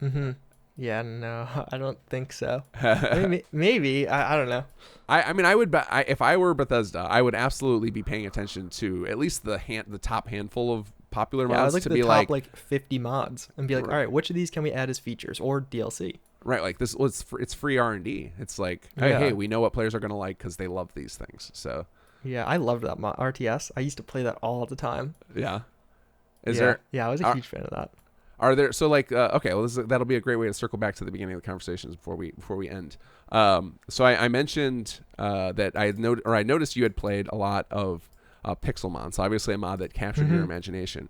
Mm-hmm. Yeah, no, I don't think so. I mean, maybe I don't know. I mean, I would bet if I were Bethesda, I would absolutely be paying attention to at least the top handful of popular mods. I would look to at the be top like 50 mods and be like, all right, which of these can we add as features or DLC? Right, like this. It's free R&D. It's like, hey, we know what players are gonna like because they love these things. So yeah, I loved that mod RTS. I used to play that all the time. Yeah. Yeah, I was a huge fan of that. Are there okay? Well, that'll be a great way to circle back to the beginning of the conversations before we end. So I mentioned that I noticed you had played a lot of Pixel Mod. So obviously a mod that captured your imagination.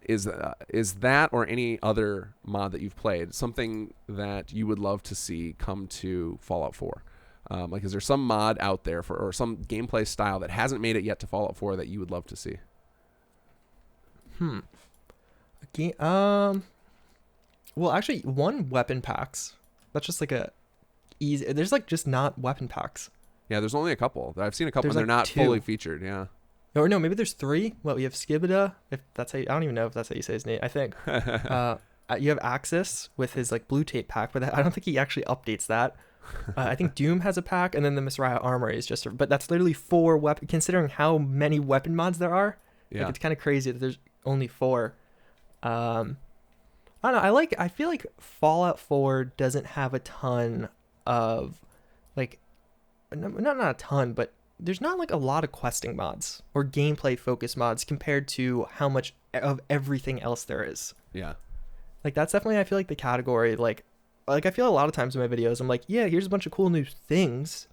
Is that or any other mod that you've played something that you would love to see come to Fallout 4? Like, is there some mod out there or some gameplay style that hasn't made it yet to Fallout 4 that you would love to see? Well, actually, one weapon packs. That's just like a easy. There's like just not weapon packs. Yeah, there's only a couple. I've seen a couple, There's and they're like not two. fully featured. Yeah. Or no, maybe there's three. Well, we have Skibida. If that's how I don't even know if that's how you say his name. I think. You have Axis with his like blue tape pack, but I don't think he actually updates that. I think Doom has a pack, and then the Misraya Armory is just. But that's literally 4 weapon. Considering how many weapon mods there are, like, it's kind of crazy that there's only 4. I don't know. I feel like Fallout 4 doesn't have a ton of like, not a ton, but there's not like a lot of questing mods or gameplay focused mods compared to how much of everything else there is. Yeah. Like that's definitely, I feel like the category, like I feel a lot of times in my videos, I'm like, yeah, here's a bunch of cool new things,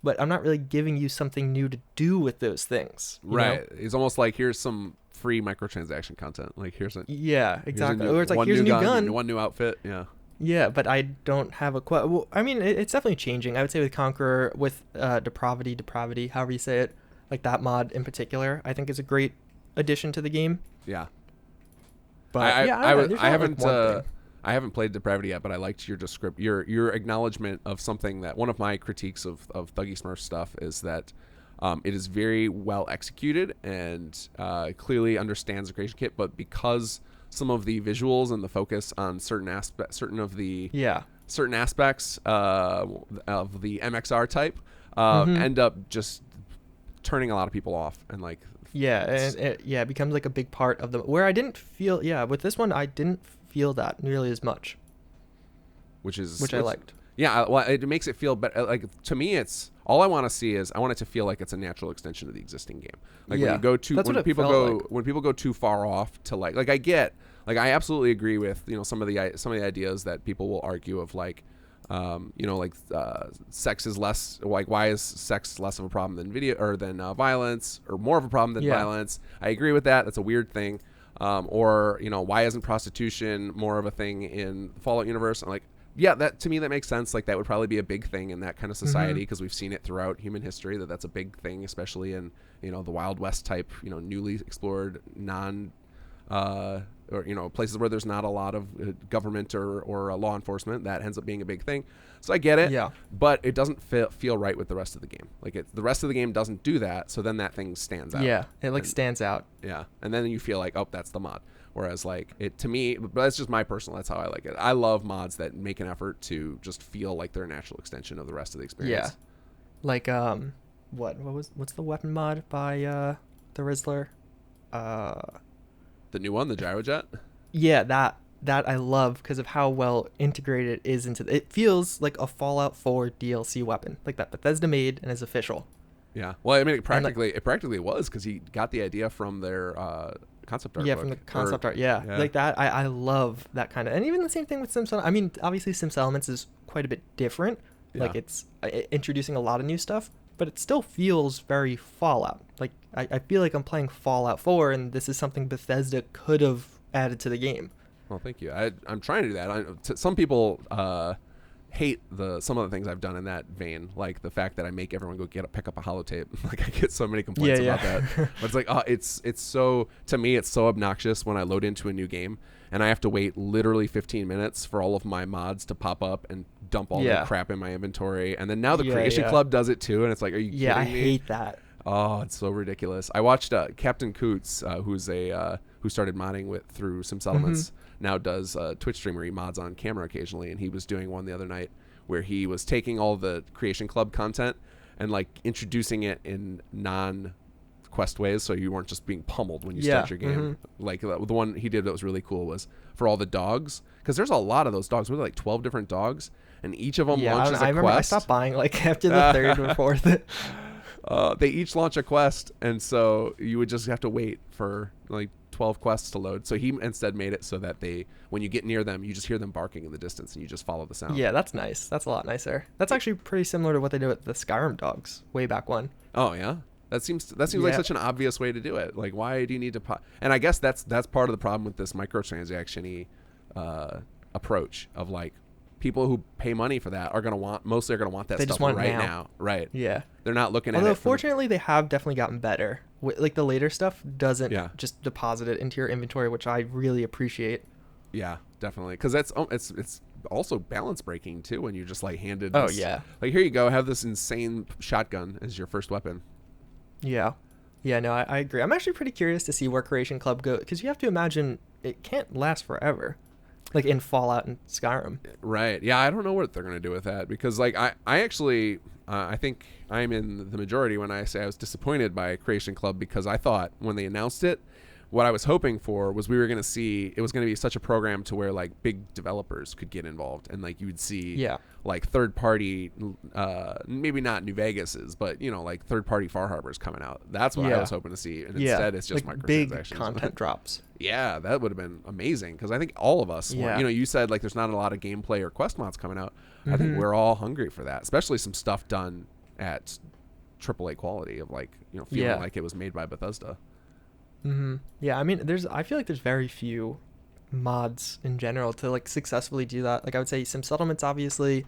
but I'm not really giving you something new to do with those things. Right. Know? It's almost like here's some free microtransaction content. Like here's a exactly. Or it's like here's a new gun, one new outfit. Yeah. Yeah, but I don't have a well, I mean, it's definitely changing. I would say with Conqueror, with depravity, however you say it, like that mod in particular, I think is a great addition to the game. Yeah. But I haven't played Depravity yet, but I liked your your acknowledgement of something that one of my critiques of Thuggy Smurf stuff is that it is very well executed and clearly understands the creation kit, but because some of the visuals and the focus on certain aspects of the MXR type end up just turning a lot of people off and like it becomes like a big part of the where I didn't feel with this one I didn't feel that nearly as much, which I liked. Yeah, well, it makes it feel better. Like to me, it's all I want to see is I want it to feel like it's a natural extension of the existing game. Like when you go too when people go too far off to like I absolutely agree with some of the ideas that people will argue of like sex is less, like why is sex less of a problem than violence or more of a problem than violence. I agree with that. That's a weird thing. Or why isn't prostitution more of a thing in the Fallout universe? And like, yeah, that to me that makes sense. Like that would probably be a big thing in that kind of society because we've seen it throughout human history that's a big thing, especially in the Wild West type newly explored or places where there's not a lot of government or law enforcement. That ends up being a big thing. So I get it. Yeah. But it doesn't feel right with the rest of the game. Like the rest of the game doesn't do that. So then that thing stands out. Yeah, it stands out. Yeah, and then you feel like, oh, that's the mod. Whereas like it to me, but that's just my personal. That's how I like it. I love mods that make an effort to just feel like they're a natural extension of the rest of the experience. Yeah. Like what's the weapon mod by the Rizzler? The new one, the Gyrojet? Yeah, that that I love because of how well integrated it is into it feels like a Fallout 4 DLC weapon, like that Bethesda made and is official. Yeah. Well, I mean, And, it practically was, because he got the idea from their concept art. yeah, book. from the concept art. Yeah. Yeah. Like that. I love that kind of, and even the same thing with Sims. I mean, obviously Sims Elements is quite a bit different. Like Yeah. it's introducing a lot of new stuff, but it still feels very Fallout. Like I feel like I'm playing Fallout 4, and this is something Bethesda could have added to the game. Well, thank you. I'm trying to do that. Some people hate some of the things I've done in that vein, like the fact that I make everyone go pick up a holotape. Like, I get so many complaints about that. But it's like, it's so, to me, it's so obnoxious when I load into a new game and I have to wait literally 15 minutes for all of my mods to pop up and dump all the crap in my inventory. And then now the Creation Club does it too, and it's like, are you kidding me? Yeah, I hate that. Oh, it's so ridiculous. I watched Captain Coots, who started modding through Sim Settlements, now does Twitch streamer. He mods on camera occasionally, and he was doing one the other night where he was taking all the Creation Club content and like introducing it in non-quest ways, so you weren't just being pummeled when you start your game. Like the one he did that was really cool was for all the dogs, because there's a lot of those dogs. What are like 12 different dogs, and each of them launches a quest. I stopped buying like after the third or fourth. They each launch a quest, and so you would just have to wait for like 12 quests to load. So he instead made it so that when you get near them, you just hear them barking in the distance and you just follow the sound. Yeah, that's nice. That's a lot nicer. That's actually pretty similar to what they did with the Skyrim dogs way back when. Oh yeah, that seems like such an obvious way to do it. Like, why do you need to and I guess that's part of the problem with this microtransaction-y approach of like, people who pay money for that are mostly gonna want that they stuff just want right it now. Right. Yeah. They're not looking at it. Although fortunately they have definitely gotten better. Like the later stuff doesn't just deposit it into your inventory, which I really appreciate. Yeah, definitely. Because it's also balance breaking too when you're just like handed. Oh this, yeah. Like, here you go, have this insane shotgun as your first weapon. Yeah. Yeah. No, I agree. I'm actually pretty curious to see where Creation Club goes, because you have to imagine it can't last forever. Like in Fallout and Skyrim. Right. Yeah, I don't know what they're going to do with that, because like I actually I think I'm in the majority when I say I was disappointed by Creation Club, because I thought when they announced it, what I was hoping for was we were going to see, it was going to be such a program to where like big developers could get involved, and like you would see like third party, maybe not New Vegas's, but you know, like third party Far Harbors coming out. That's what I was hoping to see, and instead it's just like microtransactions. Big content drops. Yeah, that would have been amazing, because I think all of us, you know, you said like there's not a lot of gameplay or quest mods coming out. I think we're all hungry for that, especially some stuff done at AAA quality of like, you know, feeling like it was made by Bethesda. Yeah, I mean, I feel like there's very few mods in general to like successfully do that. Like I would say Sim Settlements, obviously,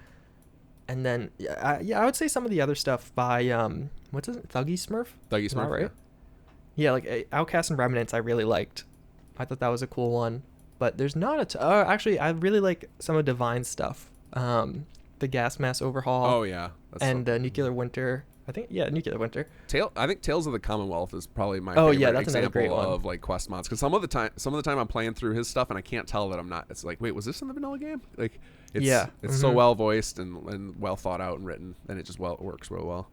and then I would say some of the other stuff by what's it, Thuggy Smurf? Thuggy Smurf, right? Yeah, like Outcast and Remnants I really liked. I thought that was a cool one. But there's not actually, I really like some of Divine's stuff. The Gas Mask Overhaul. Oh yeah, and Nuclear Winter. I think Nuclear Winter. I think Tales of the Commonwealth is probably my favorite that's example of like quest mods, because some of the time I'm playing through his stuff and I can't tell that I'm not. It's like, wait, was this in the vanilla game? Like, it's so well voiced and well thought out and written, and it just works real well.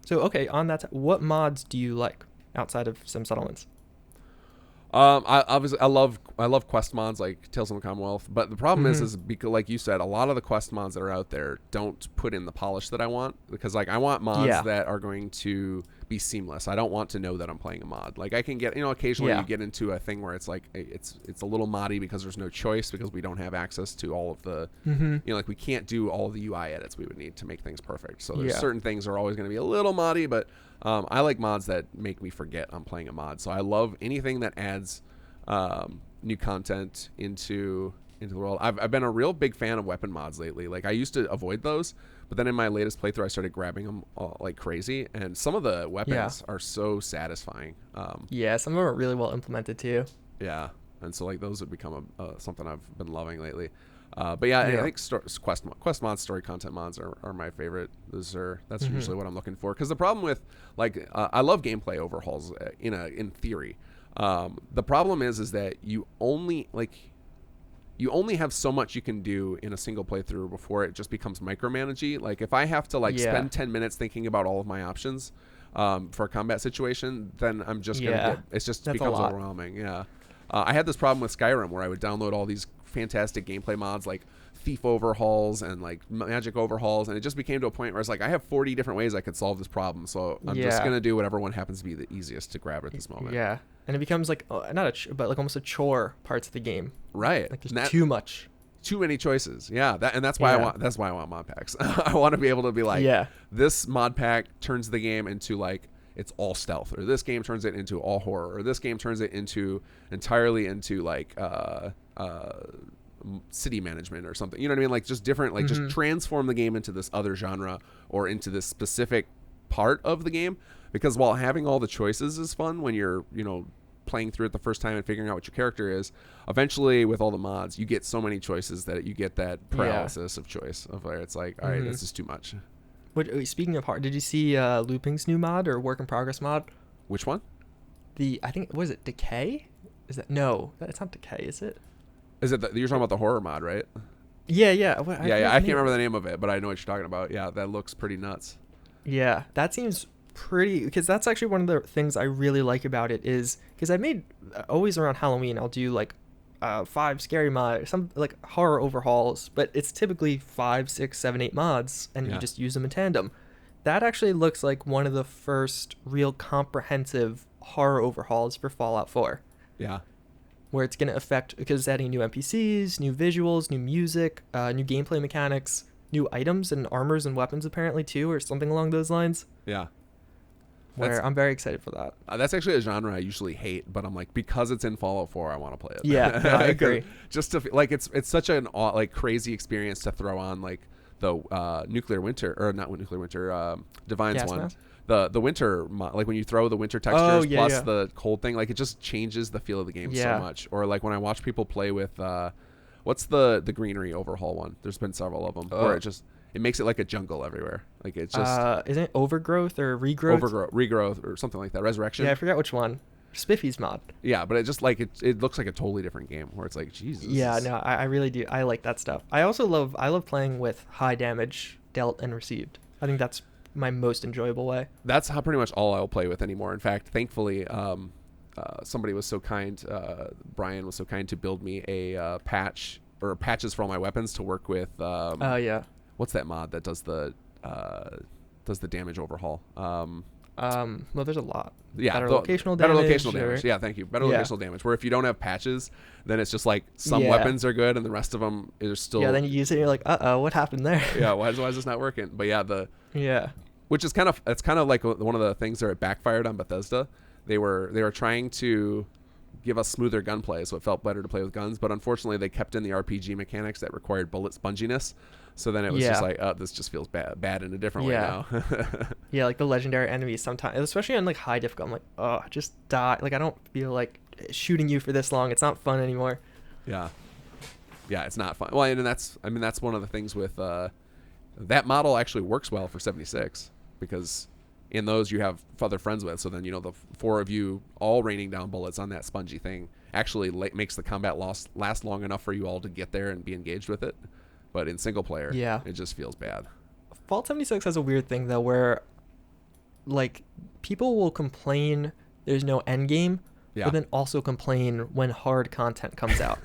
So okay, on that, what mods do you like outside of Sim Settlements? I love quest mods like Tales of the Commonwealth, but the problem is because, like you said, a lot of the quest mods that are out there don't put in the polish that I want, because like I want mods that are going to be seamless. I don't want to know that I'm playing a mod. Like I can get, you know, occasionally you get into a thing where it's like it's a little moddy because there's no choice, because we don't have access to all of the you know, like we can't do all the UI edits we would need to make things perfect. So there's certain things are always going to be a little moddy, but I like mods that make me forget I'm playing a mod. So I love anything that adds new content into the world. I've been a real big fan of weapon mods lately. Like I used to avoid those, but then in my latest playthrough I started grabbing them like crazy, and some of the weapons are so satisfying. Some of them are really well implemented too. Yeah, and so like those have become something I've been loving lately. But yeah, I think quest mods, story content mods are my favorite. That's usually what I'm looking for, because the problem with like I love gameplay overhauls in theory. The problem is that you only have so much you can do in a single playthrough before it just becomes micromanagey. Like if I have to spend 10 minutes thinking about all of my options for a combat situation, then I'm just gonna it just becomes overwhelming. Yeah. I had this problem with Skyrim where I would download all these fantastic gameplay mods like thief overhauls and like magic overhauls, and it just became to a point where it's like I have 40 different ways I could solve this problem, so I'm just gonna do whatever one happens to be the easiest to grab at this moment. Yeah, and it becomes like but like almost a chore parts of the game. Right. Like there's too many choices. Yeah, that's why I want Modpacks. I want to be able to be like, this mod pack turns the game into like it's all stealth, or this game turns it into all horror, or this game turns it into entirely into like city management or something. You know what I mean? Like just different, like just transform the game into this other genre or into this specific part of the game. Because while having all the choices is fun when you're, playing through it the first time and figuring out what your character is, eventually with all the mods, you get so many choices that you get that paralysis of choice of where it's like, all right, this is too much. Speaking of hard, did you see Looping's new mod or work in progress mod? Which one? I think, was it Decay? Is that no? It's not Decay, is it? Is it you're talking about the horror mod, right? Yeah. I can't remember the name of it, but I know what you're talking about. Yeah, that looks pretty nuts. Yeah, that seems pretty, because that's actually one of the things I really like about it is because I made always around Halloween I'll do like 5 scary mods, some like horror overhauls, but it's typically 5, 6, 7, 8 mods, and you just use them in tandem. That actually looks like one of the first real comprehensive horror overhauls for Fallout 4. Yeah. Where it's going to affect, because it's adding new NPCs, new visuals, new music, new gameplay mechanics, new items and armors and weapons apparently too, or something along those lines. Yeah. I'm very excited for that. That's actually a genre I usually hate, but I'm like, because it's in Fallout 4, I want to play it. Yeah, no, I agree. Just to like, it's such an like crazy experience to throw on like the nuclear winter, or not nuclear winter, Divine's one. The winter, like when you throw the winter textures plus the cold thing, like it just changes the feel of the game so much. Or like when I watch people play with, what's the greenery overhaul one? There's been several of them where it makes it like a jungle everywhere. Like it's just isn't it overgrowth or regrowth or something like that? Resurrection. Yeah, I forgot which one. Spiffy's mod. Yeah, but it just like it looks like a totally different game where it's like Jesus. Yeah, no, I really do. I like that stuff. I also love playing with high damage dealt and received. I think that's my most enjoyable way. That's how pretty much all I'll play with anymore. In fact, thankfully, somebody was so kind. Brian was so kind to build me a patches for all my weapons to work with. What's that mod that does the damage overhaul? Well, there's a lot. Yeah, better locational damage. Yeah, thank you. Better locational damage. Where if you don't have patches, then it's just like some weapons are good and the rest of them are still. Yeah, then you use it and you're like, what happened there? Yeah, why is this not working? But which is kind of like one of the things that backfired on Bethesda. They were trying to give us smoother gunplay, so it felt better to play with guns. But unfortunately, they kept in the RPG mechanics that required bullet sponginess. So then it was just like, this just feels bad in a different way now. Yeah, like the legendary enemies sometimes, especially on like high difficulty, I'm like, just die. Like I don't feel like shooting you for this long. It's not fun anymore. Yeah, it's not fun. Well, and that's one of the things with that model actually works well for 76 because in those you have other friends with. So then the 4 of you all raining down bullets on that spongy thing actually makes the combat last long enough for you all to get there and be engaged with it. But in single player, it just feels bad. Fallout 76 has a weird thing though, where like people will complain there's no end game, but then also complain when hard content comes out.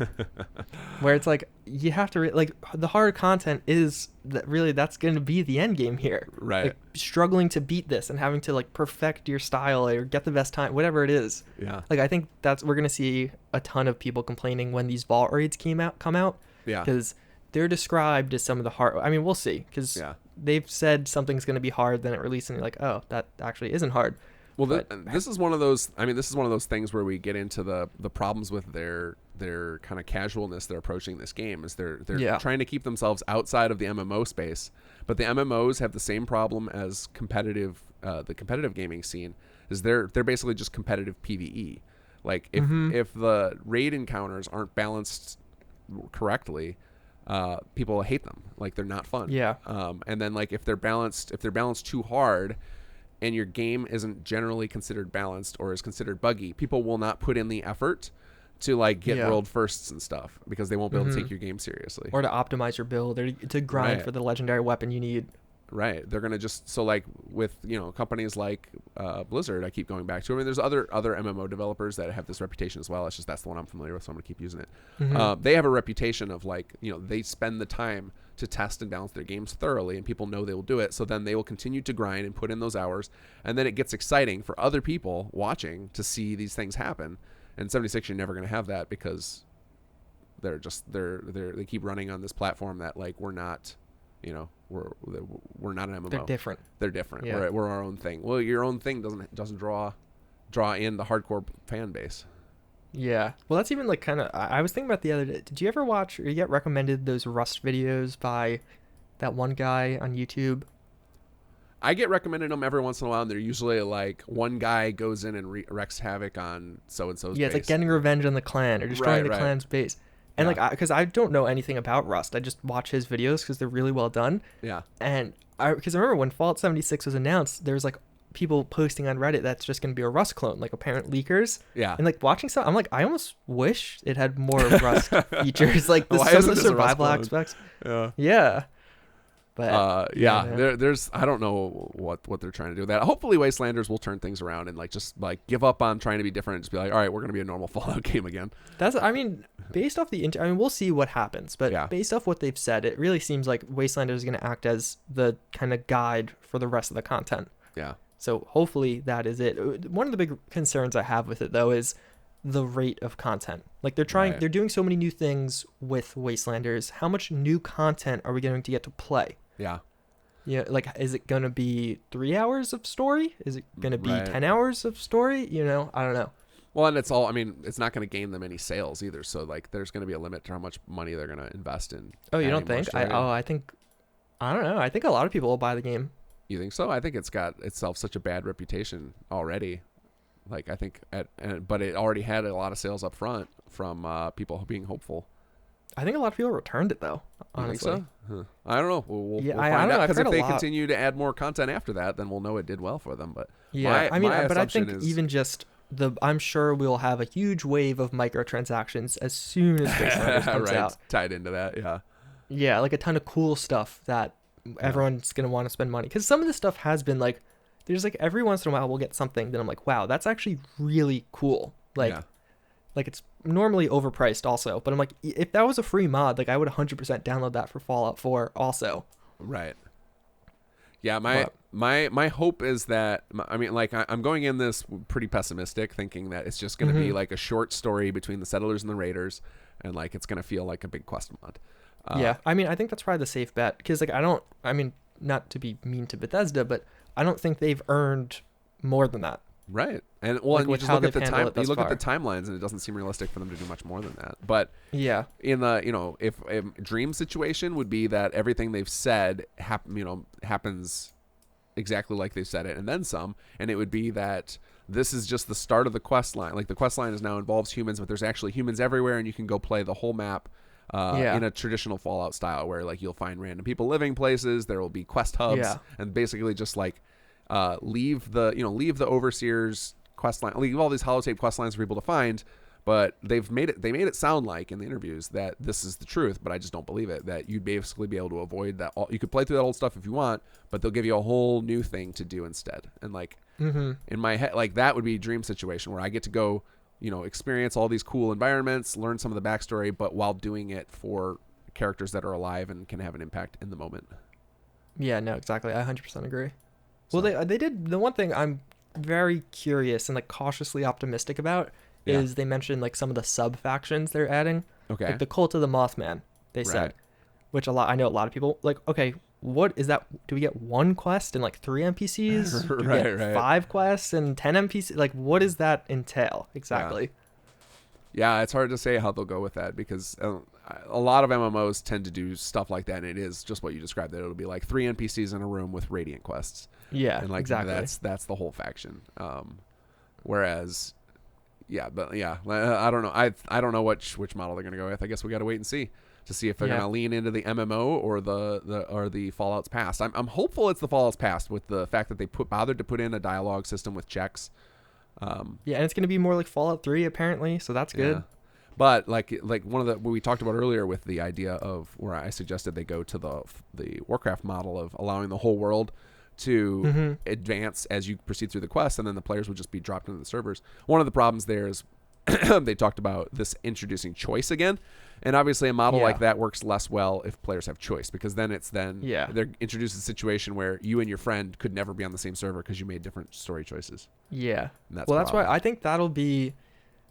Where it's like you have to like the hard content is that's going to be the end game here. Right. Like, struggling to beat this and having to like perfect your style or get the best time, whatever it is. Yeah. Like I think we're going to see a ton of people complaining when these vault raids come out. Yeah. Because they're described as some of the hard. I mean, we'll see, because they've said something's going to be hard, then it releases, and you're like, oh, that actually isn't hard. Well, this is one of those. I mean, this is one of those things where we get into the problems with their kind of casualness they're approaching this game. Is they're trying to keep themselves outside of the MMO space, but the MMOs have the same problem as the competitive gaming scene. Is they're basically just competitive PvE. Like if the raid encounters aren't balanced correctly, people hate them. Like they're not fun. Yeah. And then like if they're balanced too hard, and your game isn't generally considered balanced or is considered buggy, people will not put in the effort to like get world firsts and stuff because they won't be able to take your game seriously. Or to optimize your build or to grind for the legendary weapon you need. Right. They're going to just, so like with, companies like Blizzard, I keep going back to. I mean, there's other MMO developers that have this reputation as well. It's just that's the one I'm familiar with, so I'm going to keep using it. They have a reputation of like, they spend the time to test and balance their games thoroughly, and people know they will do it. So then they will continue to grind and put in those hours. And then it gets exciting for other people watching to see these things happen. And 76, you're never going to have that because they keep running on this platform that like we're not, we're not an MMO. They're different. Yeah. We're our own thing. Well, your own thing doesn't draw in the hardcore fan base. Yeah. Well, that's even like kind of, I was thinking about the other day. Did you ever watch or get recommended those Rust videos by that one guy on YouTube? I get recommended them every once in a while, and they're usually like one guy goes in and wreaks havoc on so-and-so's base. Yeah, it's like getting revenge on the clan or destroying the clan's base. And like, because I don't know anything about Rust. I just watch his videos because they're really well done. Yeah. And because I remember when Fallout 76 was announced, there was like people posting on Reddit that's just going to be a Rust clone, like apparent leakers. Yeah. And like watching stuff, I'm like, I almost wish it had more Rust features, like some of the survival aspects. Yeah. Yeah. But there's I don't know what they're trying to do with that. Hopefully Wastelanders will turn things around and like just like give up on trying to be different and just be like, all right, we're gonna be a normal Fallout game again. Based off we'll see what happens, but based off what they've said, it really seems like Wastelanders is gonna act as the kind of guide for the rest of the content. Yeah. So hopefully that is it. One of the big concerns I have with it though is the rate of content. Like they're doing so many new things with Wastelanders. How much new content are we going to get to play? Yeah. Yeah, like is it going to be 3 hours of story? Is it going to be 10 hours of story? I don't know. Well, and it's not going to gain them any sales either. So like there's going to be a limit to how much money they're going to invest in. Oh, you don't think? I don't know. I think a lot of people will buy the game. You think so? I think it's got itself such a bad reputation already. Like I think but it already had a lot of sales up front from people being hopeful. I think a lot of people returned it though. Honestly, you think so? I don't know. We'll find I don't out know. because if they continue to add more content after that, then we'll know it did well for them. But yeah, but I think even just I'm sure we'll have a huge wave of microtransactions as soon as Wastelanders comes out. Tied into that, yeah. Yeah, like a ton of cool stuff that everyone's gonna want to spend money because some of this stuff has been like. There's like every once in a while we'll get something that I'm like, wow, that's actually really cool. Like it's normally overpriced also, but I'm like, if that was a free mod, like I would 100% download that for Fallout 4 also. Right. Yeah, my hope is that I'm going in this pretty pessimistic, thinking that it's just going to be like a short story between the settlers and the raiders, and like it's going to feel like a big quest mod. I think that's probably the safe bet because like not to be mean to Bethesda, but I don't think they've earned more than that. Right. And and you just look at the time. You look at the timelines, and it doesn't seem realistic for them to do much more than that. But in the if a dream situation would be that everything they've said happens exactly like they've said it, and then some. And it would be that this is just the start of the quest line. Like the quest line now involves humans, but there's actually humans everywhere, and you can go play the whole map. In a traditional Fallout style where like you'll find random people living places, there will be quest hubs, and basically just like leave the overseer's quest line, leave all these holotape quest lines for people to find, but they made it sound like in the interviews that this is the truth, but I just don't believe it, that you'd basically be able to avoid that. You could play through that old stuff if you want, but they'll give you a whole new thing to do instead. And like in my head, like that would be a dream situation where I get to go experience all these cool environments, learn some of the backstory, but while doing it for characters that are alive and can have an impact in the moment. Yeah, no, exactly. I 100% agree. So. Well, they did the one thing I'm very curious and like cautiously optimistic about is they mentioned like some of the sub factions they're adding. Okay. Like the Cult of the Mothman, they said, which I know a lot of people like, okay, what is that? Do we get one quest and like 3 NPCs? Do we get 5 quests and 10 NPCs? Like, what does that entail exactly? Yeah, it's hard to say how they'll go with that because a lot of MMOs tend to do stuff like that, and it is just what you described. That it'll be like 3 NPCs in a room with Radiant quests. Yeah, and like exactly. That's the whole faction. Whereas, I don't know. I don't know which model they're gonna go with. I guess we got to wait and see. To see if they're gonna lean into the MMO or the Fallout's Past. I'm hopeful it's the Fallout's Past with the fact that they bothered to put in a dialogue system with checks. And it's gonna be more like Fallout 3 apparently, so that's good. But like one of the what we talked about earlier with the idea of where I suggested they go to the Warcraft model of allowing the whole world to advance as you proceed through the quest, and then the players would just be dropped into the servers. One of the problems there is they talked about this introducing choice again, and obviously a model like that works less well if players have choice, because then they're introduced a situation where you and your friend could never be on the same server because you made different story choices. Yeah. That's why I think that'll be,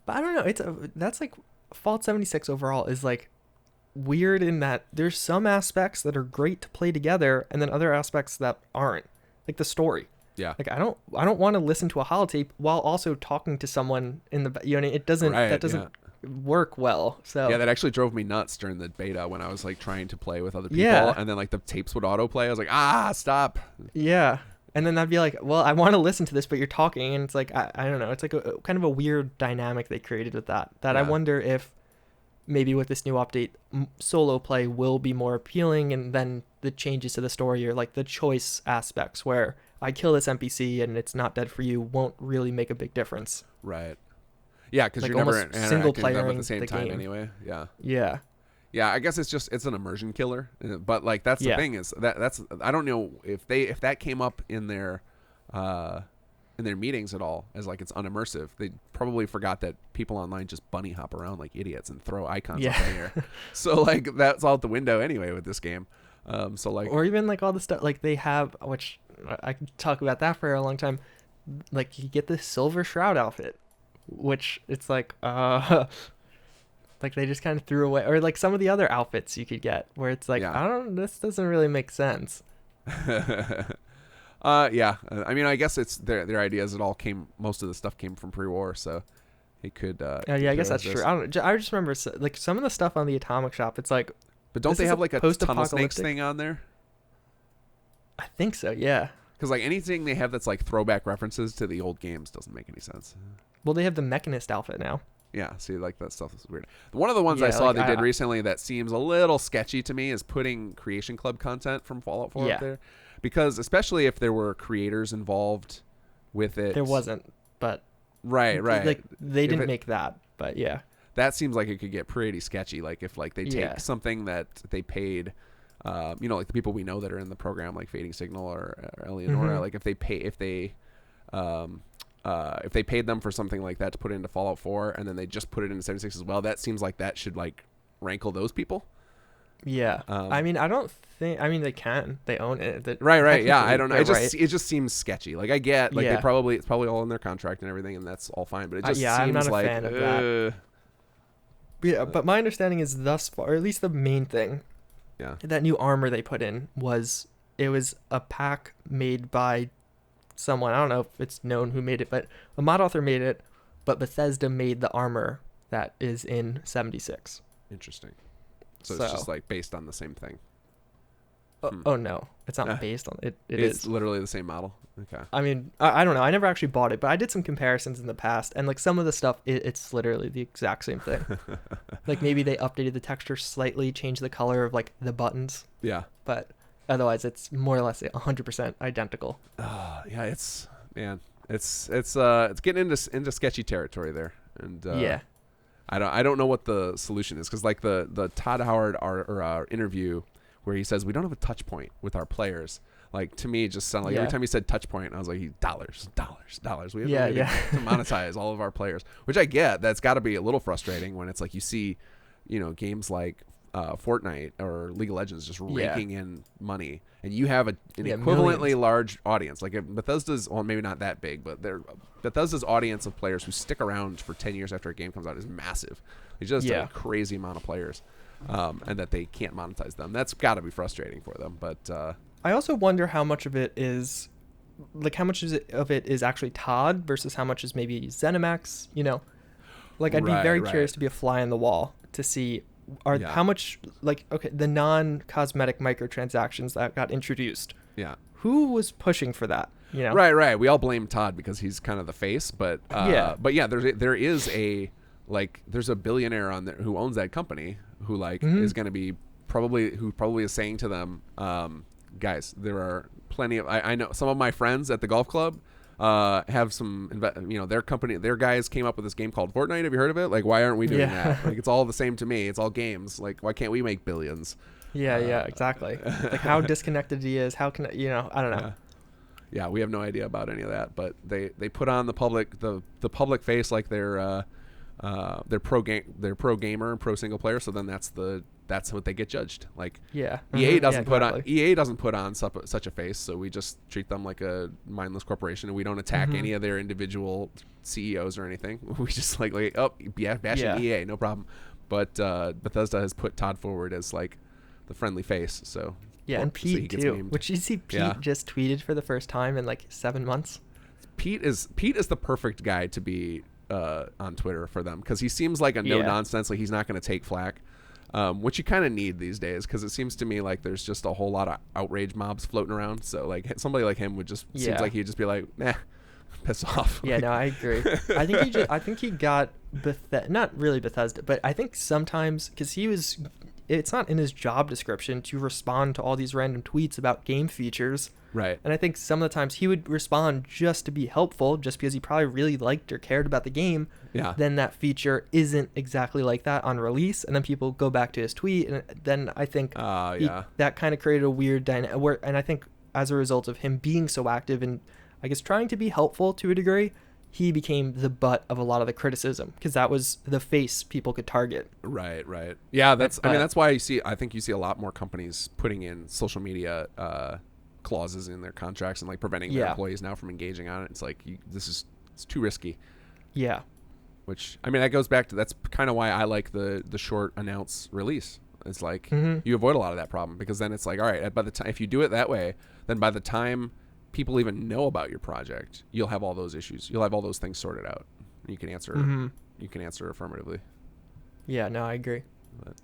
but I don't know. That's like Fallout 76 overall is like weird in that there's some aspects that are great to play together, and then other aspects that aren't, like the story. Yeah. Like I don't want to listen to a holotape while also talking to someone in the, it doesn't, that doesn't work well. So yeah, that actually drove me nuts during the beta when I was like trying to play with other people, and then like the tapes would autoplay. I was like, stop. Yeah. And then I'd be like, well, I want to listen to this, but you're talking, and it's like, I don't know. It's like a kind of a weird dynamic they created with that I wonder if maybe with this new update, solo play will be more appealing, and then the changes to the story, or like the choice aspects where I kill this NPC and it's not dead for you, won't really make a big difference. Right. Yeah, because like you're never single player at the same time game. anyway. Yeah. Yeah. Yeah, I guess it's an immersion killer, but like that's the thing is that's I don't know if that came up in their meetings at all as like it's unimmersive. They probably forgot that people online just bunny hop around like idiots and throw icons up in the air. So like that's all out the window anyway with this game. So like, or even like all the stuff like they have, which I can talk about that for a long time. Like you get the silver shroud outfit, which it's like like they just kind of threw away, or like some of the other outfits you could get where it's like this doesn't really make sense. I mean, I guess it's their ideas. Most of the stuff came from pre-war, so it could. I guess that's true. I just remember like some of the stuff on the Atomic Shop. It's like, but don't they have like a ton of snakes thing on there? I think so. Yeah. Because like anything they have that's like throwback references to the old games doesn't make any sense. Well, they have the Mechanist outfit now. Yeah, see, like that stuff is weird. One of the ones I saw they did recently that seems a little sketchy to me is putting Creation Club content from Fallout 4 up there. Because especially if there were creators involved with it. There wasn't, but... Right. Like, they didn't make that, but yeah. That seems like it could get pretty sketchy. Like if like they take something that they paid... like the people we know that are in the program, like Fading Signal or Eleonora, like if they paid them for something like that to put into Fallout 4 and then they just put it into 76 as well, that seems like that should like rankle those people. Yeah. I mean, they can. They own it. Right. Yeah, I don't know. It just seems sketchy. Like I get like it's probably all in their contract and everything, and that's all fine, but it just seems I'm not a like fan of that. Yeah, but my understanding is thus far, or at least the main thing, that new armor they put in was a pack made by someone. I don't know if it's known who made it, but a mod author made it, but Bethesda made the armor that is in 76. Interesting. So it's just like based on the same thing. Oh no, it's not based on it. It's literally the same model. Okay. I mean, I don't know. I never actually bought it, but I did some comparisons in the past, and like some of the stuff, it's literally the exact same thing. Like maybe they updated the texture slightly, changed the color of like the buttons. Yeah. But otherwise, it's more or less 100% identical. Yeah, it's getting into sketchy territory there, and I don't know what the solution is, because like the Todd Howard interview where he says we don't have a touch point with our players. Like to me, it just sounded like every time he said touch point, I was like, dollars. We have to monetize all of our players, which I get. That's got to be a little frustrating when it's like you see, games like Fortnite or League of Legends just raking in money, and you have an equivalently large audience. Like Bethesda's, well, maybe not that big, but Bethesda's audience of players who stick around for 10 years after a game comes out is massive. It's just a crazy amount of players, and that they can't monetize them. That's got to be frustrating for them. But I also wonder how much of it is, like, how much of it is actually Todd versus how much is maybe ZeniMax. Like I'd be very curious to be a fly on the wall to see. How much, like, okay, the non-cosmetic microtransactions that got introduced. Yeah. Who was pushing for that? Right. We all blame Todd because he's kind of the face, but there's a billionaire on there who owns that company who is going to be probably is saying to them, guys, there are plenty of I know some of my friends at the golf club have some, their guys came up with this game called Fortnite. Have you heard of it? Like, why aren't we doing that? Like, it's all the same to me. It's all games. Like, why can't we make billions? Yeah, exactly. Like how disconnected he is. How can I don't know. Yeah, we have no idea about any of that. But they put on the public face like they're pro gamer and pro single player. So then that's what they get judged. Like EA doesn't put on such a face. So we just treat them like a mindless corporation, and we don't attack any of their individual CEOs or anything. We just bashing EA, no problem. But Bethesda has put Todd forward as like the friendly face. So and Pete too. Which you see Pete just tweeted for the first time in like 7 months. Pete is the perfect guy to be on Twitter for them, because he seems like a no nonsense. Like he's not going to take flack. Which you kind of need these days, because it seems to me like there's just a whole lot of outrage mobs floating around. So like somebody like him would just seems like he'd just be like, nah, piss off. Yeah, no, I agree. I think he got not really Bethesda, but I think sometimes because it's not in his job description to respond to all these random tweets about game features. Right. And I think some of the times he would respond just to be helpful, just because he probably really liked or cared about the game. Yeah. Then that feature isn't exactly like that on release, and then people go back to his tweet, and then I think that kind of created a weird dynamic. And I think as a result of him being so active and I guess trying to be helpful to a degree, he became the butt of a lot of the criticism, because that was the face people could target. Right. Yeah, that's why I think you see a lot more companies putting in social media clauses in their contracts and like preventing their employees now from engaging on it. It's like it's too risky. Yeah. Which, I mean, that goes back to, that's kind of why I like the short announce release. It's like you avoid a lot of that problem, because then it's like, all right, by the time, if you do it that way, then by the time people even know about your project, you'll have all those issues. You'll have all those things sorted out. And you can answer you can answer affirmatively. Yeah, no, I agree. But,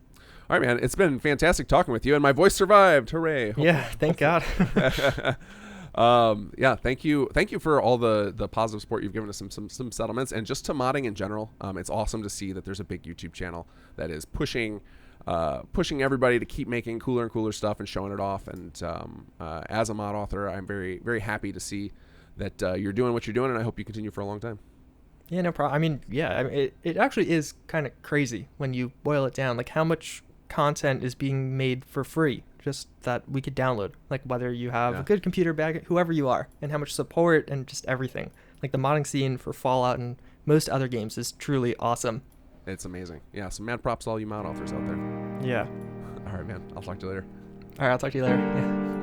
all right, man, it's been fantastic talking with you, and my voice survived. Hooray. Thank God. Thank you for all the positive support you've given us, some settlements, and just to modding in general. It's awesome to see that there's a big YouTube channel that is pushing everybody to keep making cooler and cooler stuff and showing it off. And as a mod author, I'm very, very happy to see that you're doing what you're doing, and I hope you continue for a long time. Yeah, no problem. I mean, it actually is kind of crazy when you boil it down, like how much content is being made for free just that we could download, like whether you have a good computer bag, whoever you are, and how much support and just everything. Like the modding scene for Fallout and most other games is truly awesome. It's amazing. Yeah, so mad props to all you mod authors out there. Yeah. All right, man. I'll talk to you later. All right, I'll talk to you later. Yeah.